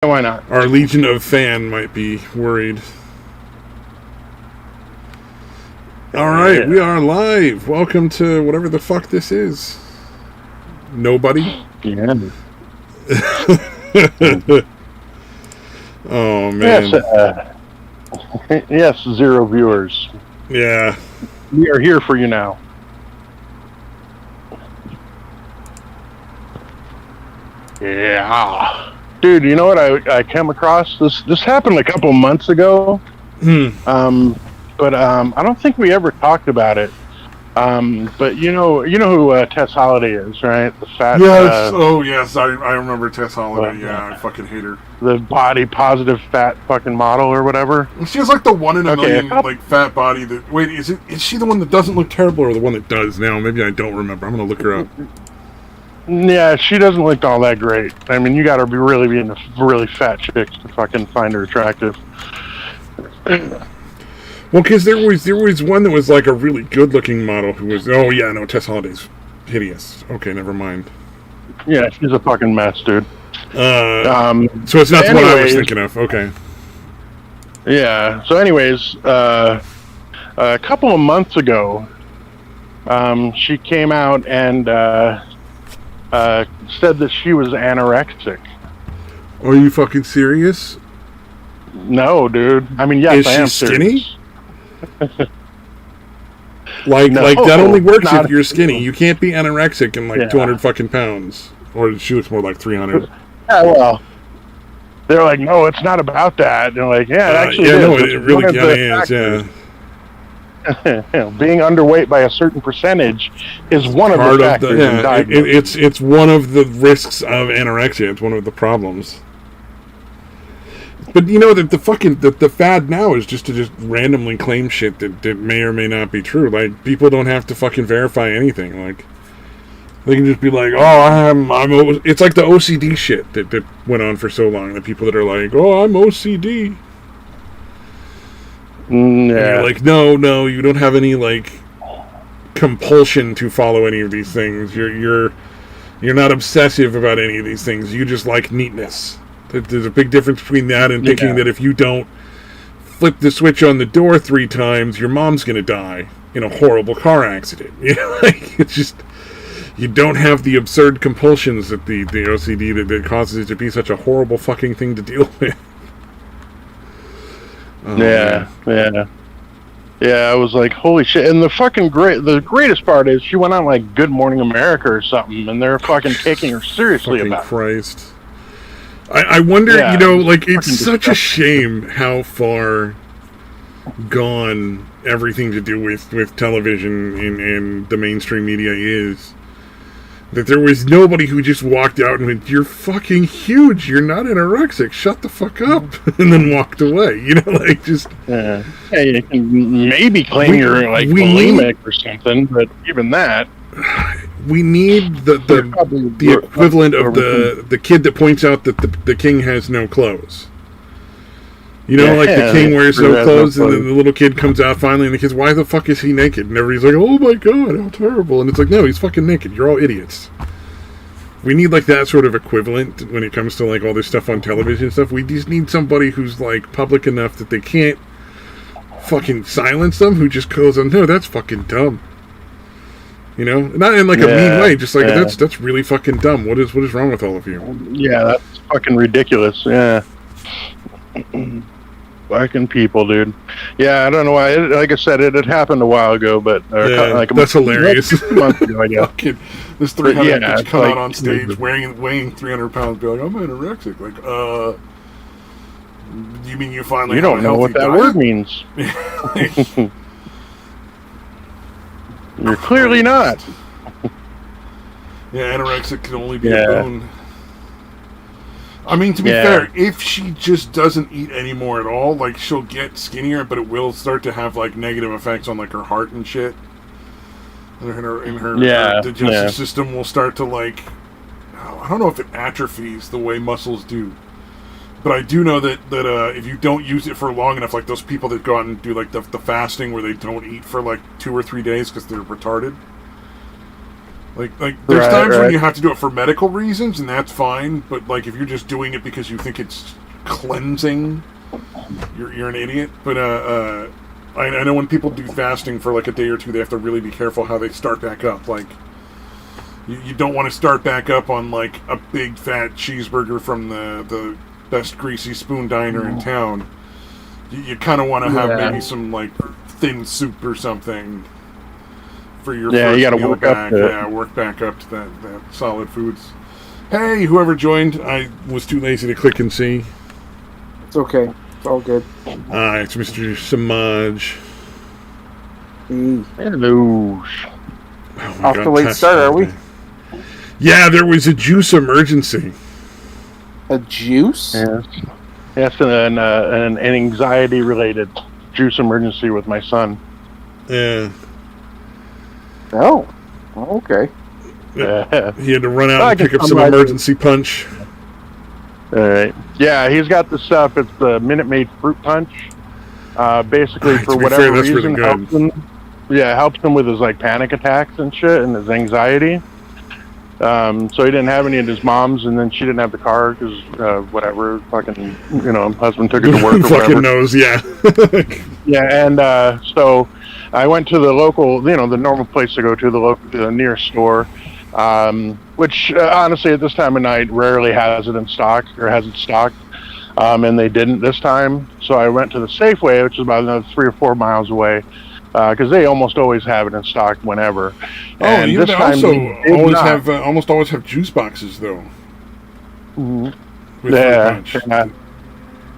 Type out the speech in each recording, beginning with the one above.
Why not? Our legion of fan might be worried. Alright, we are live. Welcome to whatever the fuck this is. Nobody? Yeah. Oh, man. Yes, 0 viewers. Yeah. We are here for you now. Yeah. Dude, you know what I came across? This happened a couple months ago. But I don't think we ever talked about it. But you know who Tess Holliday is, right? The fat. Yes. Yes. I remember Tess Holliday. Yeah, I fucking hate her. The body positive fat fucking model or whatever. She has like the one in a million like fat body. That wait, is she the one that doesn't look terrible or the one that does now? Maybe I don't remember. I'm gonna look her up. Yeah, she doesn't look all that great. I mean, you gotta be really into really fat chicks to fucking find her attractive. Well, because there was one that was like a really good-looking model who was... Oh, yeah, no, Tess Holliday's hideous. Okay, never mind. Yeah, she's a fucking mess, dude. So it's not the one I was thinking of. Okay. Yeah, so anyways, a couple of months ago, she came out and said that she was anorexic. Are you fucking serious? No, dude. I mean, yes, I am skinny? serious. like that only works if you're skinny. You can't be anorexic and like 200 fucking pounds. Or she looks more like 300. Yeah, well, they're like, no, it's not about that. And they're like, yeah, it actually is. No, it really kind of is, yeah. Being underweight by a certain percentage is one of the factors. It's one of the risks of anorexia. It's one of the problems. But you know that the fad now is just to randomly claim shit that may or may not be true. Like, people don't have to fucking verify anything. Like, they can just be like, oh, it's like the OCD shit that went on for so long. The people that are like, oh, I'm OCD. Yeah. And you're like, no, you don't have any like compulsion to follow any of these things. You're not obsessive about any of these things. You just like neatness. There's a big difference between that and thinking that if you don't flip the switch on the door 3 times, your mom's gonna die in a horrible car accident. You know, like, it's just, you don't have the absurd compulsions that the OCD that causes it to be such a horrible fucking thing to deal with. Yeah, I was like, holy shit. And the greatest part is she went on like Good Morning America or something, and they're fucking taking her seriously about it. Christ. I wonder, like, it's such a shame how far gone everything to do with television and the mainstream media is. That there was nobody who just walked out and went, you're fucking huge, you're not anorexic, shut the fuck up, and then walked away. You know, like, just... Yeah, you can maybe claim you're, like, bulimic or something, but even that... We need the equivalent of the kid that points out that the king has no clothes. You know, like the king wears no clothes, and then the little kid comes out finally, and the kid's, why the fuck is he naked? And everybody's like, oh my god, how terrible. And it's like, no, he's fucking naked. You're all idiots. We need, like, that sort of equivalent when it comes to, like, all this stuff on television and stuff. We just need somebody who's, like, public enough that they can't fucking silence them, who just goes, oh, no, that's fucking dumb. You know, not in like a mean way, just like that's really fucking dumb. What is wrong with all of you? Yeah, that's fucking ridiculous. Yeah, fucking people, dude. Yeah, I don't know why. Like I said, it had happened a while ago, but that's hilarious. Like 2 months ago, I guess. This 300 kids come out on stage weighing 300 pounds, be like, I'm anorexic. Like, you mean you finally? You don't know what that word means. You're clearly not. Yeah, anorexic can only be a boon. I mean, to be fair, if she just doesn't eat anymore at all, like, she'll get skinnier, but it will start to have, like, negative effects on, like, her heart and shit. And her digestive system will start to, like... I don't know if it atrophies the way muscles do. But I do know that if you don't use it for long enough, like those people that go out and do like the fasting where they don't eat for like 2 or 3 days because they're retarded. Like there's times when you have to do it for medical reasons, and that's fine. But like if you're just doing it because you think it's cleansing, you're an idiot. But I know when people do fasting for like a day or two, they have to really be careful how they start back up. Like you don't want to start back up on like a big fat cheeseburger from the best greasy spoon diner in town. You kind of want to have maybe some like thin soup or something. For your first you got to work back up to that solid foods. Hey, whoever joined, I was too lazy to click and see. It's okay. It's all good. It's Mr. Samaj. Hello. Off the late start, are we? Yeah, there was a juice emergency. A juice? Yes, an anxiety-related juice emergency with my son. Yeah. Oh, okay. He had to run out and pick up some emergency punch. All right. Yeah, he's got the stuff. It's the Minute Maid fruit punch. Basically, for whatever reason, helps him with his like panic attacks and shit and his anxiety. So he didn't have any at his mom's, and then she didn't have the car because whatever, fucking, husband took it to work or whatever. Fucking knows, yeah. Yeah, and so I went to the local, the normal place to go to, the nearest store, which honestly at this time of night rarely has it in stock or has it stocked, and they didn't this time. So I went to the Safeway, which is about another 3 or 4 miles away, because they almost always have it in stock whenever. And you almost always have juice boxes though. Mm-hmm.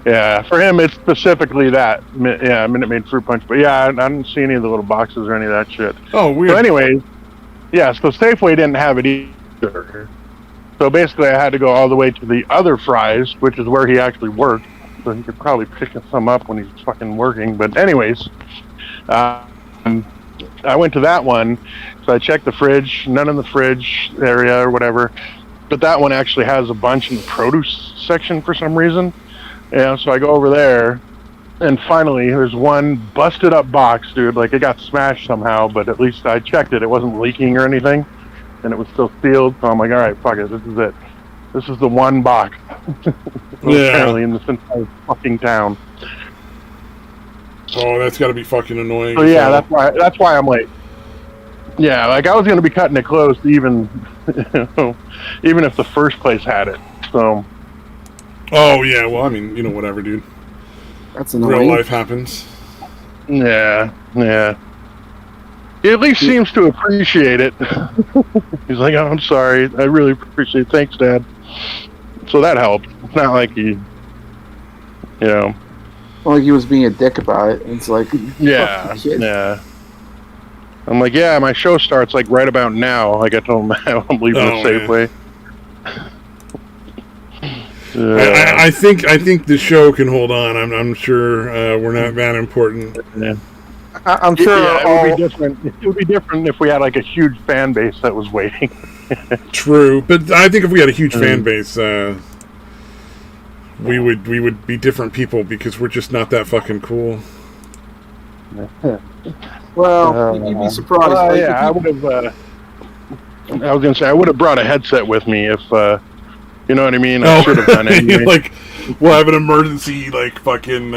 Yeah, for him it's specifically that. Yeah, Minute Maid fruit punch. But yeah, I didn't see any of the little boxes or any of that shit. Oh, weird. So anyways, yeah, so Safeway didn't have it either. So basically I had to go all the way to the other Fry's, which is where he actually worked. So he could probably pick some up when he's fucking working. But anyways, I went to that one. So I checked the fridge, none in the fridge area or whatever. But that one actually has a bunch in the produce section for some reason. Yeah, so I go over there, and finally, there's one busted up box, dude. Like, it got smashed somehow, but at least I checked it. It wasn't leaking or anything, and it was still sealed. So I'm like, all right, fuck it. This is it. This is the one box. Apparently in this entire fucking town. Oh, that's got to be fucking annoying. So yeah, that's why I'm late. Yeah, like I was going to be cutting it close, even if the first place had it. So. Oh, yeah, well, I mean, whatever, dude. That's annoying. Real life happens. Yeah. He at least seems to appreciate it. He's like, oh, I'm sorry. I really appreciate it. Thanks, Dad. So that helped. It's not like he, Well, like he was being a dick about it. It's like, yeah. I'm like, yeah, my show starts like right about now. Like I told him I'm leaving the Safeway. I think the show can hold on. I'm sure we're not that important. Yeah. I'm sure it would be different. It would be different if we had like a huge fan base that was waiting. True, but I think if we had a huge fan base, we would be different people because we're just not that fucking cool. Well, you'd be surprised. I would have. I was gonna say I would have brought a headset with me if. You know what I mean? I should have done it. Anyway. Like, we'll have an emergency, like, fucking,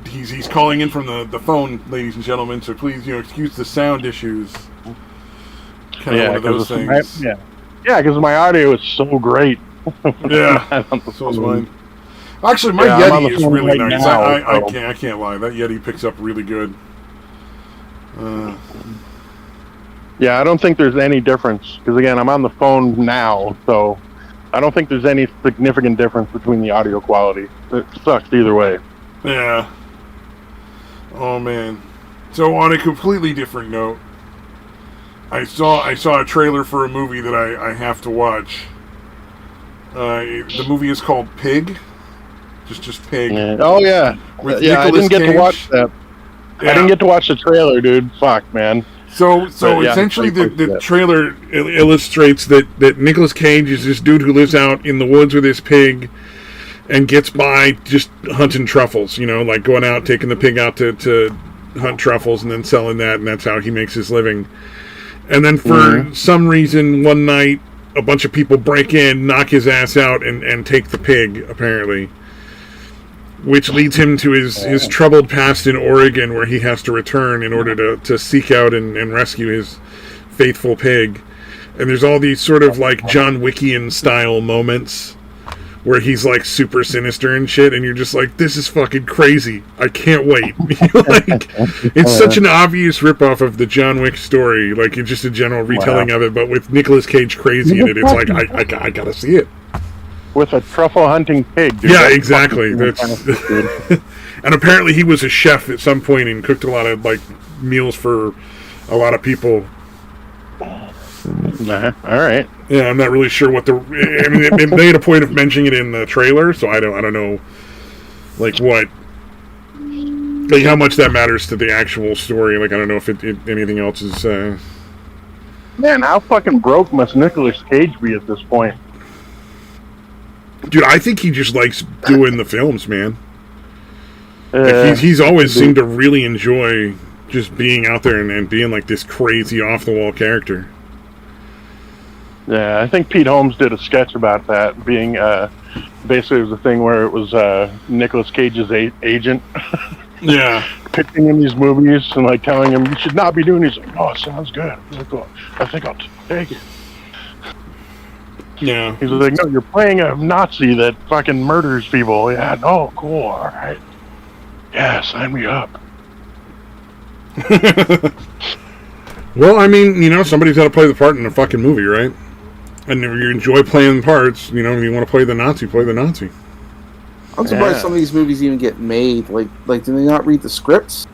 he's calling in from the phone, ladies and gentlemen, so please, excuse the sound issues. Kind of one of those things. Yeah, because my audio is so great. Yeah, so is mine. Actually, my Yeti is really nice. Now, I can't lie. That Yeti picks up really good. Yeah, I don't think there's any difference, because, again, I'm on the phone now, so... I don't think there's any significant difference between the audio quality. It sucks either way. Yeah. Oh man. So on a completely different note, I saw a trailer for a movie that I have to watch. The movie is called Pig. Just Pig. Yeah. Oh yeah. With I didn't get to watch that. Yeah. I didn't get to watch the trailer, dude. Fuck, man. So essentially the trailer illustrates that Nicolas Cage is this dude who lives out in the woods with his pig and gets by just hunting truffles, like going out, taking the pig out to hunt truffles and then selling that, and that's how he makes his living. And then for some reason, one night, a bunch of people break in, knock his ass out, and take the pig, apparently. Which leads him to his troubled past in Oregon, where he has to return in order to seek out and rescue his faithful pig. And there's all these sort of like John Wickian style moments where he's like super sinister and shit, and you're just like, this is fucking crazy. I can't wait. Like, it's such an obvious ripoff of the John Wick story, like it's just a general retelling of it, but with Nicolas Cage crazy in it. It's like I gotta see it. With a truffle hunting pig. Dude. Yeah, exactly. That's and apparently he was a chef at some point and cooked a lot of like meals for a lot of people. All right. Yeah, I'm not really sure what the. I mean, they made a point of mentioning it in the trailer, so I don't know, like what, like how much that matters to the actual story. Like I don't know if anything else is. Man, how fucking broke must Nicolas Cage be at this point? Dude, I think he just likes doing the films, man. Like he's always seemed to really enjoy just being out there and being like this crazy off the wall character. Yeah, I think Pete Holmes did a sketch about that, being basically it was a thing where it was Nicolas Cage's agent. Yeah. Pitching him these movies and like telling him you should not be doing these. Like, oh, it sounds good. I think I'll take it. Yeah. He's like, no, you're playing a Nazi that fucking murders people. Yeah, no, cool, all right. Yeah, sign me up. Well, I mean, somebody's got to play the part in a fucking movie, right? And if you enjoy playing parts, if you want to play the Nazi, play the Nazi. I'm surprised some of these movies even get made. Like, do they not read the scripts?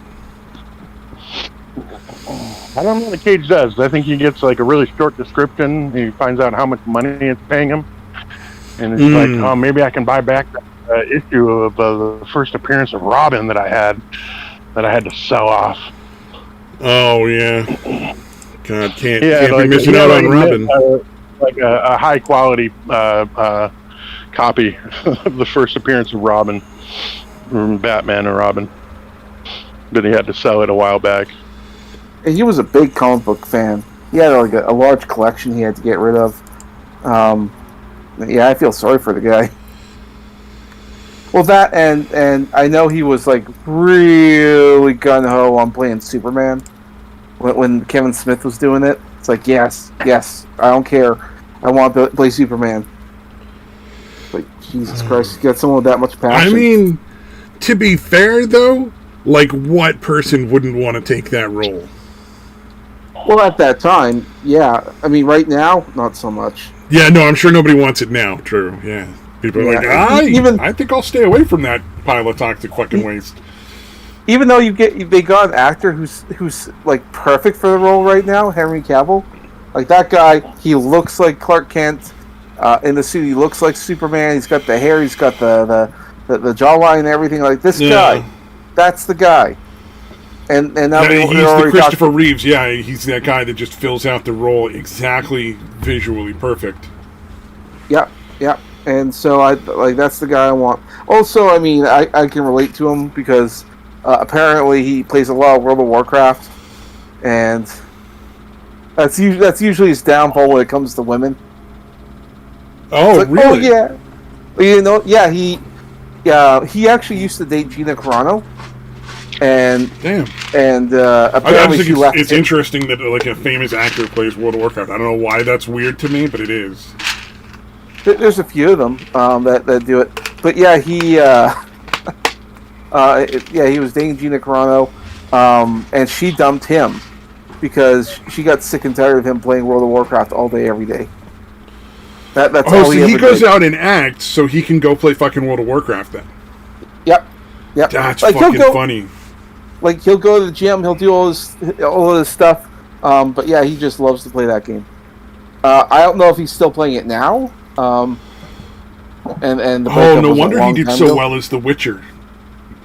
I don't know what Cage does. I think he gets like a really short description. He finds out how much money it's paying him. And it's like, oh, maybe I can buy back that issue of the first appearance of Robin that I had to sell off. Oh, yeah. God, can't be missing out on Robin. Like a high quality copy of the first appearance of Robin from Batman and Robin. But he had to sell it a while back. And he was a big comic book fan. He had like a large collection he had to get rid of. Yeah, I feel sorry for the guy. Well, that and I know he was like really gung ho on playing Superman when Kevin Smith was doing it. It's like yes, I don't care. I want to play Superman. Like Jesus Christ, you got someone with that much passion. I mean, to be fair though, like what person wouldn't want to take that role? Well, at that time, yeah. I mean, right now, not so much. Yeah, no, I'm sure nobody wants it now. True, yeah. People are like, I think I'll stay away from that pile of toxic fucking waste. Even though they got an actor who's like perfect for the role right now, Henry Cavill. Like that guy, he looks like Clark Kent. In the suit, he looks like Superman. He's got the hair, he's got the jawline and everything. Like this guy, that's the guy. And now he's the Christopher Reeves. Yeah, he's that guy that just fills out the role exactly visually perfect. Yeah. And so that's the guy I want. Also, I mean, I can relate to him because apparently he plays a lot of World of Warcraft, and that's usually his downfall when it comes to women. Oh, like, really? Oh, yeah. He actually used to date Gina Carano. And apparently she left. It's interesting that like a famous actor plays World of Warcraft. I don't know why that's weird to me, but it is. There's a few of them that do it. But yeah, he was dating Gina Carano, and she dumped him because she got sick and tired of him playing World of Warcraft all day, every day. That's all he goes out and acts so he can go play fucking World of Warcraft then. Yep. That's like, fucking funny. Like he'll go to the gym, he'll do all of this stuff, but yeah, he just loves to play that game. I don't know if he's still playing it now. And no wonder he did so well as The Witcher,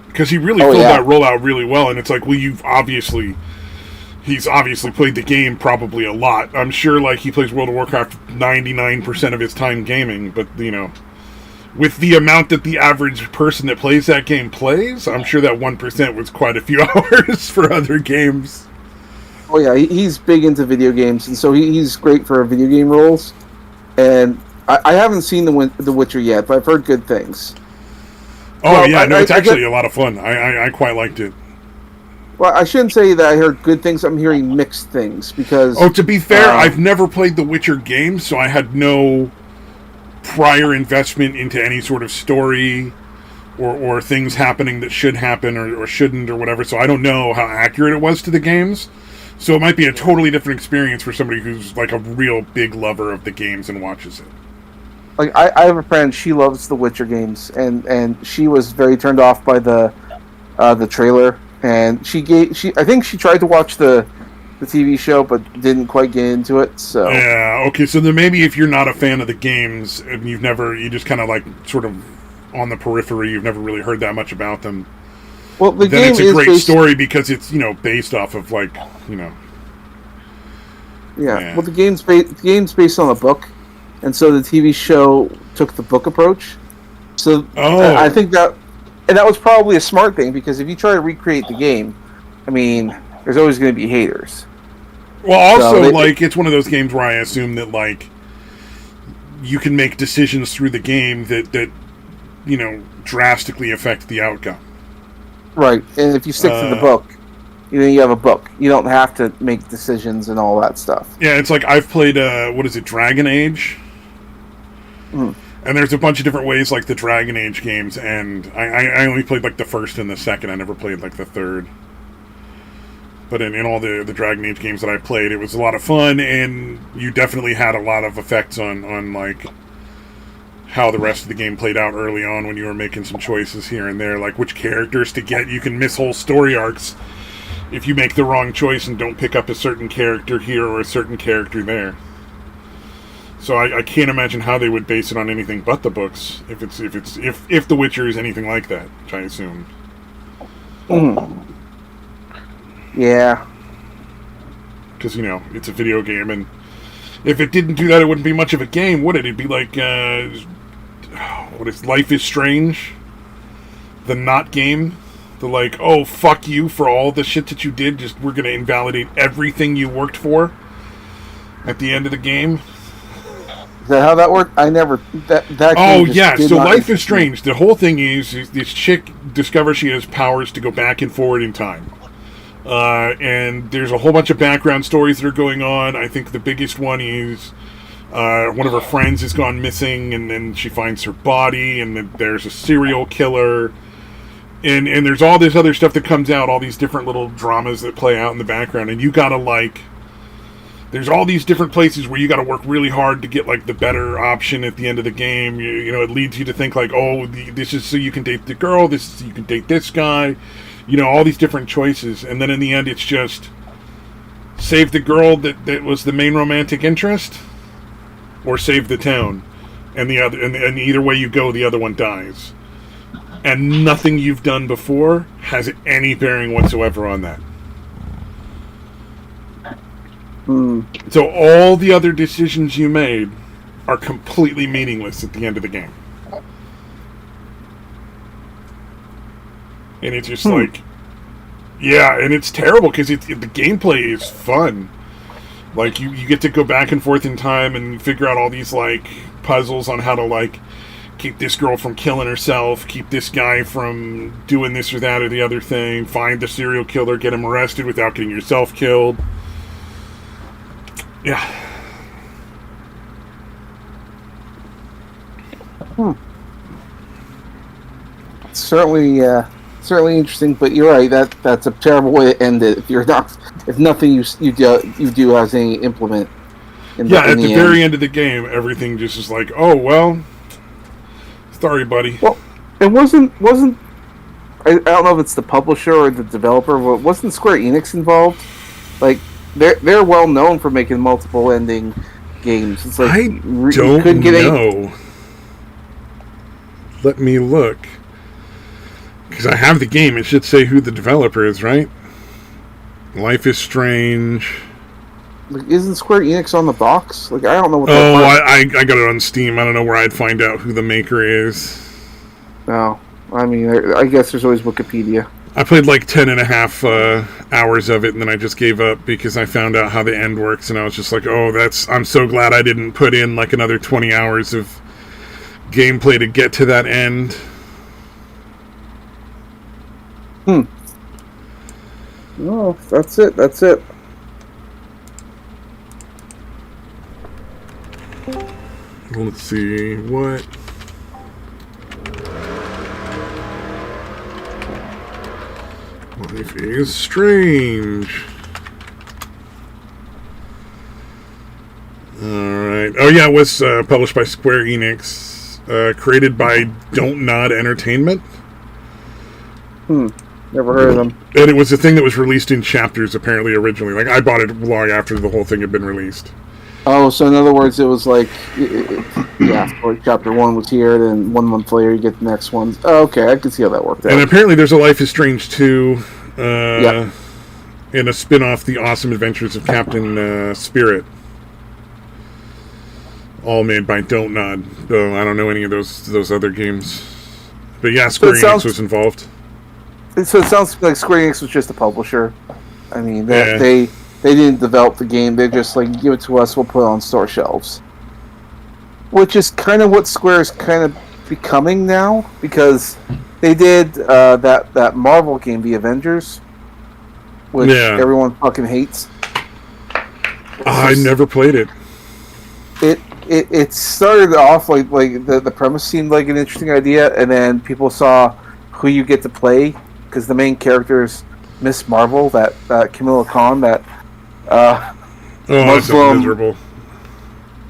because he really filled that role out really well. And it's like, well, he's obviously played the game probably a lot. I'm sure like he plays World of Warcraft 99% of his time gaming, but with the amount that the average person that plays that game plays, I'm sure that 1% was quite a few hours for other games. Oh yeah, he's big into video games, and so he's great for video game roles. And I haven't seen The Witcher yet, but I've heard good things. Oh well, it's actually a lot of fun. I quite liked it. Well, I shouldn't say that I heard good things. I'm hearing mixed things because. Oh, to be fair, I've never played the Witcher game, so I had no prior investment into any sort of story or things happening that should happen or shouldn't or whatever. So I don't know how accurate it was to the games. So it might be a totally different experience for somebody who's like a real big lover of the games and watches it. Like I have a friend, she loves the Witcher games, and she was very turned off by the trailer. And I think she tried to watch the TV show, but didn't quite get into it. So yeah, okay. So then maybe if you're not a fan of the games and you just kind of like sort of on the periphery, you've never really heard that much about them. Well, the then game it's a great story because it's based off of like Yeah. Well, the game's based on a book, and so the TV show took the book approach. So I think that. And that was probably a smart thing, because if you try to recreate the game, I mean, there's always going to be haters. Well, also, it's one of those games where I assume that, like, you can make decisions through the game that drastically affect the outcome. Right, and if you stick to the book, you have a book. You don't have to make decisions and all that stuff. Yeah, it's like I've played, Dragon Age? And there's a bunch of different ways, like the Dragon Age games, and I only played like the first and the second. I never played like the third. But in all the Dragon Age games that I played, it was a lot of fun, and you definitely had a lot of effects on like how the rest of the game played out early on when you were making some choices here and there, like which characters to get. You can miss whole story arcs if you make the wrong choice and don't pick up a certain character here or a certain character there. So I can't imagine how they would base it on anything but the books if The Witcher is anything like that, which I assume. Yeah. Because it's a video game, and if it didn't do that, it wouldn't be much of a game, would it? It'd be like Life is Strange, the not game. The like, oh fuck you for all the shit that you did. Just we're gonna invalidate everything you worked for at the end of the game. Is that how that worked? I never... That oh, yeah. So Life is Strange. The whole thing is this chick discovers she has powers to go back and forward in time. And there's a whole bunch of background stories that are going on. I think the biggest one is one of her friends has gone missing, and then she finds her body, and then there's a serial killer. And there's all this other stuff that comes out, all these different little dramas that play out in the background, and you gotta, like... There's all these different places where you got to work really hard to get like the better option at the end of the game. It leads you to think like, oh, this is so you can date the girl. This is so you can date this guy. All these different choices, and then in the end, it's just save the girl that was the main romantic interest, or save the town, and the other, and either way you go, the other one dies, and nothing you've done before has any bearing whatsoever on that. So all the other decisions you made are completely meaningless at the end of the game. And it's just like... Yeah, and it's terrible because the gameplay is fun. Like, you get to go back and forth in time and figure out all these, like, puzzles on how to, like, keep this girl from killing herself, keep this guy from doing this or that or the other thing, find the serial killer, get him arrested without getting yourself killed. Yeah. Certainly interesting, but you're right. That's a terrible way to end it. If nothing you do has any implement. At the very end of the game, everything just is like, oh well, sorry, buddy. Well, it wasn't. I don't know if it's the publisher or the developer, but wasn't Square Enix involved? Like, they're well known for making multiple ending games. It's like I don't know. Let me look. Because I have the game. It should say who the developer is, right? Life is Strange. Like, isn't Square Enix on the box? Like, I don't know what. I got it on Steam. I don't know where I'd find out who the maker is. No, I mean, I guess there's always Wikipedia. I played like 10 and a half hours of it, and then I just gave up because I found out how the end works, and I was just like, I'm so glad I didn't put in like another 20 hours of gameplay to get to that end. No, that's it. Let's see, what? Life is Strange. Alright. Oh yeah, it was published by Square Enix. Created by Don't Nod Entertainment. Never heard of them. And it was a thing that was released in chapters, apparently, originally. Like, I bought it long after the whole thing had been released. Oh, so in other words, it was like, chapter 1 was here, then 1 month later you get the next one. Oh, okay, I can see how that worked out. And apparently there's a Life is Strange 2, and a spin-off, The Awesome Adventures of Captain Spirit. All made by Don't Nod, though I don't know any of those other games. But yeah, Square Enix was involved. So it sounds like Square Enix was just a publisher. I mean, they didn't develop the game. They're just like, give it to us, we'll put it on store shelves. Which is kind of what Square is kind of becoming now, because they did that Marvel game, The Avengers, which everyone fucking hates. I never played it. It started off like the premise seemed like an interesting idea, and then people saw who you get to play, because the main character is Miss Marvel, that Camilla Khan, that Muslim. Miserable.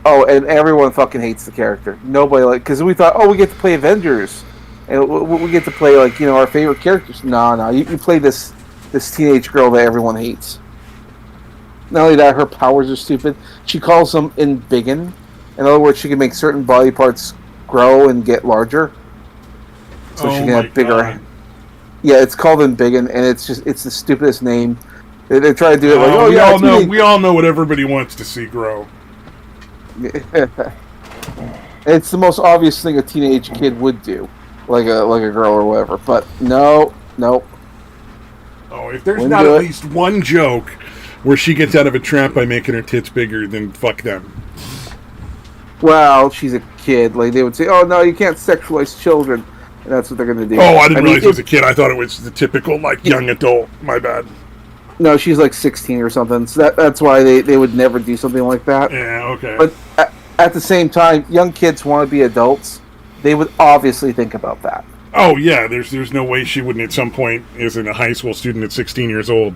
Oh, and everyone fucking hates the character. Nobody because we thought, we get to play Avengers, and we get to play our favorite characters. No, you play this teenage girl that everyone hates. Not only that, her powers are stupid. She calls them embiggen. In other words, she can make certain body parts grow and get larger, so she can have bigger. God. Yeah, it's called embiggen, and it's the stupidest name. They're trying to do it we all know what everybody wants to see grow. It's the most obvious thing a teenage kid would do, like a girl or whatever. But no. Oh, if there's not at least one joke where she gets out of a trap by making her tits bigger, then fuck them. Well, she's a kid. Like, they would say, "Oh no, you can't sexualize children," and that's what they're going to do. Oh, I didn't realize it was a kid. I thought it was the typical young adult. My bad. No, she's like 16 or something. So that's why they would never do something like that. Yeah, okay. But at the same time, young kids want to be adults. They would obviously think about that. Oh yeah, there's no way she wouldn't at some point, as a high school student at 16 years old.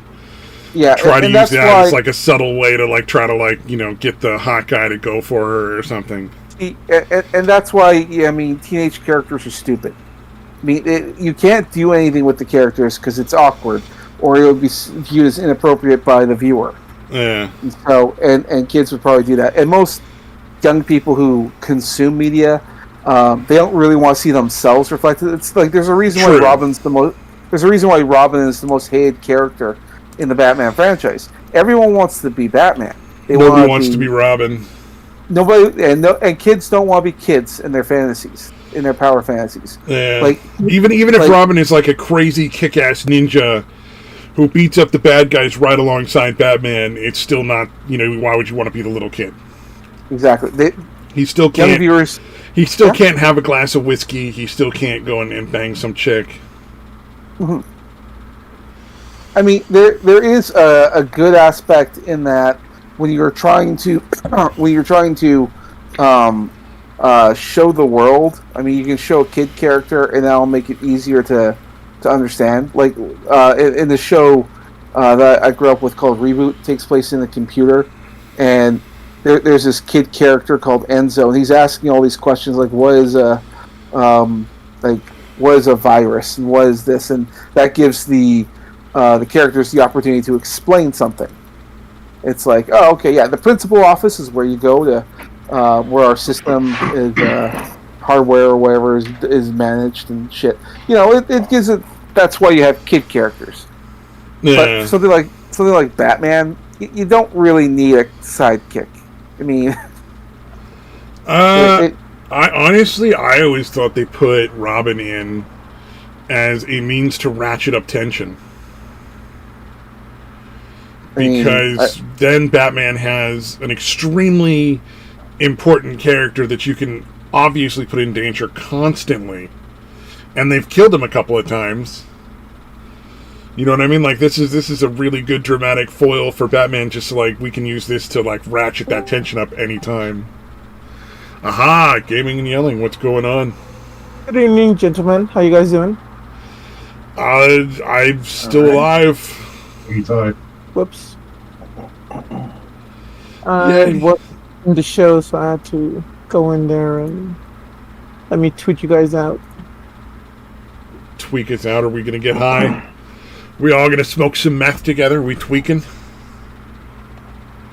Yeah, try to use that as a subtle way to try to get the hot guy to go for her or something. And that's why teenage characters are stupid. I mean, you can't do anything with the characters because it's awkward, or it would be viewed as inappropriate by the viewer. Yeah. So and kids would probably do that. And most young people who consume media, they don't really want to see themselves reflected. It's like there's a reason why Robin is the most hated character in the Batman franchise. Everyone wants to be Batman. Nobody wants to be Robin. Nobody, and kids don't want to be kids in their fantasies, in their power fantasies. Yeah. Even if Robin is a crazy kick-ass ninja who beats up the bad guys right alongside Batman, it's still not. Why would you want to be the little kid? Exactly. He still can't. He still can't have a glass of whiskey. He still can't go and bang some chick. Mm-hmm. I mean, there is a good aspect in that when you're trying to show the world. I mean, you can show a kid character, and that'll make it easier to understand. Like in the show that I grew up with called Reboot, takes place in the computer, and there's this kid character called Enzo, and he's asking all these questions like, what is a virus, and what is this, and that gives the characters the opportunity to explain something. It's like, oh, okay, yeah, the principal office is where you go to, where our system is, hardware or whatever is managed and shit. It gives it. That's why you have kid characters. Yeah. But something like Batman, you don't really need a sidekick. I mean, I honestly always thought they put Robin in as a means to ratchet up tension. Because then Batman has an extremely important character that you can obviously put in danger constantly. And they've killed him a couple of times. You know what I mean? Like, this is a really good dramatic foil for Batman, just like, we can use this to, like, ratchet that tension up anytime. Aha! Gaming and yelling, what's going on? Good evening, gentlemen. How you guys doing? I'm still alive. Whoops. I worked in the show, so I had to go in there and let me tweet you guys out. Tweak us out? Are we gonna get high? We all gonna smoke some meth together? We tweaking?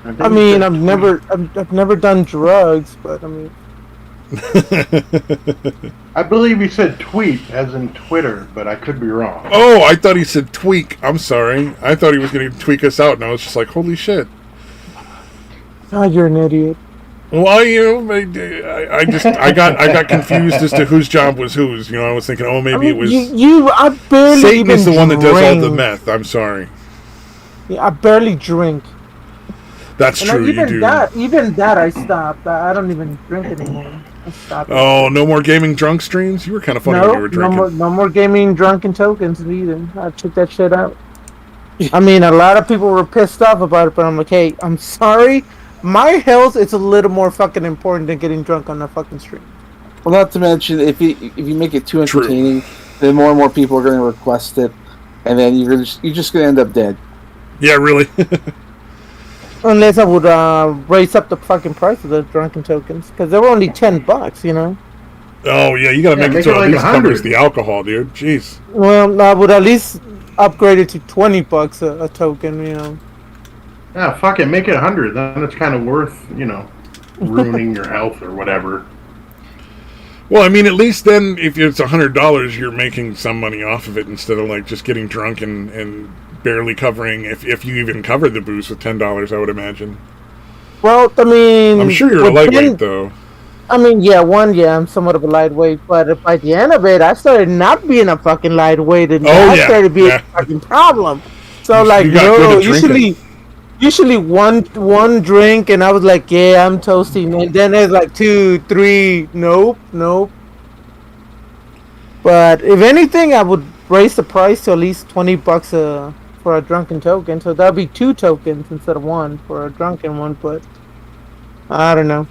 I mean, I've never done drugs, but I mean. I believe he said tweet, as in Twitter, but I could be wrong. Oh, I thought he said tweak. I'm sorry. I thought he was going to tweak us out, and I was just like, holy shit. Oh, you're an idiot. Well, you know, I got confused as to whose job was whose. You know, I was thinking, oh, maybe it was. I barely Satan even is the one that does all the drink. meth. I'm sorry. Yeah, I barely drink. That's And true. You do. Even that, I stopped. I don't even drink anymore. I stopped. Oh, no more gaming drunk streams? You were kind of funny when you were drinking. No more gaming drunken tokens either. I took that shit out. I mean, a lot of people were pissed off about it, but I'm like, hey, I'm sorry. My health is a little more fucking important than getting drunk on the fucking stream. Well, not to mention, if you make it too entertaining, then more and more people are going to request it, and then you're just going to end up dead. Yeah, really. Unless I would raise up the fucking price of the drunken tokens, because they were only $10, you know. Oh yeah, you got to make it so at least covers the alcohol, dude. Jeez. Well, I would at least upgrade it to $20 a token, you know. Yeah, fuck it, make it 100. Then it's kind of worth, you know, ruining your health or whatever. Well, I mean, at least then, if it's $100, you're making some money off of it instead of like just getting drunk and barely covering. If you even covered the booze with $10, I would imagine. Well, I mean, I'm sure you're a lightweight, though. I mean, yeah, I'm somewhat of a lightweight, but by the end of it, I started not being a fucking lightweight, and I started being a fucking problem. So, usually one drink, and I was like, yeah, I'm toasting, and then it's like 2, 3, nope. But if anything, I would raise the price to at least $20 for a drunken token, so that'd be 2 tokens instead of 1 for a drunken one. But I don't know.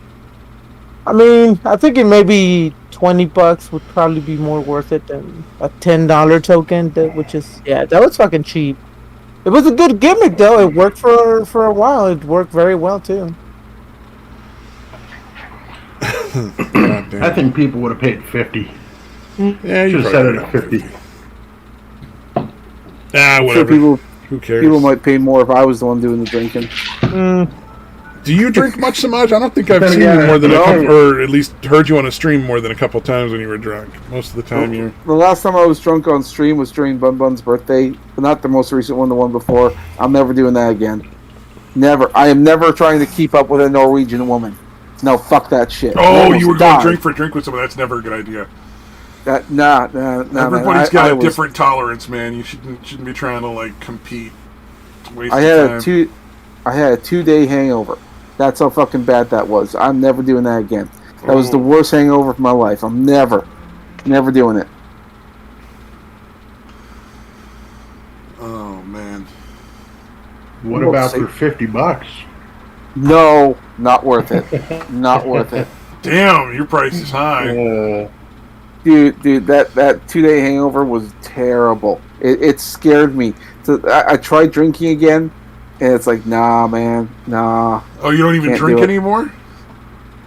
I mean, I think it maybe $20 would probably be more worth it than a $10 token, which is that was fucking cheap. It was a good gimmick though. It worked for a while. It worked very well too. I think people would have paid 50. Yeah, you should have set it at 50. Whatever. Sure, who cares? People might pay more if I was the one doing the drinking. Do you drink much, Samaj? I don't think I've seen you more than a couple, or at least heard you on a stream more than a couple times when you were drunk. Most of the time, you're. The last time I was drunk on stream was during Bun Bun's birthday, but not the most recent one, the one before. I'm never doing that again. Never. I am never trying to keep up with a Norwegian woman. No, fuck that shit. Oh, you were going drink for drink with someone. That's never a good idea. Nah, Everybody's got a different tolerance, man. You shouldn't be trying to like compete. I had a 2-day hangover. That's how fucking bad that was. I'm never doing that again. That was the worst hangover of my life. I'm never doing it. Oh man. What about for $50? No, not worth it. Not worth it. Damn, your price is high. Dude, that 2-day hangover was terrible. It scared me. So I tried drinking again, and it's like, nah, man, nah. Oh, you don't even drink anymore?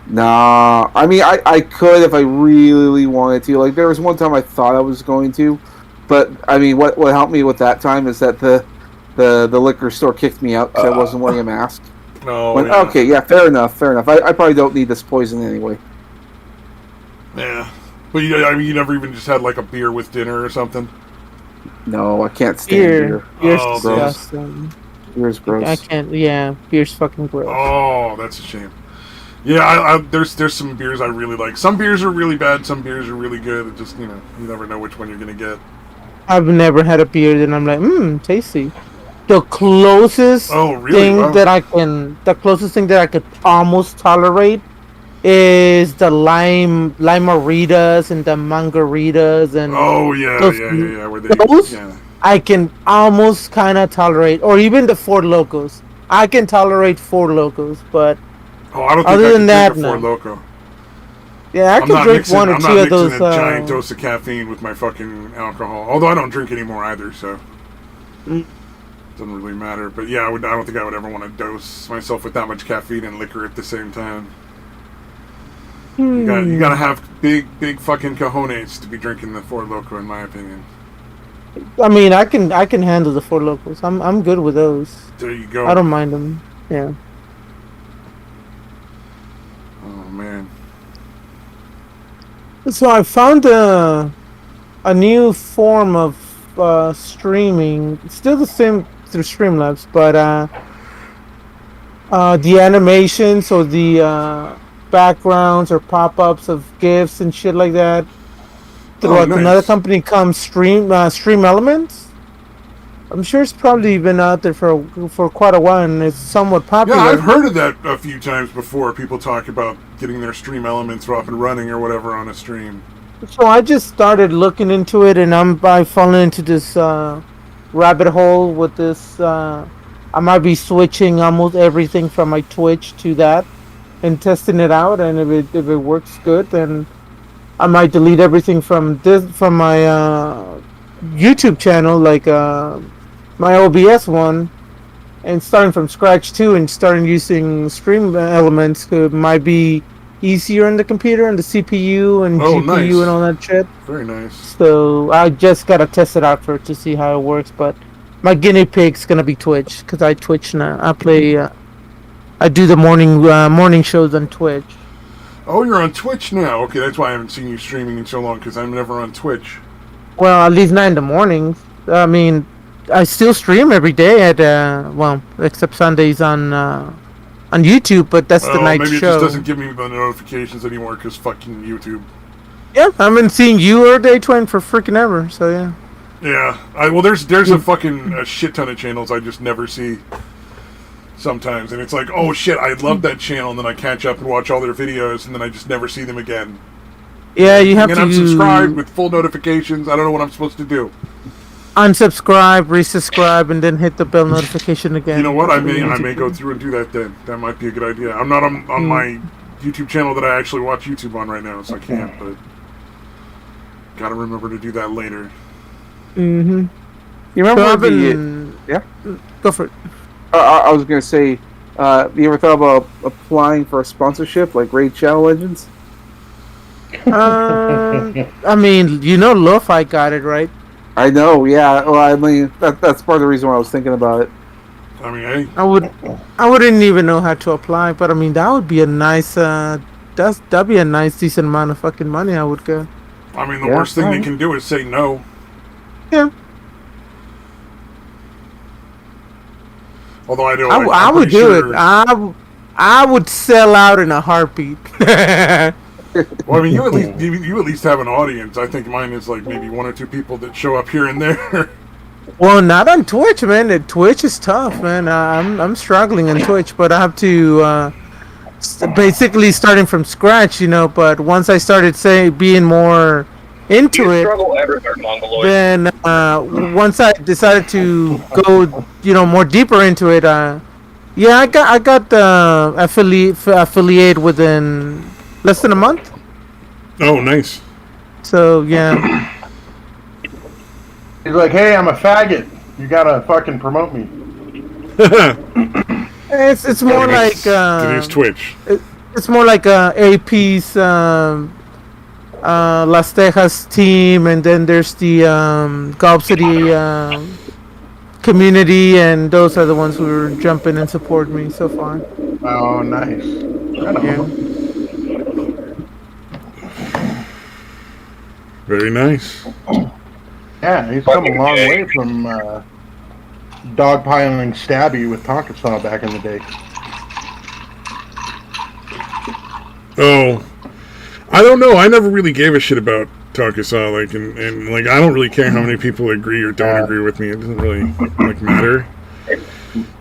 Nah. I mean, I could if I really wanted to. Like, there was one time I thought I was going to, but I mean, what helped me with that time is that the liquor store kicked me out because I wasn't wearing a mask. No. Okay, yeah, fair enough. I probably don't need this poison anyway. Yeah. But you never even just had like a beer with dinner or something? No, I can't stand beer. Beer's disgusting. Beer's gross. I can't. Yeah, beer's fucking gross. Oh, that's a shame. Yeah, there's some beers I really like. Some beers are really bad. Some beers are really good. It just you never know which one you're gonna get. I've never had a beer that I'm like, tasty. The closest thing that the closest thing that I could almost tolerate is the limeritas and the mangaritas and those, I can almost kind of tolerate, or even the Four Locos. I can tolerate Four Locos, but I don't think other I than that, drink a Four Loco. Yeah, I can drink one or two of those. I'm not mixing a giant dose of caffeine with my fucking alcohol. Although I don't drink anymore either, so it doesn't really matter. But yeah, I don't think I would ever want to dose myself with that much caffeine and liquor at the same time. You gotta have big fucking cojones to be drinking the Four Loko, in my opinion. I mean, I can handle the Four Locos. I'm good with those. There you go. I don't mind them. Yeah. Oh man. So I found a new form of streaming. Still the same through Streamlabs, but the animations or the backgrounds or pop-ups of GIFs and shit like that. Throughout another company comes Stream Elements. I'm sure it's probably been out there for quite a while, and it's somewhat popular. Yeah, I've heard of that a few times before. People talk about getting their Stream Elements up and running or whatever on a stream. So I just started looking into it, and I fallen into this rabbit hole with this. I might be switching almost everything from my Twitch to that, and testing it out. And if it works good, then I might delete everything from my YouTube channel, like my OBS one, and starting from scratch too, and starting using Stream Elements. It might be easier on the computer and the CPU and GPU and all that shit. Very nice. So I just gotta test it out to see how it works. But my guinea pig's gonna be Twitch, because I Twitch now. I play. I do the morning shows on Twitch. Oh, you're on Twitch now. Okay, that's why I haven't seen you streaming in so long, because I'm never on Twitch. Well, at least 9 in the morning. I mean, I still stream every day at except Sundays on YouTube, but that's the night maybe show. Maybe it just doesn't give me the notifications anymore because fucking YouTube. Yeah, I've been seeing you or Day20 for freaking ever. So yeah. Yeah, there's a fucking shit ton of channels I just never see. Sometimes, and it's like, oh shit, I love that channel, and then I catch up and watch all their videos, and then I just never see them again. Yeah, you have to. And I'm subscribed with full notifications. I don't know what I'm supposed to do. Unsubscribe, resubscribe, and then hit the bell notification again. You know what? I may go through and do that then. That might be a good idea. I'm not on my YouTube channel that I actually watch YouTube on right now, so I can't. But gotta remember to do that later. Mm-hmm. You remember yeah? Go for it. I was gonna say, you ever thought about applying for a sponsorship like Raid Shadow Legends? I mean, Lo-Fi got it, right? I know, yeah. Well, I mean, that's part of the reason why I was thinking about it. I mean, I wouldn't even know how to apply, but I mean, that would be a nice, that'd be a nice, decent amount of fucking money I would get. I mean, the worst thing they can do is say no. Yeah. Although I would do it. I would sell out in a heartbeat. Well, I mean, you at least have an audience. I think mine is like maybe 1 or 2 people that show up here and there. Well, not on Twitch, man. Twitch is tough, man. I'm struggling on Twitch, but I have to basically starting from scratch, But once I started being more into it, then once I decided to go, more deeper into it, I got affiliate within less than a month. Oh, nice. So yeah. He's like, hey, I'm a faggot. You gotta fucking promote me. It's more like today's Twitch. It's more like AP's Las Tejas team, and then there's the Gulf City community, and those are the ones who are jumping and support me so far. Oh, nice. Yeah. Very nice. Yeah, he's come a long way from dogpiling Stabby with Tonkasaw back in the day. Oh, I don't know. I never really gave a shit about Talkaholic, and like I don't really care how many people agree or don't agree with me. It doesn't really like matter.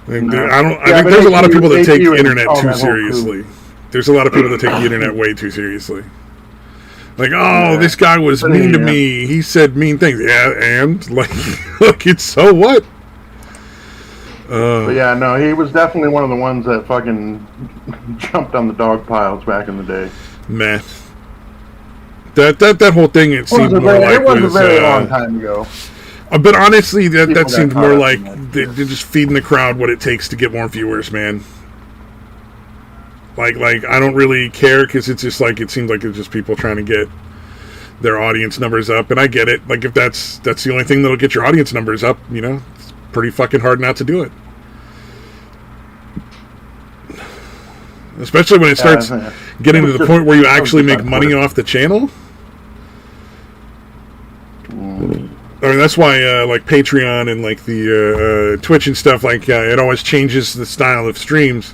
And I think there's a lot of people that take the internet too seriously. There's a lot of people that take the internet way too seriously. Like, oh, this guy was mean to me. He said mean things. Yeah, and like, look, it's so what? But yeah, no, he was definitely one of the ones that fucking jumped on the dog piles back in the day. Man, that whole thing it seemed more like it was a very long time ago. But honestly, that seemed more like they're just feeding the crowd what it takes to get more viewers, man. Like I don't really care because it's just like it seems like it's just people trying to get their audience numbers up, and I get it. Like if that's the only thing that'll get your audience numbers up, you know, it's pretty fucking hard not to do it. Especially when it starts getting to the point where you actually make money off the channel. I mean, that's why like Patreon and like the Twitch and stuff, like it always changes the style of streams.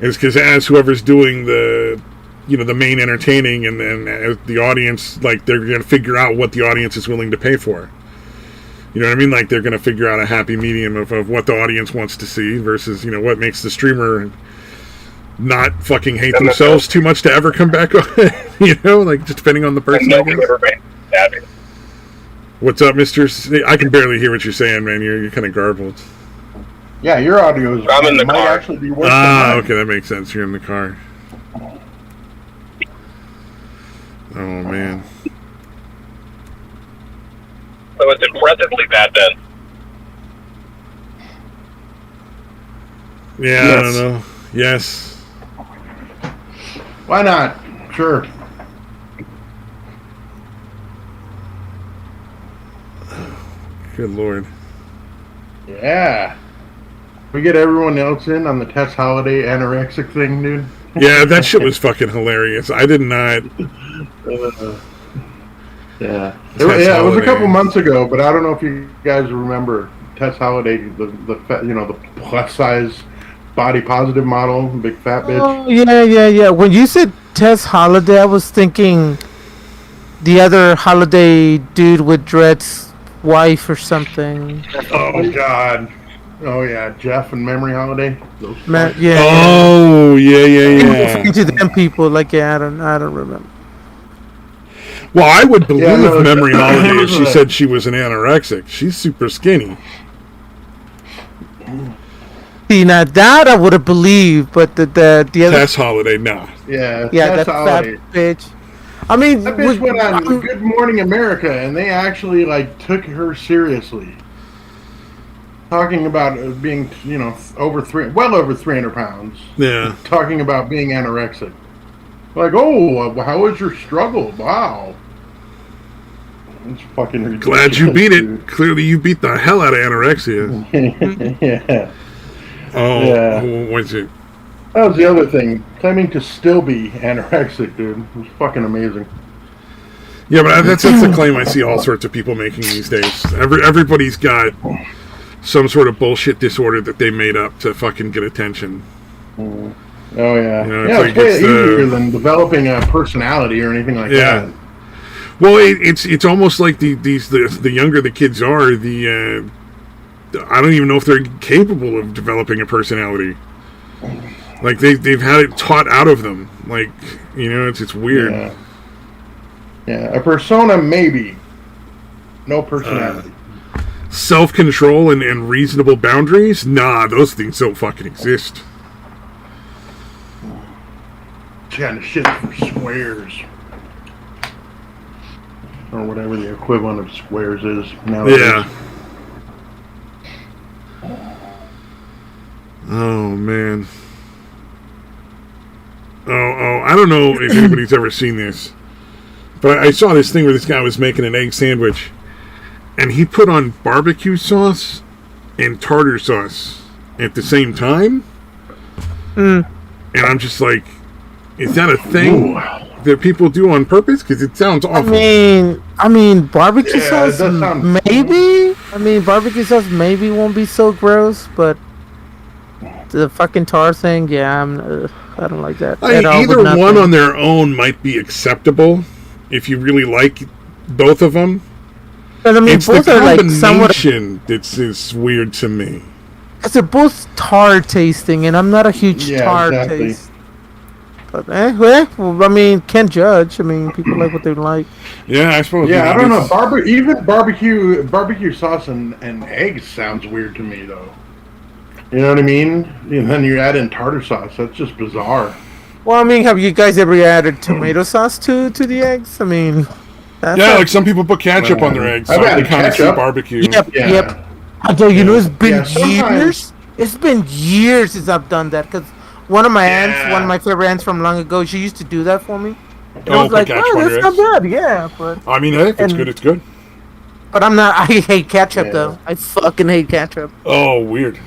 It's because as whoever's doing the main entertaining and the audience, like they're going to figure out what the audience is willing to pay for. You know what I mean? Like they're going to figure out a happy medium of what the audience wants to see versus, you know, what makes the streamer not fucking hate themselves too much to ever come back on. You know, like just depending on the person, I guess. What's up, Mr.? I can barely hear what you're saying, man. You're kind of garbled. Yeah, your audio is. I'm in the car. Actually be worse than mine. Okay, that makes sense. You're in the car. Oh man. So it's impressively bad then. Yeah, yes. I don't know. Yes. Why not? Sure. Good Lord. Yeah. We get everyone else in on the Tess Holiday anorexic thing, dude. Yeah, that shit was fucking hilarious. I did not. Yeah. It was a couple months ago, but I don't know if you guys remember Tess Holiday, the plus size body positive model, big fat bitch. Oh, yeah. When you said Tess Holiday, I was thinking the other Holiday dude with dreads wife or something. Oh God. Oh yeah, Jeff and Memory Holiday. Yeah. Oh yeah. To them people, like I don't remember. Well, I would believe Memory Holiday if she said she was an anorexic. She's super skinny. See, now that I would have believed, but the other Tess Holiday, nah. Yeah, that Holiday. Fat bitch. I mean, that bitch went on Good Morning America, and they actually took her seriously, talking about being well over 300 pounds. Yeah, talking about being anorexic. Like, oh, how was your struggle? Wow. It's fucking ridiculous. Glad you beat it. Clearly, you beat the hell out of anorexia. Yeah. Oh, yeah. What's it? That was the other thing. Claiming to still be anorexic, dude. It was fucking amazing. Yeah, but that's the claim I see all sorts of people making these days. Everybody's got some sort of bullshit disorder that they made up to fucking get attention. Oh, yeah. You know, it's way easier than developing a personality or anything like that. Well, it's almost like the younger the kids are, I don't even know if they're capable of developing a personality. Like they've had it taught out of them. Like, you know, it's weird. Yeah, a persona maybe, no personality. Self-control and reasonable boundaries? Nah, those things don't fucking exist. Yeah, the shit for squares. Or whatever the equivalent of squares is nowadays. Yeah. Oh, man. Oh, I don't know if anybody's ever seen this, but I saw this thing where this guy was making an egg sandwich, and he put on barbecue sauce and tartar sauce at the same time. And I'm just like, is that a thing that people do on purpose? Because it sounds awful. I mean, barbecue sauce maybe. I mean, barbecue sauce maybe won't be so gross, but the fucking tar thing, I don't like that. Either one on their own might be acceptable if you really like both of them. But I mean, It's the both are like somewhat. combination that's is weird to me. Because they're both tar tasting, and I'm not a huge tar exactly. taste. But well, I mean, can't judge. I mean, people like what they like. Yeah, I suppose. Yeah, I don't know. Even barbecue sauce and eggs sounds weird to me, though. You know what I mean? And then you add in tartar sauce. That's just bizarre. Well, I mean, have you guys ever added tomato sauce to the eggs? I mean, yeah, like some people put ketchup on their eggs. I've So added they kind of see ketchup. barbecue. Yep. Although you know, it's been sometimes- years. It's been years since I've done that because one of my aunts, one of my favorite aunts from long ago, she used to do that for me. And I was like, ketchup oh, on that's your not bad. Yeah, but I mean, hey, if it's good, it's good. but I'm not. I hate ketchup though. I fucking hate ketchup. Oh, weird.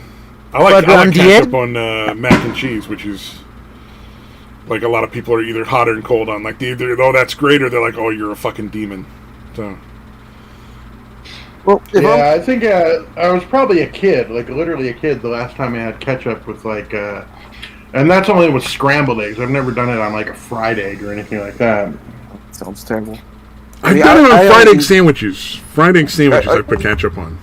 I like ketchup on mac and cheese, which is like a lot of people are either hot or cold on. Like either that's great, or they're like, oh, you're a fucking demon. So. Well, I think I was probably a kid, like literally a kid, the last time I had ketchup with like, and that's only with scrambled eggs. I've never done it on like a fried egg or anything like that. Sounds terrible. I've done it on fried egg sandwiches. Fried egg sandwiches I put ketchup on.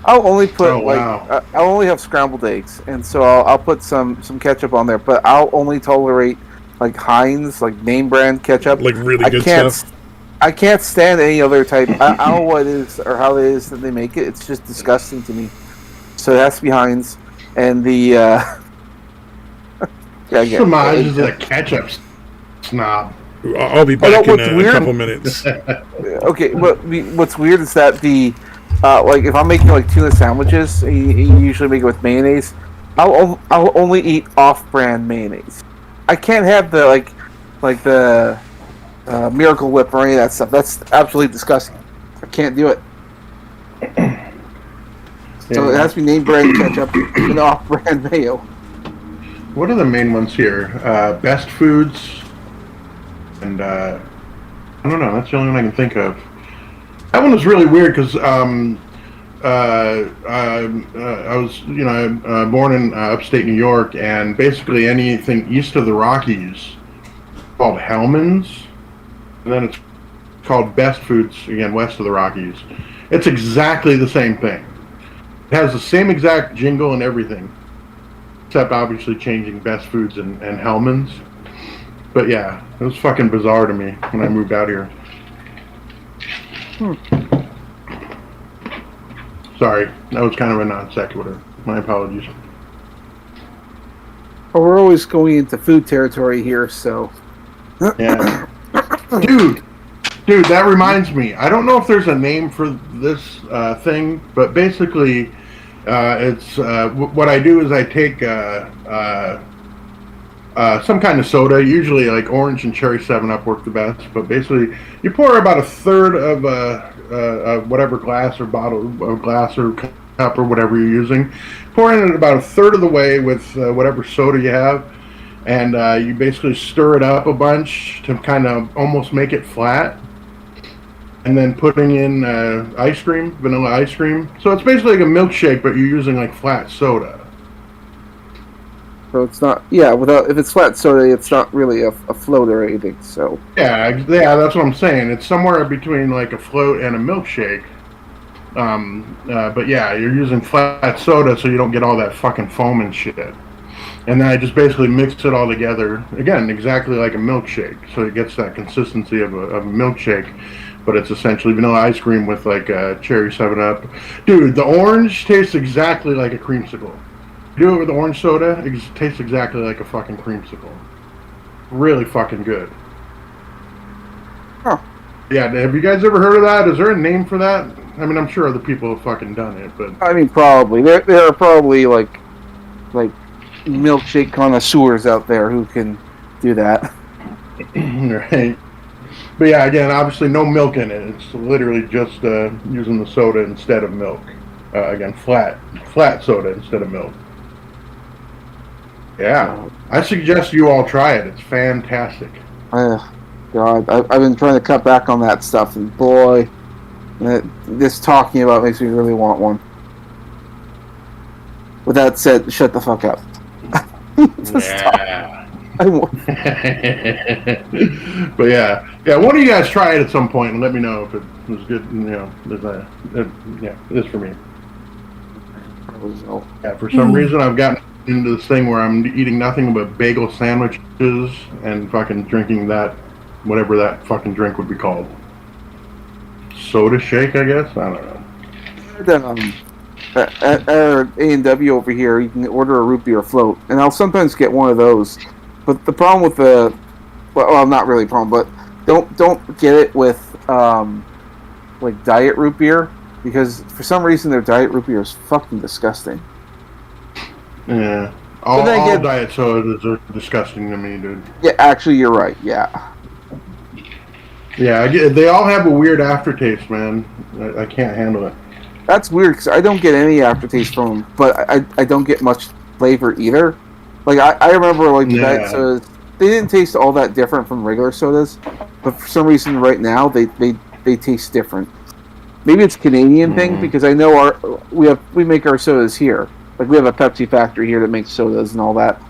I'll only put wow. I'll only have scrambled eggs, and so I'll put some ketchup on there. But I'll only tolerate like Heinz, like name brand ketchup. Like really good stuff. I can't stand any other type. I don't know what it is or how it is that they make it. It's just disgusting to me. So it has to be Heinz, and the Samaj is a ketchup snob. I'll be back in a couple minutes. Okay, what's weird is that the like if I'm making like tuna sandwiches, you usually make it with mayonnaise. I'll only eat off-brand mayonnaise. I can't have the like the Miracle Whip or any of that stuff. That's absolutely disgusting. I can't do it. So it has to be name brand ketchup and off-brand mayo. What are the main ones here? Best Foods, and I don't know. That's the only one I can think of. That one was really weird because I was, born in upstate New York, and basically anything east of the Rockies called Hellman's, and then it's called Best Foods again west of the Rockies. It's exactly the same thing. It has the same exact jingle and everything, except obviously changing Best Foods and Hellman's. But yeah, it was fucking bizarre to me when I moved out here. Sorry, that was kind of a non sequitur. My apologies. Well, we're always going into food territory here, so. Yeah. Dude, that reminds me. I don't know if there's a name for this thing, but basically, it's what I do is I take some kind of soda, usually like orange and cherry 7-Up work the best, but basically you pour about a third of whatever glass or bottle of glass or cup or whatever you're using, pour in it about a third of the way with whatever soda you have, and you basically stir it up a bunch to kind of almost make it flat, and then putting in ice cream, vanilla ice cream. So it's basically like a milkshake, but you're using like flat soda. So it's not, if it's flat soda, it's not really a float or anything, so. Yeah, that's what I'm saying. It's somewhere between like a float and a milkshake. But yeah, you're using flat soda so you don't get all that fucking foam and shit. And then I just basically mix it all together, again, exactly like a milkshake. So it gets that consistency of a milkshake, but it's essentially vanilla ice cream with like cherry 7-Up. Dude, the orange tastes exactly like a creamsicle. Do it with orange soda, it tastes exactly like a fucking creamsicle. Really fucking good. Huh. Yeah, have you guys ever heard of that? Is there a name for that? I mean, I'm sure other people have fucking done it, but... I mean, probably. There are probably, like milkshake connoisseurs out there who can do that. Right. But yeah, again, obviously no milk in it. It's literally just using the soda instead of milk. Again, flat soda instead of milk. Yeah, I suggest you all try it. It's fantastic. God, I've been trying to cut back on that stuff, and boy, this talking about it makes me really want one. With that said, shut the fuck up. Yeah. I won't. But yeah. One of you guys try it at some point and let me know if it was good. It is for me. Yeah, for some reason I've gotten into this thing where I'm eating nothing but bagel sandwiches and fucking drinking that, whatever that fucking drink would be called. Soda shake, I guess. I don't know. At A&W over here, you can order a root beer float, and I'll sometimes get one of those. But the problem with well, not really a problem, but don't get it with like diet root beer, because for some reason their diet root beer is fucking disgusting. Yeah, all diet sodas are disgusting to me, dude. Yeah, actually, you're right. Yeah. Yeah, they all have a weird aftertaste, man. I can't handle it. That's weird because I don't get any aftertaste from them, but I don't get much flavor either. Like I remember like the diet sodas, they didn't taste all that different from regular sodas, but for some reason right now they taste different. Maybe it's a Canadian thing because I know we make our sodas here. Like we have a Pepsi factory here that makes sodas and all that.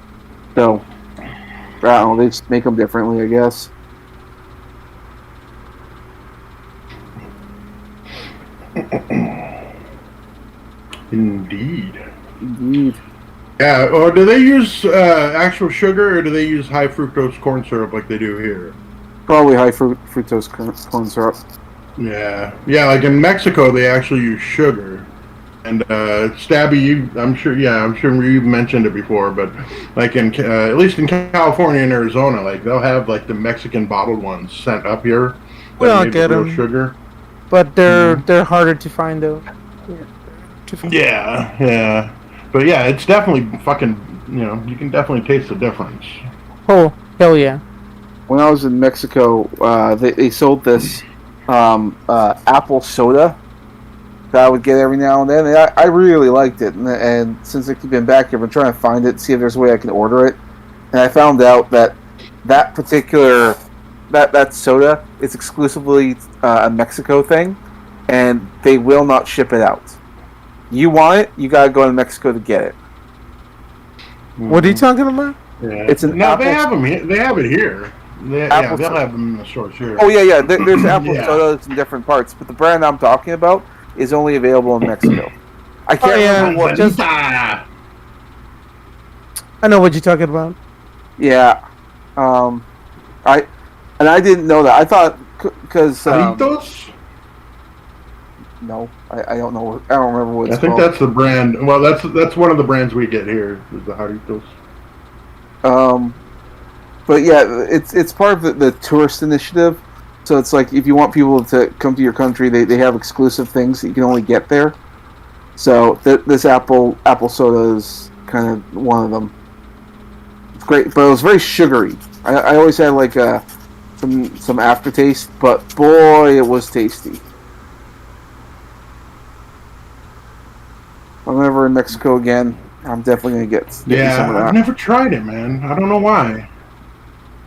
So I don't know, they just make them differently, I guess. Indeed. Indeed. Yeah, or do they use actual sugar, or do they use high fructose corn syrup like they do here? Probably high fructose corn syrup. Yeah, like in Mexico, they actually use sugar. And Stabby, I'm sure you've mentioned it before, but like at least in California and Arizona, like they'll have like the Mexican bottled ones sent up here. We don't get them. Sugar, but they're harder to find though. Yeah. But yeah, it's definitely fucking, you can definitely taste the difference. Oh, hell yeah. When I was in Mexico, they sold this apple soda that I would get every now and then. And I really liked it. And since I've been back here, I've been trying to find it, see if there's a way I can order it. And I found out that particular that soda is exclusively a Mexico thing, and they will not ship it out. You want it, you gotta go to Mexico to get it. What are you talking about? Yeah. It's an they have them. They have it here. They'll have them in the stores here. Oh yeah. There's apple sodas in different parts, but the brand I'm talking about is only available in Mexico. I can't remember what. I know what you're talking about. Yeah. I didn't know that. I thought because. No, I don't know. I don't remember what it's called. I think that's the brand. Well, that's one of the brands we get here. Is the Jarritos. But yeah, it's part of the tourist initiative. So it's like if you want people to come to your country, they have exclusive things that you can only get there. So this apple soda is kind of one of them. It's great, but it was very sugary. I always had like some aftertaste, but boy, it was tasty. If I'm ever in Mexico again, I'm definitely gonna get some of that. I've never tried it, man. I don't know why.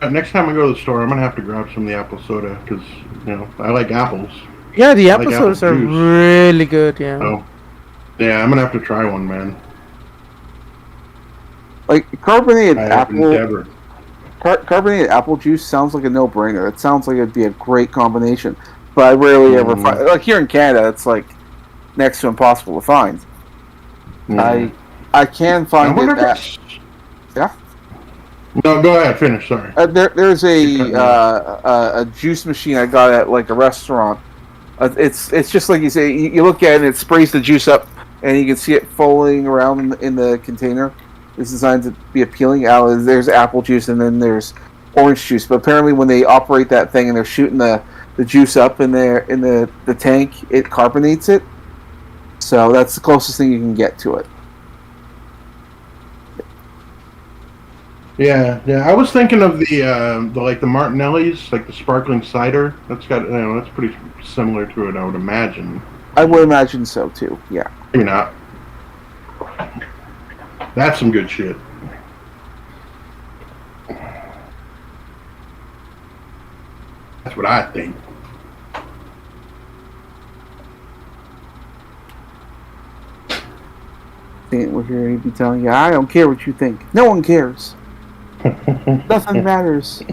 Next time I go to the store, I'm gonna have to grab some of the apple soda because I like apples. Yeah, the apple sodas are really good. Yeah. So, yeah, I'm gonna have to try one, man. Like carbonated apple juice sounds like a no-brainer. It sounds like it'd be a great combination, but I rarely ever find. Like here in Canada, it's like next to impossible to find. I can find it. Yeah. No, go ahead. Finish. Sorry. There's a juice machine I got at like a restaurant. It's just like you say. You look at it, and it sprays the juice up, and you can see it falling around in the container. It's designed to be appealing. There's apple juice, and then there's orange juice. But apparently, when they operate that thing and they're shooting the juice up in the tank, it carbonates it. So that's the closest thing you can get to it. Yeah. I was thinking of the Martinelli's, like the sparkling cider. That's got that's pretty similar to it, I would imagine. I would imagine so too. Yeah. Maybe not. That's some good shit. That's what I think. We're here to be telling you, I don't care what you think. No one cares. Nothing matters.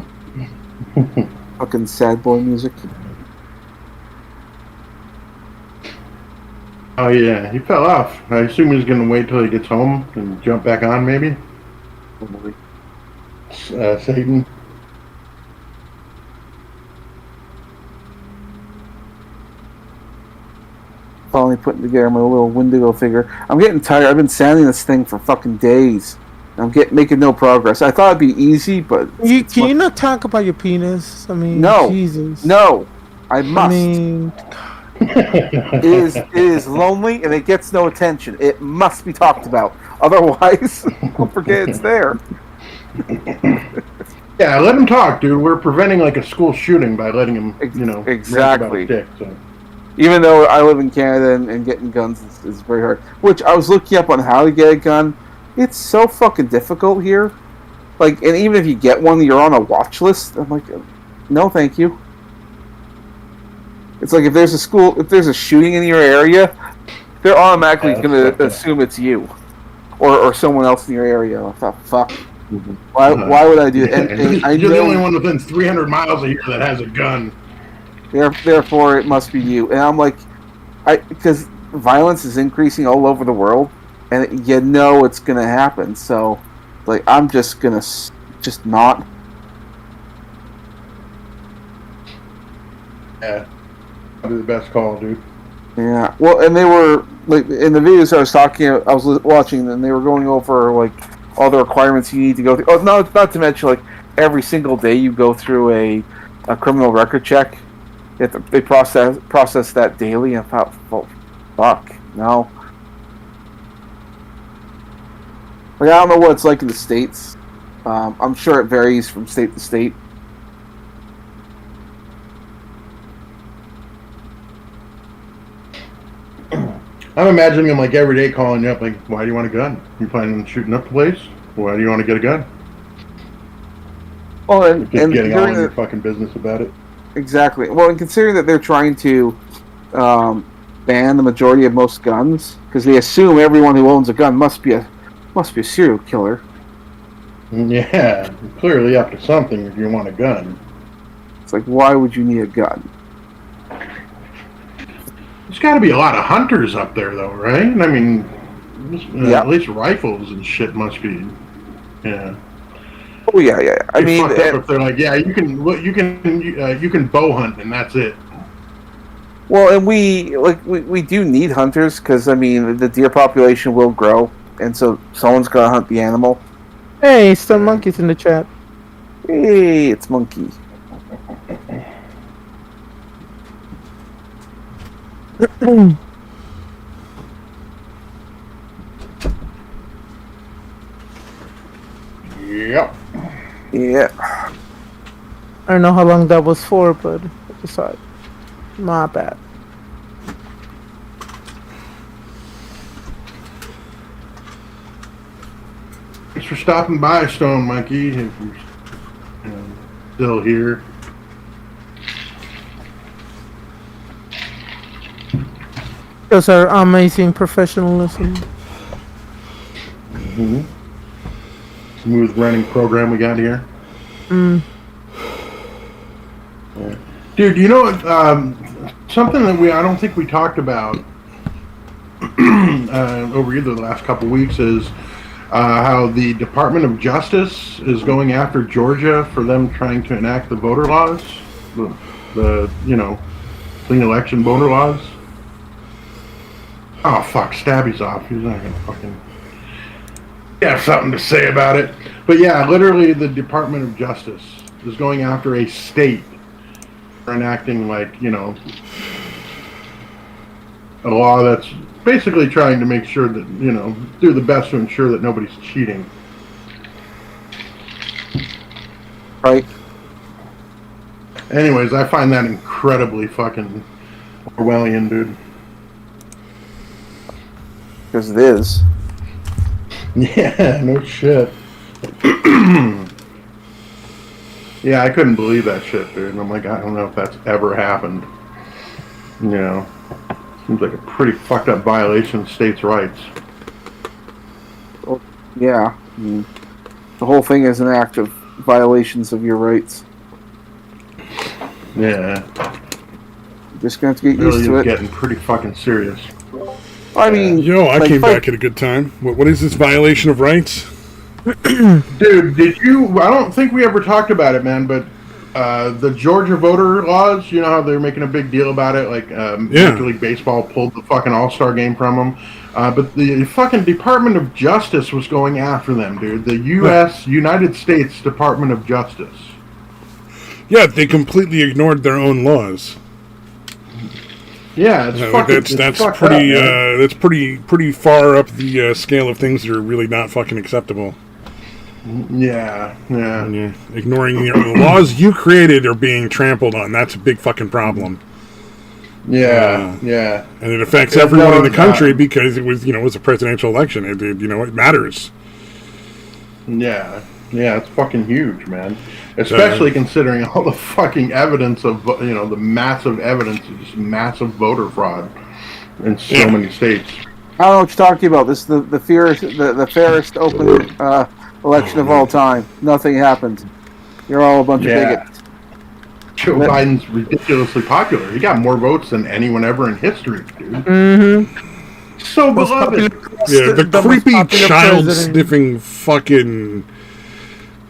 Fucking sad boy music. Oh yeah, he fell off. I assume he's gonna wait till he gets home and jump back on, maybe. Probably. Satan. Finally putting together my little Wendigo figure. I'm getting tired. I've been sanding this thing for fucking days. I'm making no progress. I thought it'd be easy, but Can you not talk about your penis? I mean, no, Jesus. no, I must. I mean, it is lonely and it gets no attention. It must be talked about. Otherwise, I'll forget it's there. Yeah, let him talk, dude. We're preventing like a school shooting by letting him, exactly. Rant about a dick, so. Even though I live in Canada and getting guns is very hard. Which I was looking up on how to get a gun. It's so fucking difficult here. Like, and even if you get one, you're on a watch list. I'm like, no, thank you. It's like if there's a shooting in your area, they're automatically going to assume it's you, or someone else in your area. I thought, fuck. Why would I do that? And you're the only one within 300 miles of here that has a gun. Therefore, it must be you. And I'm like, because violence is increasing all over the world, and you know it's gonna happen. So, like, I'm just gonna just not. Yeah, that'd be the best call, dude. Yeah. Well, and they were like in the videos I was watching, and they were going over like all the requirements you need to go through. Oh no, not to mention like every single day you go through a criminal record check. They process that daily, and I thought, well, fuck, no. Like, I don't know what it's like in the States. I'm sure it varies from state to state. I'm imagining him like every day calling you up, like, why do you want a gun? You planning on shooting up the place? Why do you want to get a gun? Well, and getting all in your fucking business about it. Exactly. Well, and considering that they're trying to ban the majority of most guns, because they assume everyone who owns a gun must be a serial killer. Yeah, you're clearly up to something if you want a gun. It's like, why would you need a gun? There's got to be a lot of hunters up there, though, right? I mean, at least rifles and shit must be. Yeah. Oh yeah. I mean, if they're like, yeah, you can bow hunt and that's it. Well, and we do need hunters because I mean the deer population will grow, and so someone's gotta hunt the animal. Hey, some monkeys in the chat. Hey, it's Monkey. Yep. Yeah. I don't know how long that was for, but I just thought, not bad. Thanks for stopping by, Stone Monkey, if you're still here. Those are amazing professionalism. Mm-hmm. Smooth running program we got here. Mm. Yeah. Dude, you know what? Something that I don't think we talked about over either the last couple weeks is how the Department of Justice is going after Georgia for them trying to enact the voter laws, the clean election voter laws. Oh fuck, Stabby's off. He's not gonna fucking have something to say about it. But yeah, literally the Department of Justice is going after a state for enacting a law that's basically trying to make sure that, do the best to ensure that nobody's cheating. Right. Anyways, I find that incredibly fucking Orwellian, dude. Because it is. Yeah, no shit. Yeah, I couldn't believe that shit, dude. And I'm like, I don't know if that's ever happened. Seems like a pretty fucked up violation of states' rights. Well, yeah. the whole thing is an act of violations of your rights. Yeah. Just gonna have to get Really used to it. Getting pretty fucking serious. I mean, I came back at a good time. What is this violation of rights? Dude, did you? I don't think we ever talked about it, man. But the Georgia voter laws, you know how they're making a big deal about it? Like Major League Baseball pulled the fucking All-Star game from them. But the fucking Department of Justice was going after them, dude. The United States Department of Justice. Yeah, they completely ignored their own laws. Yeah, that's pretty far up the scale of things that are really not fucking acceptable. Yeah. Ignoring the laws you created are being trampled on. That's a big fucking problem. Yeah. And it affects everyone in the country because it was a presidential election. It matters. Yeah, it's fucking huge, man. Especially considering all the fucking evidence of, the massive evidence of just massive voter fraud in so many states. I don't know what you're talking about. This is the fairest open election of all time. Nothing happened. You're all a bunch of bigots. Joe Biden's ridiculously popular. He got more votes than anyone ever in history, dude. Mm-hmm. So beloved. Yeah, the creepy child-sniffing fucking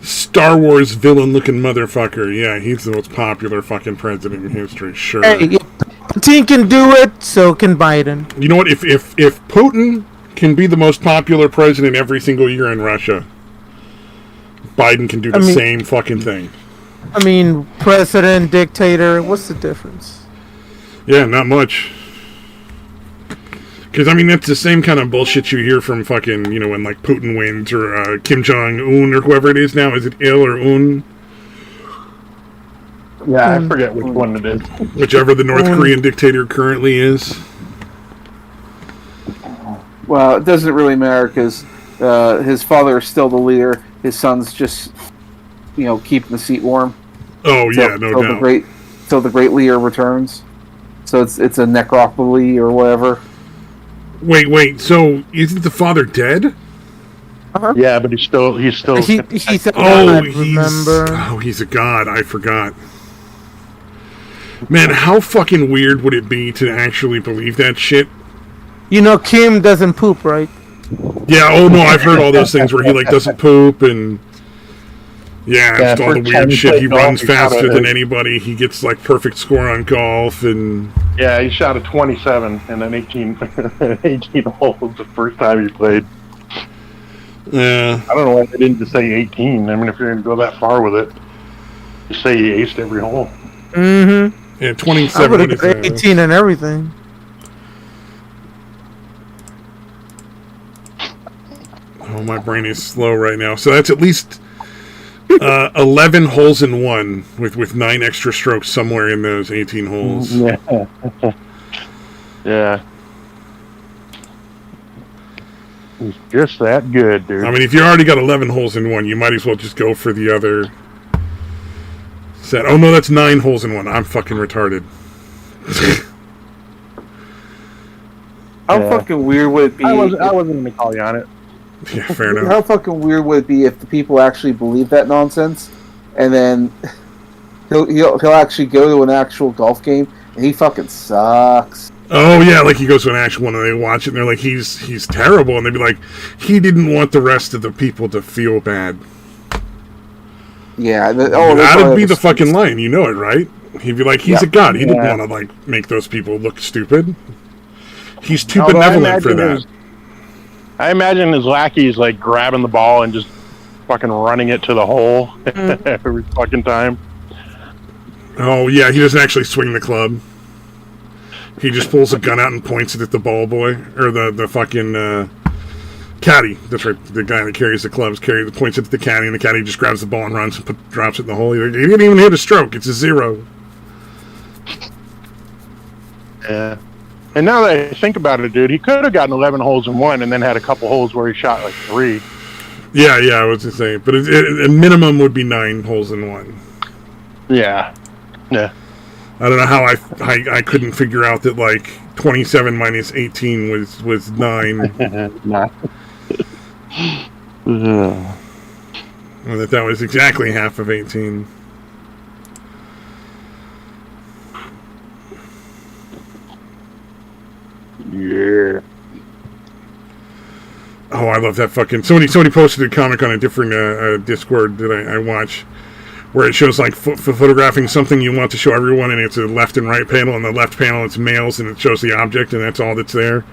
Star Wars villain-looking motherfucker. Yeah, he's the most popular fucking president in history. Sure. Hey, if Putin can do it, so can Biden. You know what? If Putin can be the most popular president every single year in Russia, Biden can do the same fucking thing. I mean, president, dictator, what's the difference? Yeah, not much. Because, that's the same kind of bullshit you hear from fucking, when, like, Putin wins, or Kim Jong-un, or whoever it is now. Is it Il or Un? Yeah, I forget which one it is. Whichever the North Korean dictator currently is. Well, it doesn't really matter, because his father is still the leader. His son's just, keeping the seat warm. Oh, yeah, no doubt. Till the great leader returns. So it's a necropoli or whatever. Wait. So isn't the father dead? Uh-huh. Yeah, but he's still. He's a god. Remember? He's a god. I forgot. Man, how fucking weird would it be to actually believe that shit? Kim doesn't poop, right? Yeah. Oh no, I've heard all those things where he doesn't poop and. Yeah, all the weird shit. He runs faster than anybody. He gets perfect score on golf, and he shot a 27 and then 18 holes the first time he played. Yeah, I don't know why they didn't just say 18. I mean, if you're going to go that far with it, just say he aced every hole. Mm-hmm. Yeah, 27. I would have got 18 and everything. Oh, my brain is slow right now. So that's at least 11 holes in one with 9 extra strokes somewhere in those 18 holes. Yeah. He's just that good, dude. I mean, if you already got 11 holes in one, you might as well just go for the other set. Oh, no, that's 9 holes in one. I'm fucking retarded. How fucking weird would it be? I wasn't going to call you on it. Yeah, fair enough. How fucking weird would it be if the people actually believe that nonsense, and then he'll actually go to an actual golf game and he fucking sucks. Oh yeah, he goes to an actual one and they watch it and they're like, he's terrible, and they'd be like, he didn't want the rest of the people to feel bad. Yeah, that'd be the fucking line, you know it, right? He'd be like, he's a god. He didn't want to make those people look stupid. He's too benevolent for that. I imagine his lackeys grabbing the ball and just fucking running it to the hole every fucking time. Oh yeah, he doesn't actually swing the club. He just pulls a gun out and points it at the ball boy or the fucking caddy. That's right, the guy that carries the clubs points it at the caddy, and the caddy just grabs the ball and runs and drops it in the hole. He didn't even hit a stroke. It's a 0. Yeah. And now that I think about it, dude, he could have gotten 11 holes in one and then had a couple holes where he shot 3. Yeah, I was just saying. But a minimum would be 9 holes in one. Yeah. I don't know how I couldn't figure out that 27 minus 18 was 9. Nah. And that was exactly half of 18. Yeah. Oh, I love that fucking... Somebody posted a comic on a different Discord that I watch, where it shows, like, photographing something you want to show everyone, and it's a left and right panel. On the left panel, it's males, and it shows the object, and that's all that's there.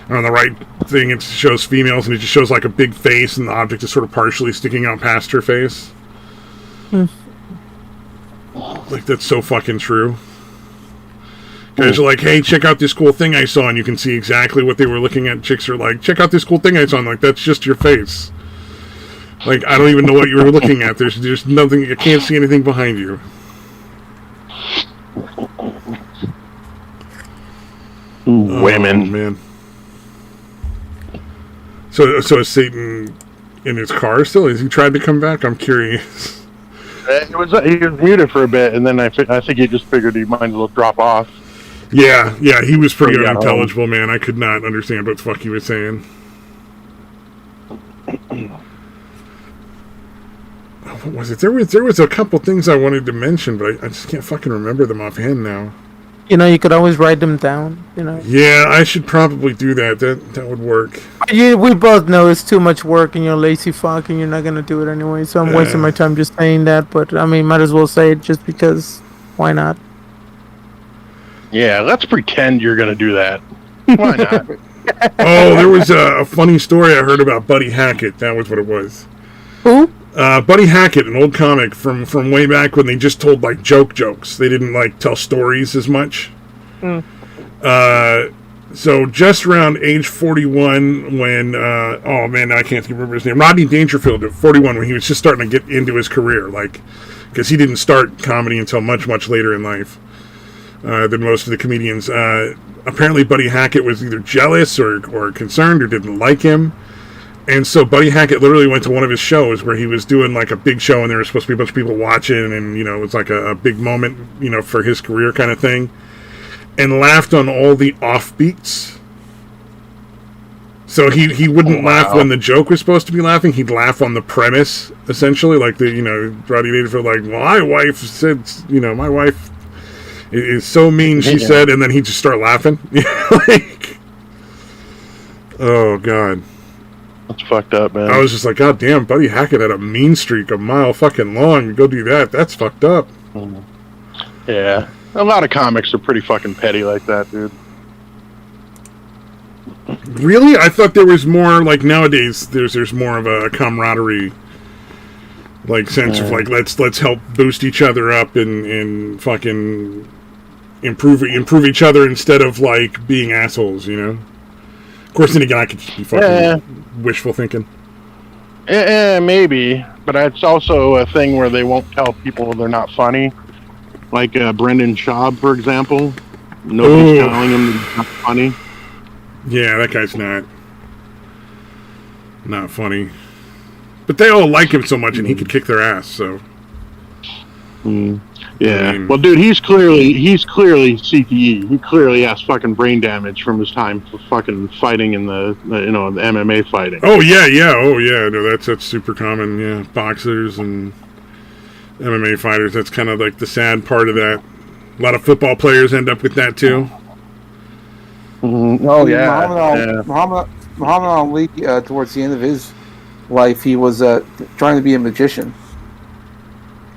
And on the right thing, it shows females, and it just shows, like, a big face, and the object is sort of partially sticking out past her face. Like, that's so fucking true. Guys are like, hey, check out this cool thing I saw, and you can see exactly what they were looking at. Chicks are like, check out this cool thing I saw, and like, that's just your face. Like, I don't even know what you were looking at. There's nothing, you can't see anything behind you. Women. Oh, man. So is Satan in his car still? Has he tried to come back? I'm curious. He was muted for a bit, and then I think he just figured he might as well drop off. Yeah, he was pretty unintelligible, man. I could not understand what the fuck he was saying. What was it? There was a couple things I wanted to mention, but I just can't fucking remember them offhand now. You know, you could always write them down, you know. Yeah, I should probably do that. That would work. We both know it's too much work and you're a lazy fuck and you're not going to do it anyway, so I'm wasting my time just saying that, but I mean, might as well say it just because, why not? Yeah, let's pretend you're going to do that. Why not? Oh, there was a funny story I heard about Buddy Hackett. That was what it was. Who? Buddy Hackett, an old comic from way back when they just told, like, jokes. They didn't, like, tell stories as much. So just around age 41 when, oh man, I can't remember his name, Rodney Dangerfield at 41, when he was just starting to get into his career, like, because he didn't start comedy until much later in life than most of the comedians. Apparently Buddy Hackett was either jealous or concerned or didn't like him. And so Buddy Hackett literally went to one of his shows where he was doing like a big show and there was supposed to be a bunch of people watching and, you know, it was like a big moment, you know, for his career kind of thing. And laughed on all the offbeats. So he wouldn't laugh when the joke was supposed to be laughing. He'd laugh on the premise, essentially. Like, the, you know, Rodney Dangerfield, like, well, my wife said, you know, my wife is so mean, she said, and then he'd just start laughing. Like, oh, God. That's fucked up, man. I was just like, God damn, Buddy Hackett had a mean streak a mile fucking long. Go do that. That's fucked up. Yeah. A lot of comics are pretty fucking petty like that, dude. Really? I thought there was more, like, nowadays there's more of a camaraderie, like, sense of, like, let's help boost each other up and fucking improve each other instead of, like, being assholes, you know? Of course, then again, I could just be fucking wishful thinking. Yeah, maybe. But it's also a thing where they won't tell people they're not funny. Like Brendan Schaub, for example. Nobody's telling him he's not funny. Yeah, that guy's not funny. But they all like him so much, and he could kick their ass, so... Yeah. I mean, well, dude, he's clearly CTE. He clearly has fucking brain damage from his time for fucking fighting in the the MMA fighting. Oh, yeah. No, that's super common, yeah. Boxers and MMA fighters, that's kind of like the sad part of that. A lot of football players end up with that, too. Oh, yeah. Muhammad Ali, towards the end of his life, he was trying to be a magician.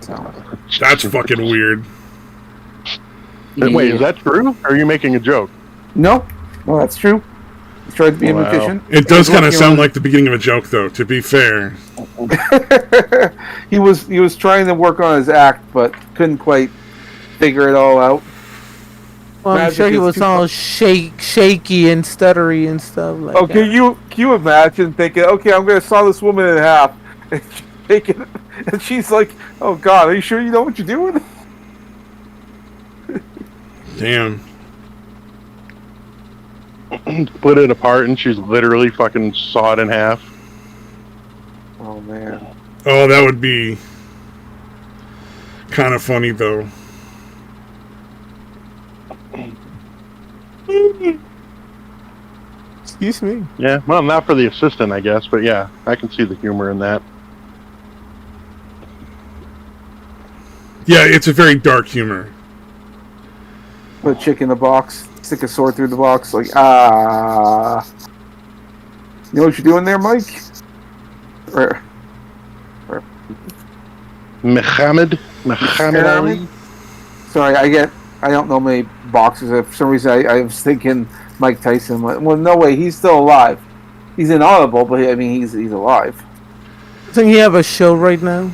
So. That's fucking weird. Wait, is that true? Or are you making a joke? No, that's true. He tried to be a magician. It does kind of sound like the beginning of a joke, though, to be fair. He was trying to work on his act, but couldn't quite figure it all out. Well, I'm sure he was all shaky and stuttery and stuff like that. Can you imagine thinking, okay, I'm going to saw this woman in half, and she's like, oh God, are you sure you know what you're doing? Damn. Split it apart, and she's literally fucking sawed in half. Oh man. Oh, that would be kind of funny, though. Excuse me. Yeah, well, not for the assistant, I guess, but yeah, I can see the humor in that. Yeah, it's a very dark humor. Put a chick in the box, stick a sword through the box, like, you know what you're doing there, Mike? Or Muhammad Ali. Sorry, I don't know many boxers. For some reason, I was thinking Mike Tyson. Well, no way, he's still alive. He's inaudible, but I mean, he's alive. I think he have a show right now.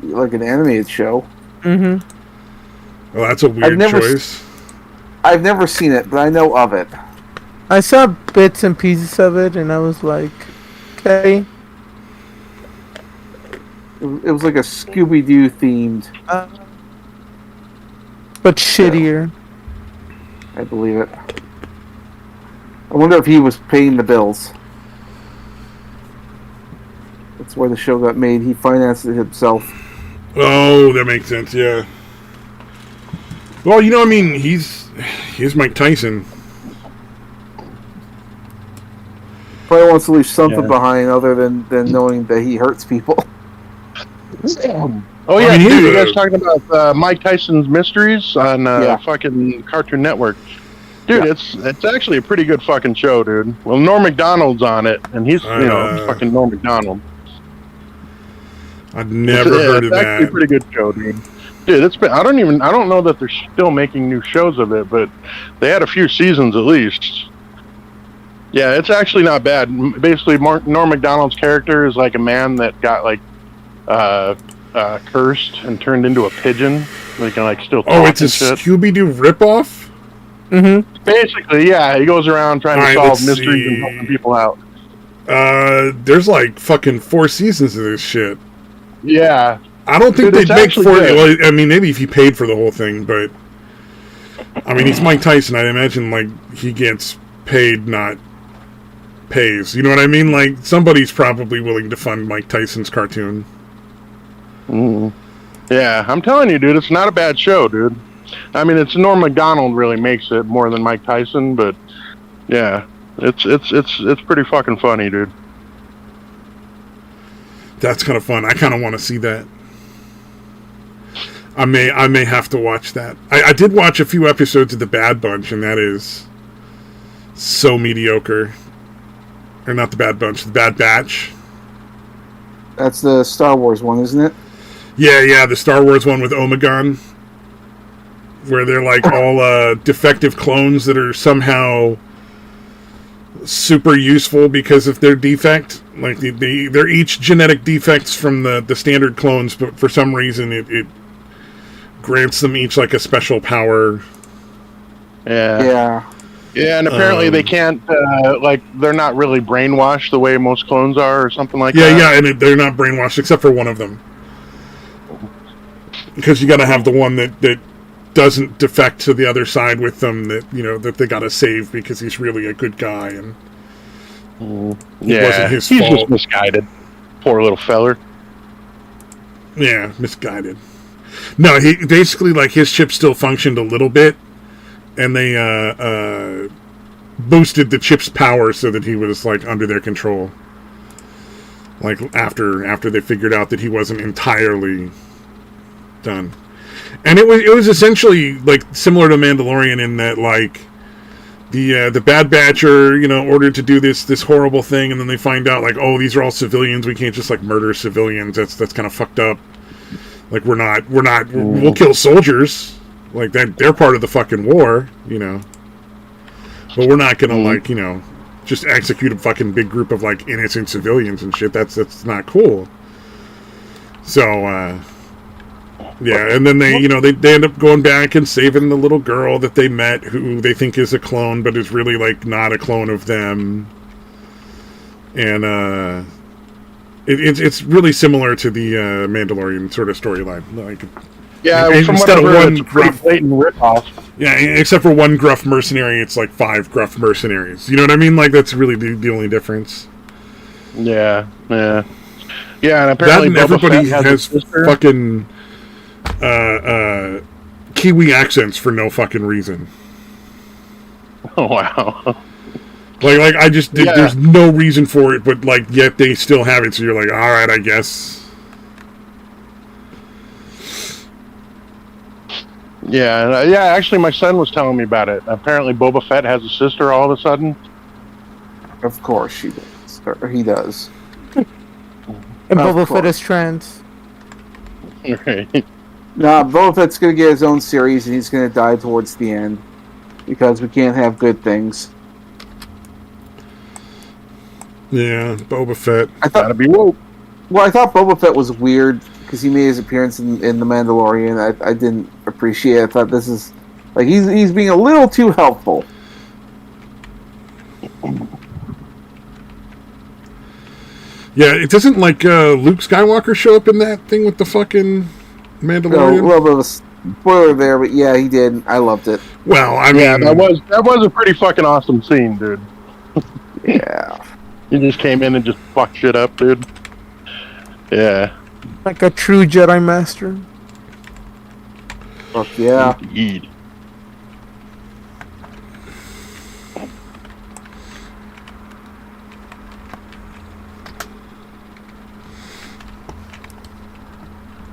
Like an animated show. Mm-hmm. Well, that's a weird choice. I've never seen it, but I know of it. I saw bits and pieces of it, and I was like, okay. It was like a Scooby-Doo themed. But shittier. I believe it. I wonder if he was paying the bills. That's why the show got made. He financed it himself. Oh, that makes sense, yeah. Well, you know, I mean, he's Mike Tyson. Probably wants to leave something behind other than knowing that he hurts people. Oh yeah, I mean, dude, you guys talking about Mike Tyson's Mysteries on fucking Cartoon Network? Dude, it's actually a pretty good fucking show, dude. Well, Norm Macdonald's on it, and he's fucking Norm Macdonald. I've never heard of that. It's actually a pretty good show, dude. Dude, it's been I don't know that they're still making new shows of it, but they had a few seasons at least. Yeah, it's actually not bad. Basically, Norm Macdonald's character is like a man that got like cursed and turned into a pigeon. They can like still talk. Oh, it's a shit. Scooby-Doo ripoff? Mm-hmm. Basically, yeah, he goes around trying to solve mysteries and helping people out. There's like fucking 4 seasons of this shit. Yeah. I don't think they'd make 4. Well, I mean, maybe if he paid for the whole thing, but I mean, he's Mike Tyson. I'd imagine like he gets paid, not pays. You know what I mean? Like somebody's probably willing to fund Mike Tyson's cartoon. Mm. Yeah, I'm telling you, dude, it's not a bad show, dude. I mean, it's Norm Macdonald really makes it more than Mike Tyson, but yeah, it's pretty fucking funny, dude. That's kind of fun. I kind of want to see that. I may have to watch that. I did watch a few episodes of The Bad Bunch, and that is so mediocre. Or not The Bad Bunch, The Bad Batch. That's the Star Wars one, isn't it? Yeah, the Star Wars one with Omegon. Where they're like all defective clones that are somehow super useful because of their defect. Like they're each genetic defects from the standard clones, but for some reason it grants them each like a special power. Yeah, and apparently they can't they're not really brainwashed the way most clones are, or something like that. Yeah, and they're not brainwashed except for one of them, because you got to have the one that doesn't defect to the other side with them, that they got to save because he's really a good guy, and it wasn't his fault. He's just misguided. Poor little feller. Yeah, misguided. No, he basically, like, his chip still functioned a little bit, and they boosted the chip's power so that he was like under their control. Like after they figured out that he wasn't entirely done. And it was essentially like similar to Mandalorian in that, like, the Bad Batch are, ordered to do this horrible thing, and then they find out, like, oh, these are all civilians. We can't just like murder civilians. That's kind of fucked up. Like, we'll kill soldiers. Like, they're part of the fucking war, But we're not gonna like, just execute a fucking big group of like innocent civilians and shit. That's not cool. So yeah, and then they end up going back and saving the little girl that they met, who they think is a clone, but is really like not a clone of them. And it's really similar to the Mandalorian sort of storyline. Like, yeah, from instead of one gruff blatant ripoff. Yeah, except for one gruff mercenary, it's like 5 gruff mercenaries. You know what I mean? Like, that's really the only difference. Yeah. And apparently that, and everybody has a fucking Kiwi accents for no fucking reason. Oh, wow. Like I just there's no reason for it, but like yet they still have it. So you're like, all right, I guess. Yeah, yeah. Actually, my son was telling me about it. Apparently, Boba Fett has a sister all of a sudden. Of course she does. Or he does. And Boba Fett is trans. Right. Nah, Boba Fett's gonna get his own series, and he's gonna die towards the end because we can't have good things. Yeah, Boba Fett. Gotta be woke. Well, I thought Boba Fett was weird because he made his appearance in The Mandalorian. I didn't appreciate it. I thought this is like he's being a little too helpful. Yeah, it doesn't like Luke Skywalker show up in that thing with the fucking Mandalorian. A little bit of a spoiler there, but yeah, he did. I loved it. Well, I mean, that was a pretty fucking awesome scene, dude. Yeah, he just came in and just fucked shit up, dude. Yeah, like a true Jedi Master. fuck yeah. Indeed.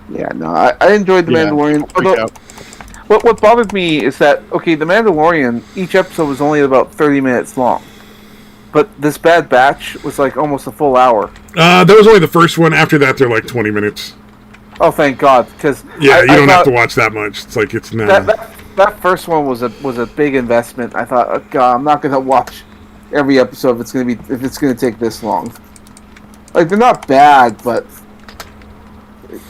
Yeah, no, I enjoyed The Mandalorian. Although, what bothered me is that, okay, The Mandalorian, each episode was only about 30 minutes long. But this Bad Batch was like almost a full hour. That was only the first one. After that, they're like 20 minutes. Oh, thank God, because yeah, you don't have to watch that much. It's like it's not. That first one was a big investment. I thought, oh, God, I'm not gonna watch every episode if it's gonna take this long. Like, they're not bad, but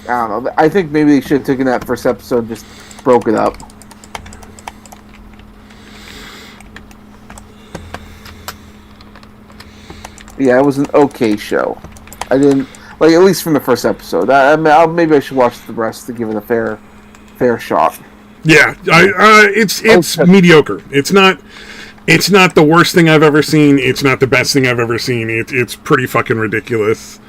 I don't know. I think maybe they should have taken that first episode and just broke it up. Yeah, it was an okay show. I didn't like, at least from the first episode. Maybe I should watch the rest to give it a fair shot. Yeah, it's mediocre. It's not the worst thing I've ever seen. It's not the best thing I've ever seen. It's pretty fucking ridiculous.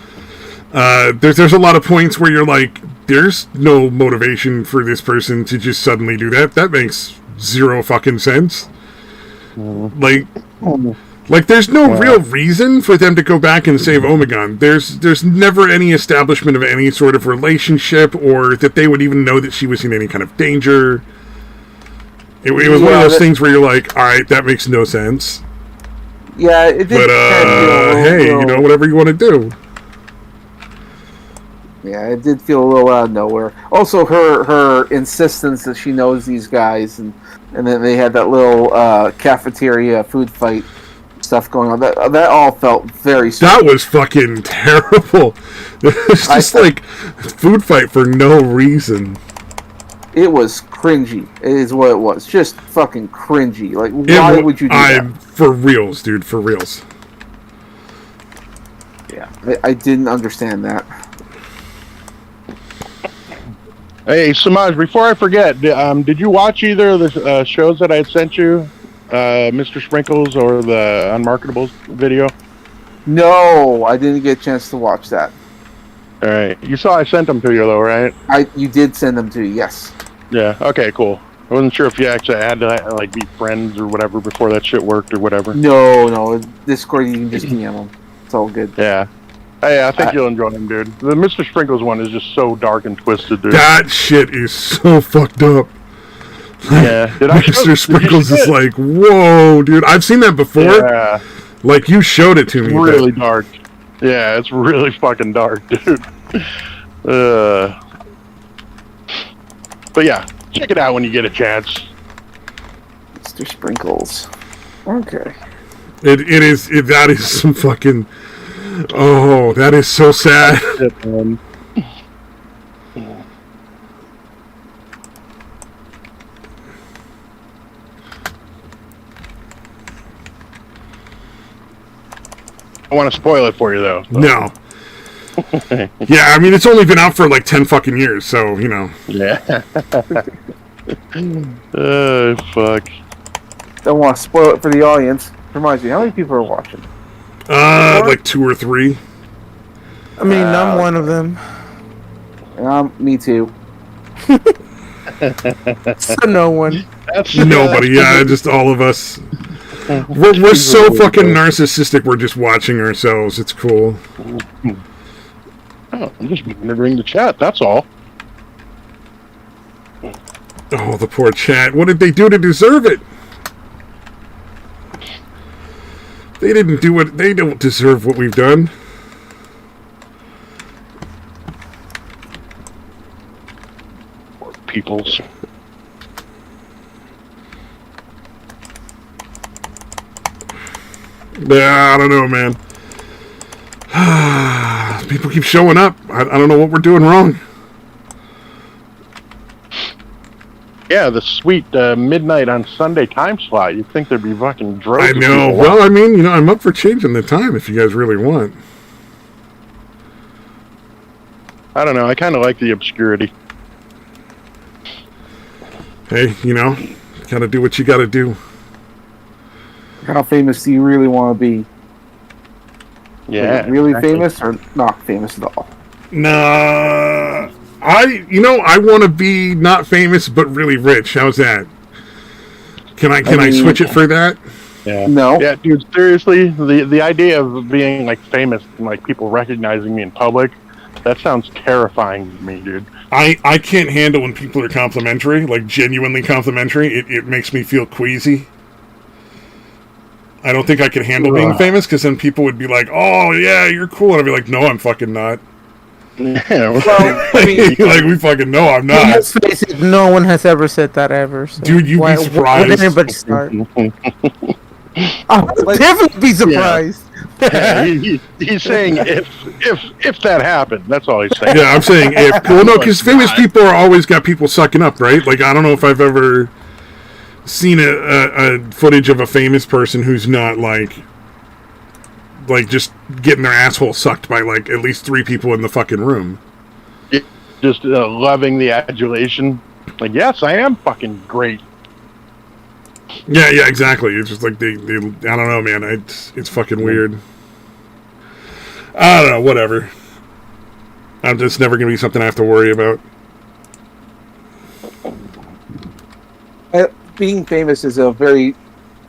There's a lot of points where you're like, there's no motivation for this person to just suddenly do that. That makes zero fucking sense. Like there's no real reason for them to go back and save Omegon. There's never any establishment of any sort of relationship or that they would even know that she was in any kind of danger. It was one of those things where you're like, all right, that makes no sense. Yeah, it did. But hey, you know, whatever you want to do. Yeah, it did feel a little out of nowhere. Also, her insistence that she knows these guys, and then they had that little cafeteria food fight stuff going on. That all felt very strange. That was fucking terrible. It was just like food fight for no reason. It was cringy. It is what it was. Just fucking cringy. Like, why would you do that? For reals, dude. For reals. Yeah, I didn't understand that. Hey, Samaj, before I forget, did you watch either of the shows that I had sent you? Mr. Sprinkles or the Unmarketables video? No, I didn't get a chance to watch that. All right. You saw I sent them to you, though, right? You did send them to you, yes. Yeah, okay, cool. I wasn't sure if you actually had to, like, be friends or whatever before that shit worked or whatever. No. Discord, you can just DM them. It's all good. Yeah. Hey, I think you'll enjoy them, dude. The Mr. Sprinkles one is just so dark and twisted, dude. That shit is so fucked up. Yeah. Mr. Sprinkles is like, whoa, dude. I've seen that before. Yeah. Like, you showed it to me. It's really dark. Yeah, it's really fucking dark, dude. But yeah, check it out when you get a chance. Mr. Sprinkles. Okay. That is some fucking... Oh, that is so sad. I want to spoil it for you, though. So. No. Yeah, I mean, it's only been out for like 10 fucking years, so, you know. Yeah. Oh, fuck. Don't want to spoil it for the audience. Reminds me, how many people are watching? Like 2 or 3. I mean, I'm one of them. Me too. So no one. Nobody, yeah, just all of us. We're so fucking narcissistic, we're just watching ourselves. It's cool. Oh, I'm just monitoring the chat, that's all. Oh, the poor chat. What did they do to deserve it? They didn't do it. They don't deserve what we've done. Poor peoples. Yeah, I don't know, man. People keep showing up. I don't know what we're doing wrong. Yeah, the sweet midnight on Sunday time slot. You'd think there'd be fucking droves. I know. Well, I mean, I'm up for changing the time if you guys really want. I don't know. I kind of like the obscurity. Hey, gotta do what you gotta do. How famous do you really want to be? Yeah. Like, really famous or not famous at all? Nah. I want to be not famous but really rich. How's that? Can I switch it for that? Yeah. No. Yeah, dude. Seriously, the idea of being like famous and like people recognizing me in public, that sounds terrifying to me, dude. I can't handle when people are complimentary, like genuinely complimentary. It makes me feel queasy. I don't think I could handle being famous because then people would be like, "Oh yeah, you're cool," and I'd be like, "No, I'm fucking not." Yeah. Well, I mean, like we fucking know I'm not. Let's face it, no one has ever said that ever. So Dude, you'd be surprised. Why did anybody start? I would definitely be surprised. Yeah, he's saying if that happened, that's all he's saying. Yeah, I'm saying if. Well, no, because famous people are always got people sucking up, right? Like I don't know if I've ever seen a footage of a famous person who's not like just getting their asshole sucked by like at least 3 people in the fucking room. Just loving the adulation. Like, yes, I am fucking great. Yeah, exactly. It's just like they I don't know, man. It's fucking weird. I don't know, whatever. I'm just never gonna be something I have to worry about. being famous is a very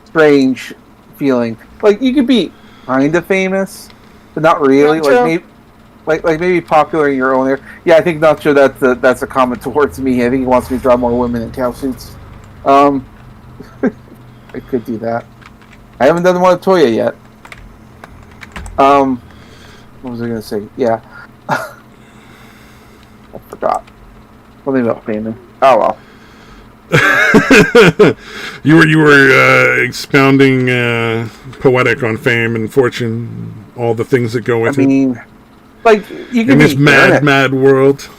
strange feeling. Like, you could be kind of famous, but not really. Nacho. Like maybe popular in your own area. Yeah, I think Nacho, that's a comment towards me. I think he wants me to draw more women in cow suits. I could do that. I haven't done one with Toya yet. What was I gonna say? Yeah. I forgot. Something about famous. Oh well. you were expounding poetic on fame and fortune, all the things that go with it. Like, you can in be this mad world.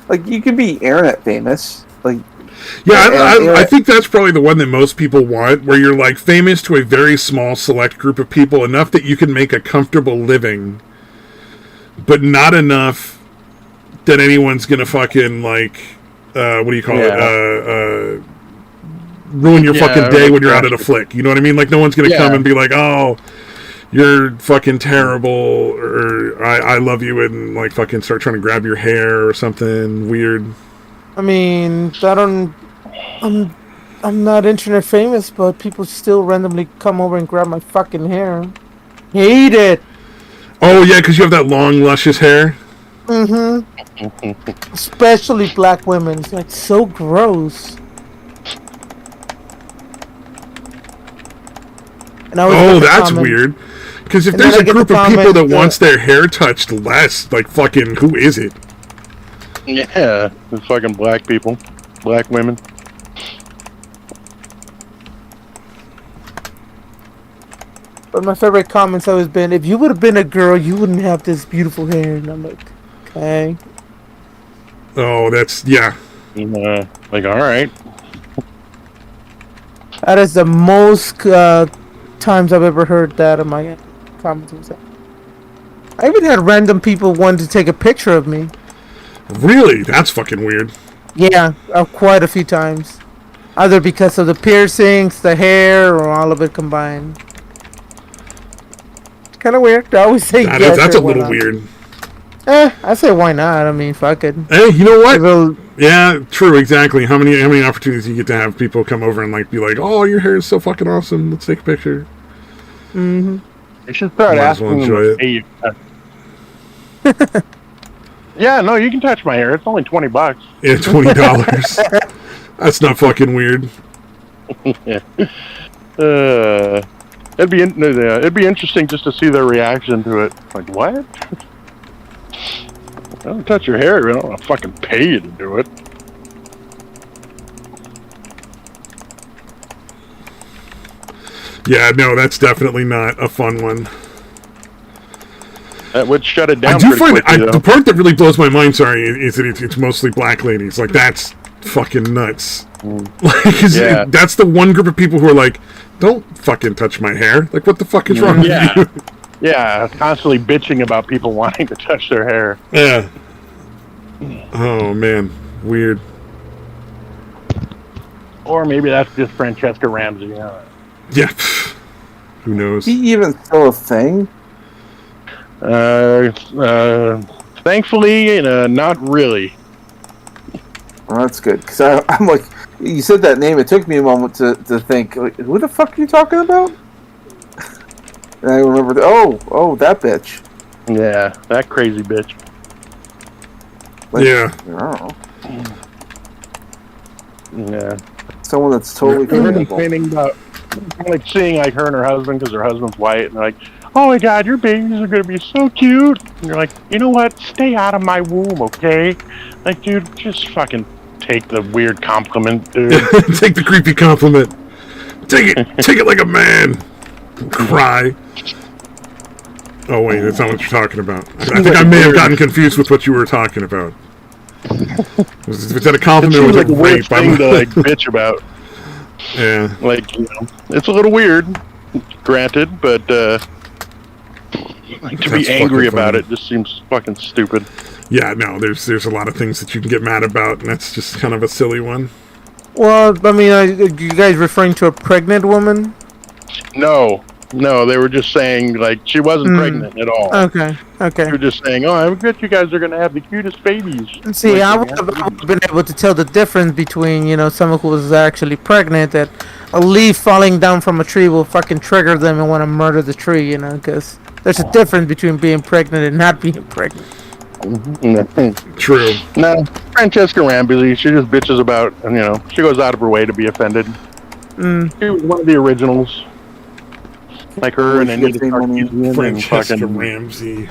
Like, you could be internet famous. Like, yeah, I think that's probably the one that most people want, where you're like famous to a very small select group of people, enough that you can make a comfortable living, but not enough that anyone's gonna fucking like what do you call it? Ruin your fucking day when you're out at a flick. You know what I mean? Like, no one's gonna come and be like, "Oh, you're fucking terrible," or I love you, and like fucking start trying to grab your hair or something weird. I mean, I'm not internet famous, but people still randomly come over and grab my fucking hair. Hate it. Oh yeah, because you have that long, luscious hair. Mm-hmm. Especially black women. It's like so gross. And that's weird. Because if there's a group of people that wants their hair touched less, like fucking, who is it? Yeah, the fucking black people, black women. But my favorite comments always been, if you would have been a girl, you wouldn't have this beautiful hair. And I'm like, okay. Oh, that's, yeah. Like, alright. That is the most times I've ever heard that in my comments. I even had random people wanting to take a picture of me. Really? That's fucking weird. Yeah, quite a few times. Either because of the piercings, the hair, or all of it combined. It's kind of weird. I always say yes. That's a little weird. I say why not? I mean, fuck it. Hey, you know what? Yeah, true, exactly. How many opportunities you get to have people come over and like be like, "Oh, your hair is so fucking awesome. Let's take a picture." Mm-hmm. You should start asking them. Yeah, no, you can touch my hair. It's only $20. Yeah, $20. That's not fucking weird. Yeah. It'd be interesting just to see their reaction to it. Like, what? I don't touch your hair. I don't want to fucking pay you to do it. Yeah, no, that's definitely not a fun one. That would shut it down. I do find the part that really blows my mind. Sorry, is that it's mostly black ladies. Like, that's fucking nuts. Like, that's the one group of people who are like, don't fucking touch my hair. Like, what the fuck is wrong with you? Yeah, constantly bitching about people wanting to touch their hair. Yeah. Oh, man. Weird. Or maybe that's just Francesca Ramsey. Yeah. Who knows? Is he even still a thing? Thankfully, not really. Well, that's good. Because I'm like, you said that name. It took me a moment to think, like, who the fuck are you talking about? And I remembered, oh, that bitch. Yeah, that crazy bitch. Like, yeah. I don't know. Yeah. Someone that's totally complaining about, like, seeing like her and her husband because her husband's white, and they're like, oh my god, your babies are gonna be so cute. And you're like, you know what? Stay out of my womb, okay? Like, dude, just fucking take the weird compliment, dude. Take the creepy compliment. Take it like a man. Cry. Oh wait, that's not what you're talking about. I think I may have gotten confused with what you were talking about. Was that a compliment or was like it a weird rape? thing to like bitch about. Yeah. Like, it's a little weird, granted, but like, to be angry about it just seems fucking stupid. Yeah, no, there's a lot of things that you can get mad about, and that's just kind of a silly one. Well, I mean, are you guys referring to a pregnant woman? No, they were just saying, like, she wasn't pregnant at all. Okay. They were just saying, oh, I bet you guys are going to have the cutest babies. See, like, I would have been able to tell the difference between, someone who was actually pregnant, that a leaf falling down from a tree will fucking trigger them and want to murder the tree, because there's a difference between being pregnant and not being pregnant. True. No, Francesca Ramsey, she just bitches about, she goes out of her way to be offended. She was one of the originals. Like her and Anita Sarkeesian. Francesca Ramsey.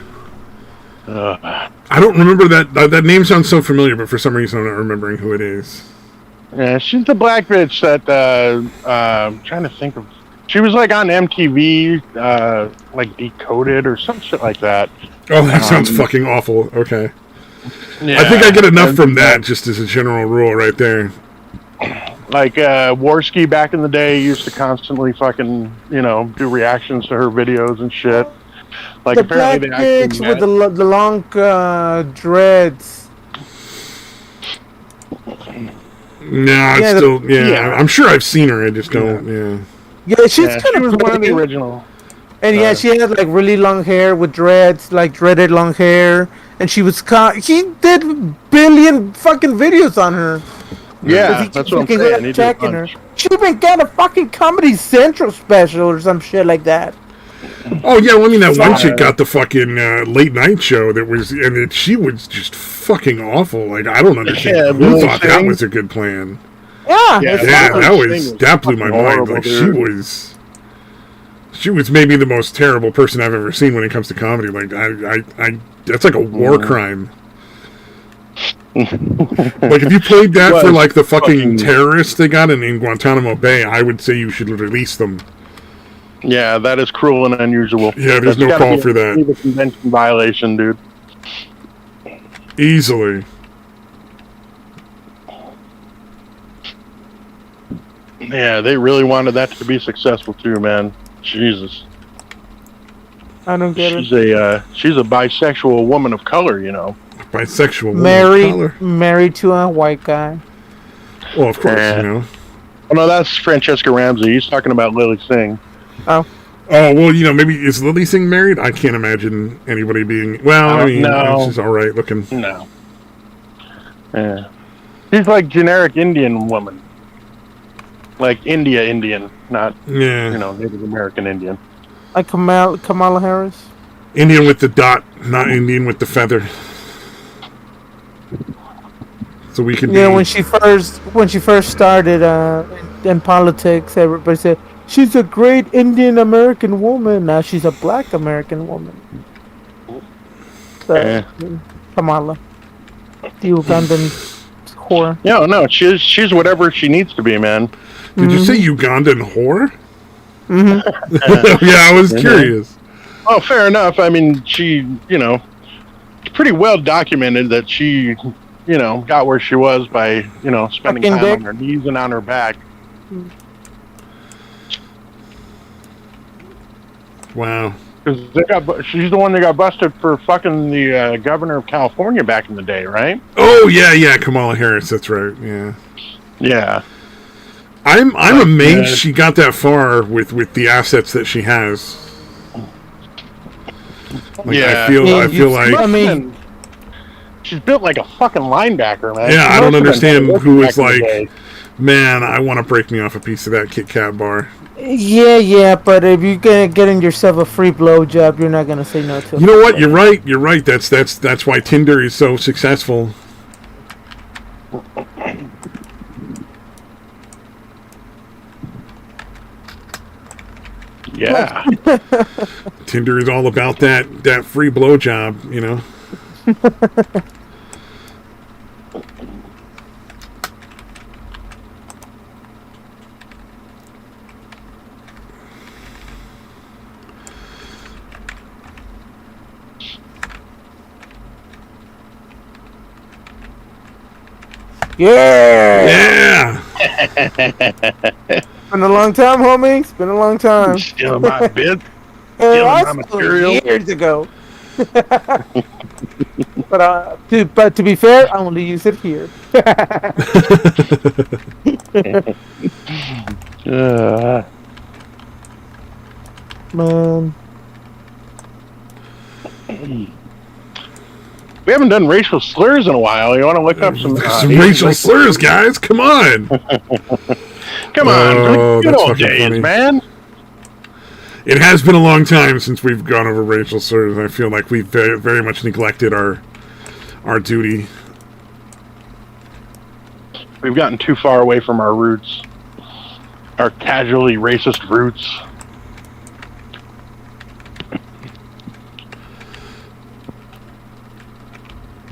I don't remember that name sounds so familiar, but for some reason I'm not remembering who it is. Yeah, she's the black bitch that, I'm trying to think of. She was like on MTV, like Decoded or some shit like that. Oh, that sounds fucking awful. Okay. Yeah, I think I get enough from that, just as a general rule right there. Like, Worski back in the day used to constantly fucking, do reactions to her videos and shit. Like, the black bitch with the long dreads. No, I'm sure I've seen her, I just don't, Yeah, she's kind of one of the original. And she had like really long hair with dreads, like dreaded long hair, and she did billion fucking videos on her. Yeah, that's what I'm saying. Checking her. She even got a fucking Comedy Central special or some shit like that. Oh yeah, well, I mean that one chick got the fucking late night show she was just fucking awful. Like, I don't understand who thought that was a good plan. Yeah, that blew my mind. Like, she was maybe the most terrible person I've ever seen when it comes to comedy. Like, I that's like a war crime. Like, if you played that for like the fucking terrorists they got in Guantanamo Bay, I would say you should release them. Yeah, that is cruel and unusual. Yeah, there's no call for that. It's a convention violation, dude. Easily. Yeah, they really wanted that to be successful too, man. Jesus. I don't get it. She's a bisexual woman of color, Bisexual woman of color. Married to a white guy. Well, of course, Oh, no, that's Francesca Ramsey. He's talking about Lily Singh. Oh. Oh, well, maybe is Lily Singh married? I can't imagine anybody being... Well, I mean, no. she's all right looking. No. Yeah. She's like generic Indian woman. Like Indian, not, Native American Indian. Like Kamala Harris? Indian with the dot, not Indian with the feather. So we can. Yeah, when she first started in politics, everybody said she's a great Indian American woman. Now she's a Black American woman. So, Kamala, the Ugandan whore. Yeah, no, she's whatever she needs to be, man. Did you say Ugandan whore? Mm-hmm. Yeah, I was curious. Oh, fair enough. I mean, she, it's pretty well documented that she, got where she was by, spending Fucking time dick. on her knees and on her back. Wow. Because she's the one that got busted for fucking the governor of California back in the day, right? Oh yeah, Kamala Harris. That's right. Yeah. Yeah. I'm amazed she got that far with the assets that she has. Like, Yeah. I feel like. I mean, she's built like a fucking linebacker, man. Yeah, I don't understand who is back in the like, day. man, I want to break me off a piece of that Kit Kat bar. yeah, but if you're getting yourself a free blowjob, you're not gonna say no to it. You know what? You're right. That's why Tinder is so successful. Yeah. Tinder is all about that free blowjob, Yeah. Yeah. Been a long time, homie. It's been a long time. Stealing my bit. Hey, my I material. years ago. But to be fair, I only use it here. Man. We haven't done racial slurs in a while. You want to look up some racial slurs, guys? Come on. Come on, Oh, good that's old fucking days, funny. man. It has been a long time since we've gone over racial slurs. I feel like we've very, very much neglected our duty. We've gotten too far away from our roots, our casually racist roots.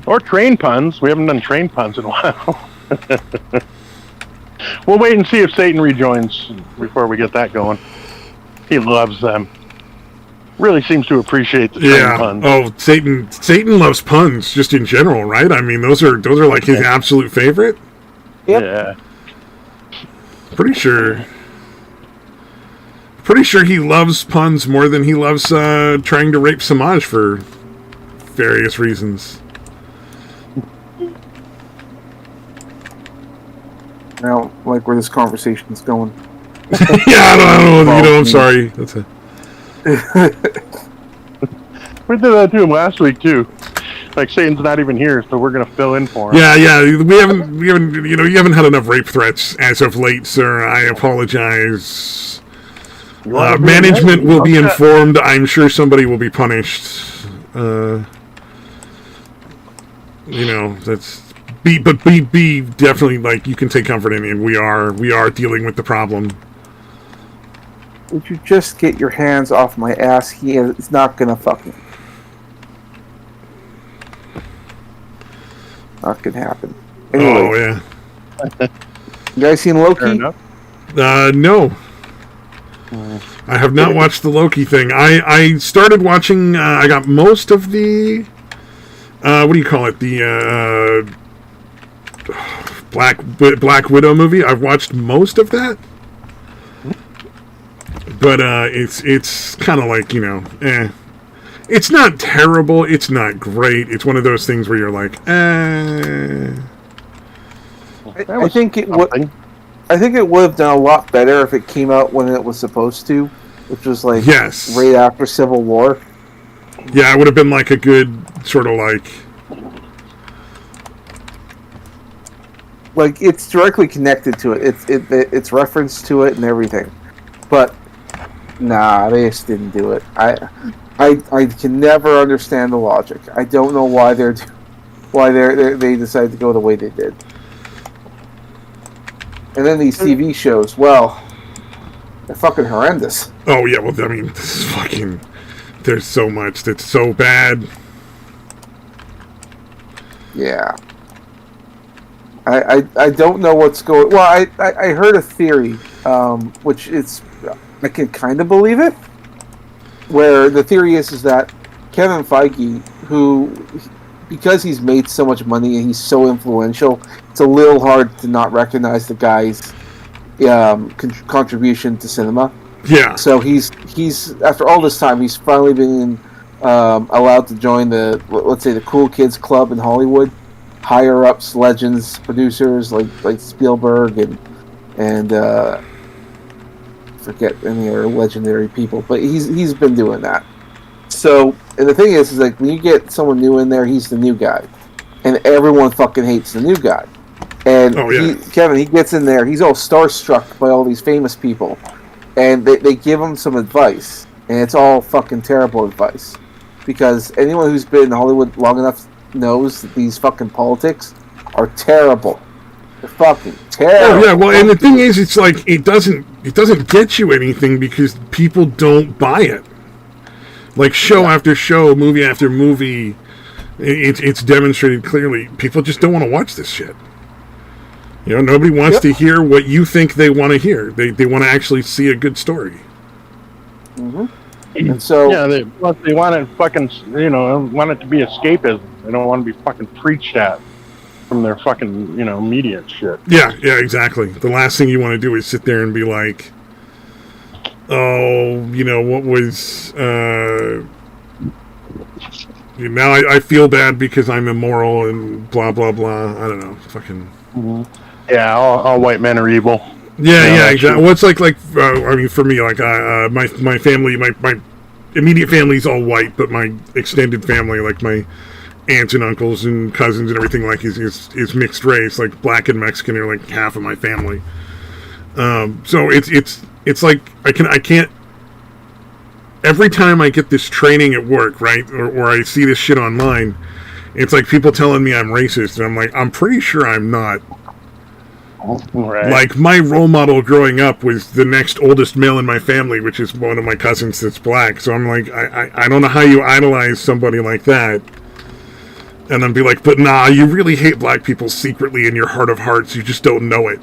Or train puns. We haven't done train puns in a while. We'll wait and see if Satan rejoins before we get that going. He loves them. Really seems to appreciate the train puns. Oh, Satan loves puns just in general, right? I mean, those are like his absolute favorite. Yep. Yeah. Pretty sure he loves puns more than he loves trying to rape Samaj for various reasons. Now, like where this conversation's going. Yeah, I don't know. I'm sorry. That's a... We did that to him last week too. Like Satan's not even here, so we're gonna fill in for him. Yeah. We haven't. You haven't had enough rape threats as of late, sir. I apologize. Management will be informed. I'm sure somebody will be punished. That's. Be definitely, like, you can take comfort in it. We are dealing with the problem. Would you just get your hands off my ass? He is not gonna fucking. Not gonna happen. Anyway, Oh yeah. you guys seen Loki? No. I have not watched the Loki thing. I started watching. I got most of the. What do you call it? The Black Widow movie. I've watched most of that, but it's kind of like, it's not terrible. It's not great. It's one of those things where you're like, I think it would. I think it would have done a lot better if it came out when it was supposed to, which was like right after Civil War. Yeah, it would have been like a good sort of like it's directly connected to it. It's reference to it and everything. But nah, they just didn't do it. I can never understand the logic. I don't know why they decided to go the way they did. And then these TV shows, well, they're fucking horrendous. Oh yeah, well I mean, this is fucking. There's so much that's so bad. Yeah. I don't know what's going. Well, I heard a theory, which I can kind of believe it. Where the theory is that Kevin Feige, who, because he's made so much money and he's so influential, it's a little hard to not recognize the guy's contribution to cinema. Yeah. So he's after all this time, he's finally been allowed to join let's say the cool kids club in Hollywood, higher ups, legends, producers like Spielberg and forget any other legendary people, but he's been doing that. So, and the thing is like when you get someone new in there, he's the new guy, and everyone fucking hates the new guy. And Kevin, he gets in there, he's all starstruck by all these famous people, and they give him some advice, and it's all fucking terrible advice, because anyone who's been in Hollywood long enough knows that these fucking politics are terrible. They're fucking terrible. Oh yeah, well, and the thing is, it's like it doesn't get you anything because people don't buy it. Like show after show, movie after movie, it's demonstrated clearly. People just don't want to watch this shit. You know, nobody wants to hear what you think they want to hear. They want to actually see a good story. Mm-hmm. And so they want it fucking, want it to be escapism. They don't want to be fucking preached at from their fucking, media and shit. Yeah, exactly. The last thing you want to do is sit there and be like, oh, what was, now I feel bad because I'm immoral and blah, blah, blah. I don't know. Fucking. Mm-hmm. Yeah, all white men are evil. Yeah, exactly. Well, it's like I mean, for me, like my family, my immediate family is all white, but my extended family, like my aunts and uncles and cousins and everything, like is mixed race. Like black and Mexican are like half of my family. So it's like I can't. Every time I get this training at work, right, or I see this shit online, it's like people telling me I'm racist, and I'm like, I'm pretty sure I'm not. Right. Like, my role model growing up was the next oldest male in my family, which is one of my cousins that's black. So I'm like, I don't know how you idolize somebody like that. And then be like, but nah, you really hate black people secretly in your heart of hearts. You just don't know it.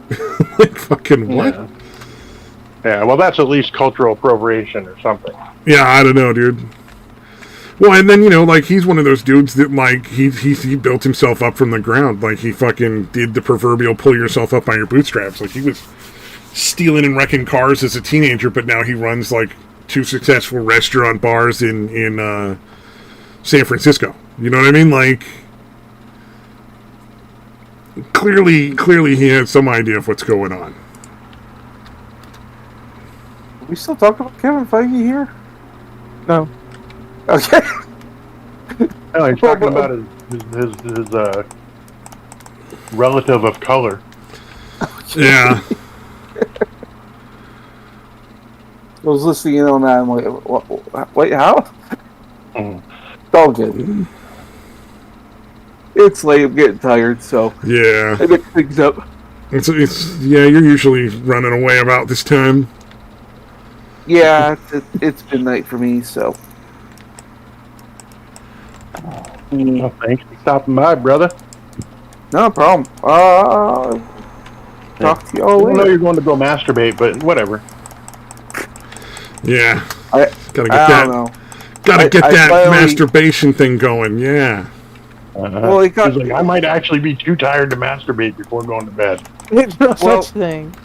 Like, fucking what? Yeah, well, that's at least cultural appropriation or something. Yeah, I don't know, dude. Well, and then, like, he's one of those dudes that, like, he built himself up from the ground. Like, he fucking did the proverbial pull yourself up by your bootstraps. Like, he was stealing and wrecking cars as a teenager, but now he runs, like, 2 successful restaurant bars in San Francisco. You know what I mean? Like, clearly he has some idea of what's going on. Are we still talking about Kevin Feige here? No. Okay. No, he's talking about his relative of color. Yeah. I was listening in on that. I'm like, wait, how? It's all good. It's late. I'm getting tired, so yeah. I mix things up. You're usually running away about this time. Yeah, it's midnight for me, so. Well, thanks for stopping by, brother. No problem. Talk to you all later. I know you're going to go masturbate, but whatever. Yeah. Gotta get that masturbation thing going, yeah. Well, He's like, I might actually be too tired to masturbate before going to bed. There's no such thing.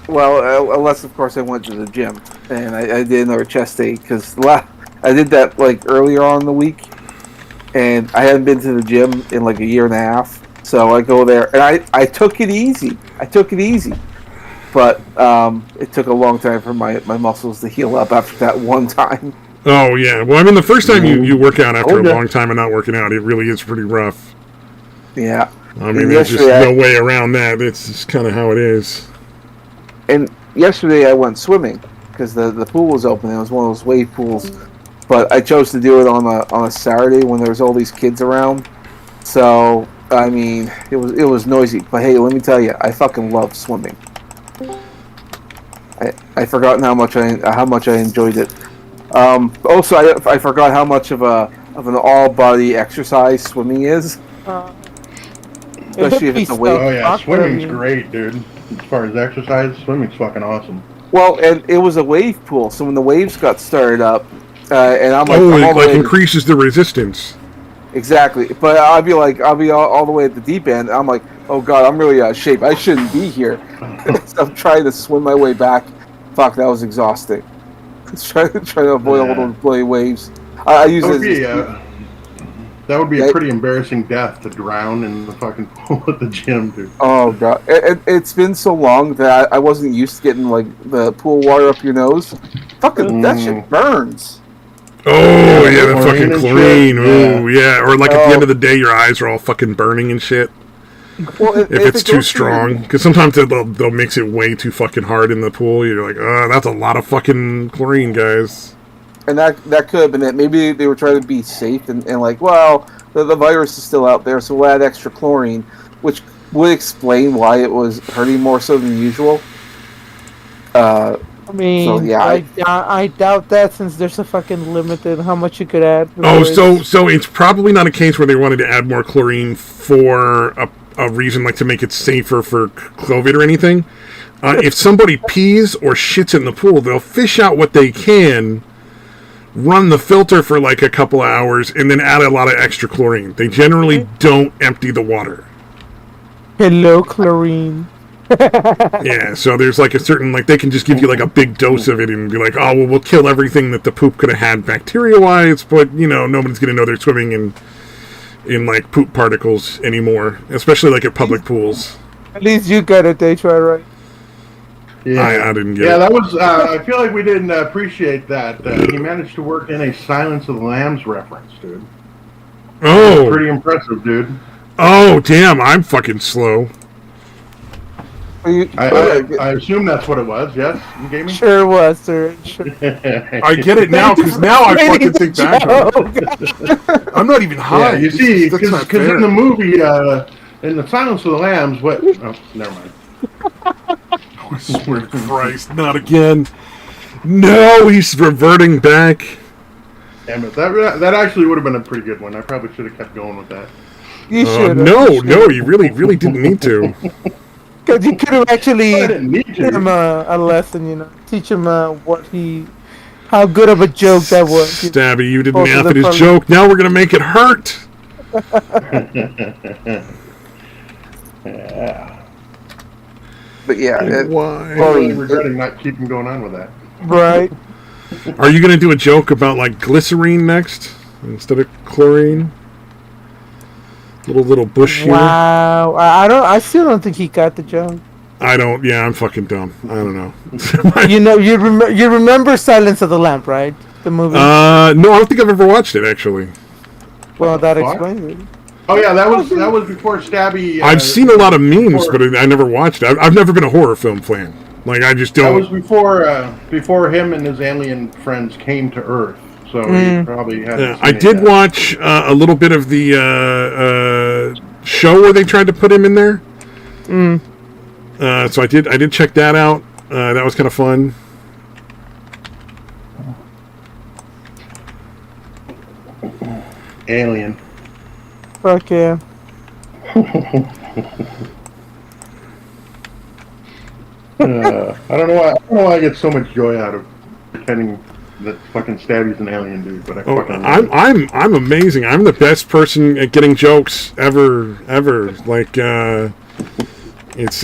Well, unless, of course, I went to the gym, and I did another chest day, because I did that, like, earlier on in the week, and I hadn't been to the gym in, like, a year and a half, so I go there, and I took it easy. But it took a long time for my muscles to heal up after that one time. Oh, yeah. Well, I mean, the first time you work out after a long time of not working out, it really is pretty rough. Yeah. I mean, there's just no way around that. It's just kind of how it is. And yesterday I went swimming because the pool was open. It was one of those wave pools, but I chose to do it on a Saturday when there was all these kids around. So I mean, it was noisy, but hey, let me tell you, I fucking love swimming. I forgotten how much I enjoyed it. Also, I forgot how much of an all body exercise swimming is. Especially if it's a wave. Oh yeah, swimming's great, dude. As far as exercise, swimming's fucking awesome. Well, and it was a wave pool, so when the waves got started up, and I'm like, it increases the resistance. Exactly, but I'll be all the way at the deep end. I'm like, oh god, I'm really out of shape. I shouldn't be here. So I'm trying to swim my way back. Fuck, that was exhausting. Trying to avoid all those bloody waves. I use it. That would be a pretty embarrassing death to drown in the fucking pool at the gym, dude. Oh god, it's been so long that I wasn't used to getting like the pool water up your nose. Fucking that shit burns. Oh yeah, the fucking chlorine. Oh yeah, or like at the end of the day, your eyes are all fucking burning and shit. Well, if it's too strong, because sometimes they'll mix it way too fucking hard in the pool. You're like, that's a lot of fucking chlorine, guys. And that could have been it. Maybe they were trying to be safe and like, well, the virus is still out there, so we'll add extra chlorine, which would explain why it was hurting more so than usual. I mean, so, yeah, I doubt that since there's a fucking limit in how much you could add. So it's probably not a case where they wanted to add more chlorine for a reason like to make it safer for COVID or anything. If somebody pees or shits in the pool, they'll fish out what they can, run the filter for like a couple of hours, and then add a lot of extra chlorine. They generally don't empty the water. Hello, chlorine. Yeah, so there's like a certain, like they can just give you like a big dose of it and be like, oh, well, we'll kill everything that the poop could have had bacteria-wise, but, you know, nobody's going to know they're swimming in like poop particles anymore, especially like at public pools. At least you got it, they try right. Yeah, I didn't get it. Yeah, that was, I feel like we didn't appreciate that. He managed to work in a Silence of the Lambs reference, dude. Oh. Pretty impressive, dude. Oh, damn, I'm fucking slow. I assume that's what it was, yes? You gave me? Sure it was, sir. Sure. I get it now, because now I fucking think back on it. I'm not even high. Yeah, you see, because in the movie, in the Silence of the Lambs, what... Oh, never mind. I swear to Christ, not again. No, he's reverting back. Damn it, that actually would have been a pretty good one. I probably should have kept going with that. You should. No, you really didn't need to. Because you could have actually give him a lesson, you know, teach him how good of a joke that was. Stabby, you didn't laugh at his joke. Now we're gonna make it hurt. Yeah. But yeah, why? I'm regretting not keeping going on with that. Right. Are you gonna do a joke about like glycerine next instead of chlorine? Little bush here. Wow, I still don't think he got the joke. I don't. Yeah, I'm fucking dumb. I don't know. you remember Silence of the Lamb, right? The movie. No, I don't think I've ever watched it actually. Well, that explains it. Oh yeah, that was before Stabby. I've seen a lot of memes, but I never watched it. I've never been a horror film fan. Like I just don't. That was before him and his alien friends came to Earth. So he probably had. I did watch a little bit of the show where they tried to put him in there. So I did check that out. That was kind of fun. Alien. Fuck yeah. I don't know why I get so much joy out of pretending that fucking Stabby's an alien dude, but I'm amazing. I'm the best person at getting jokes ever. Like it's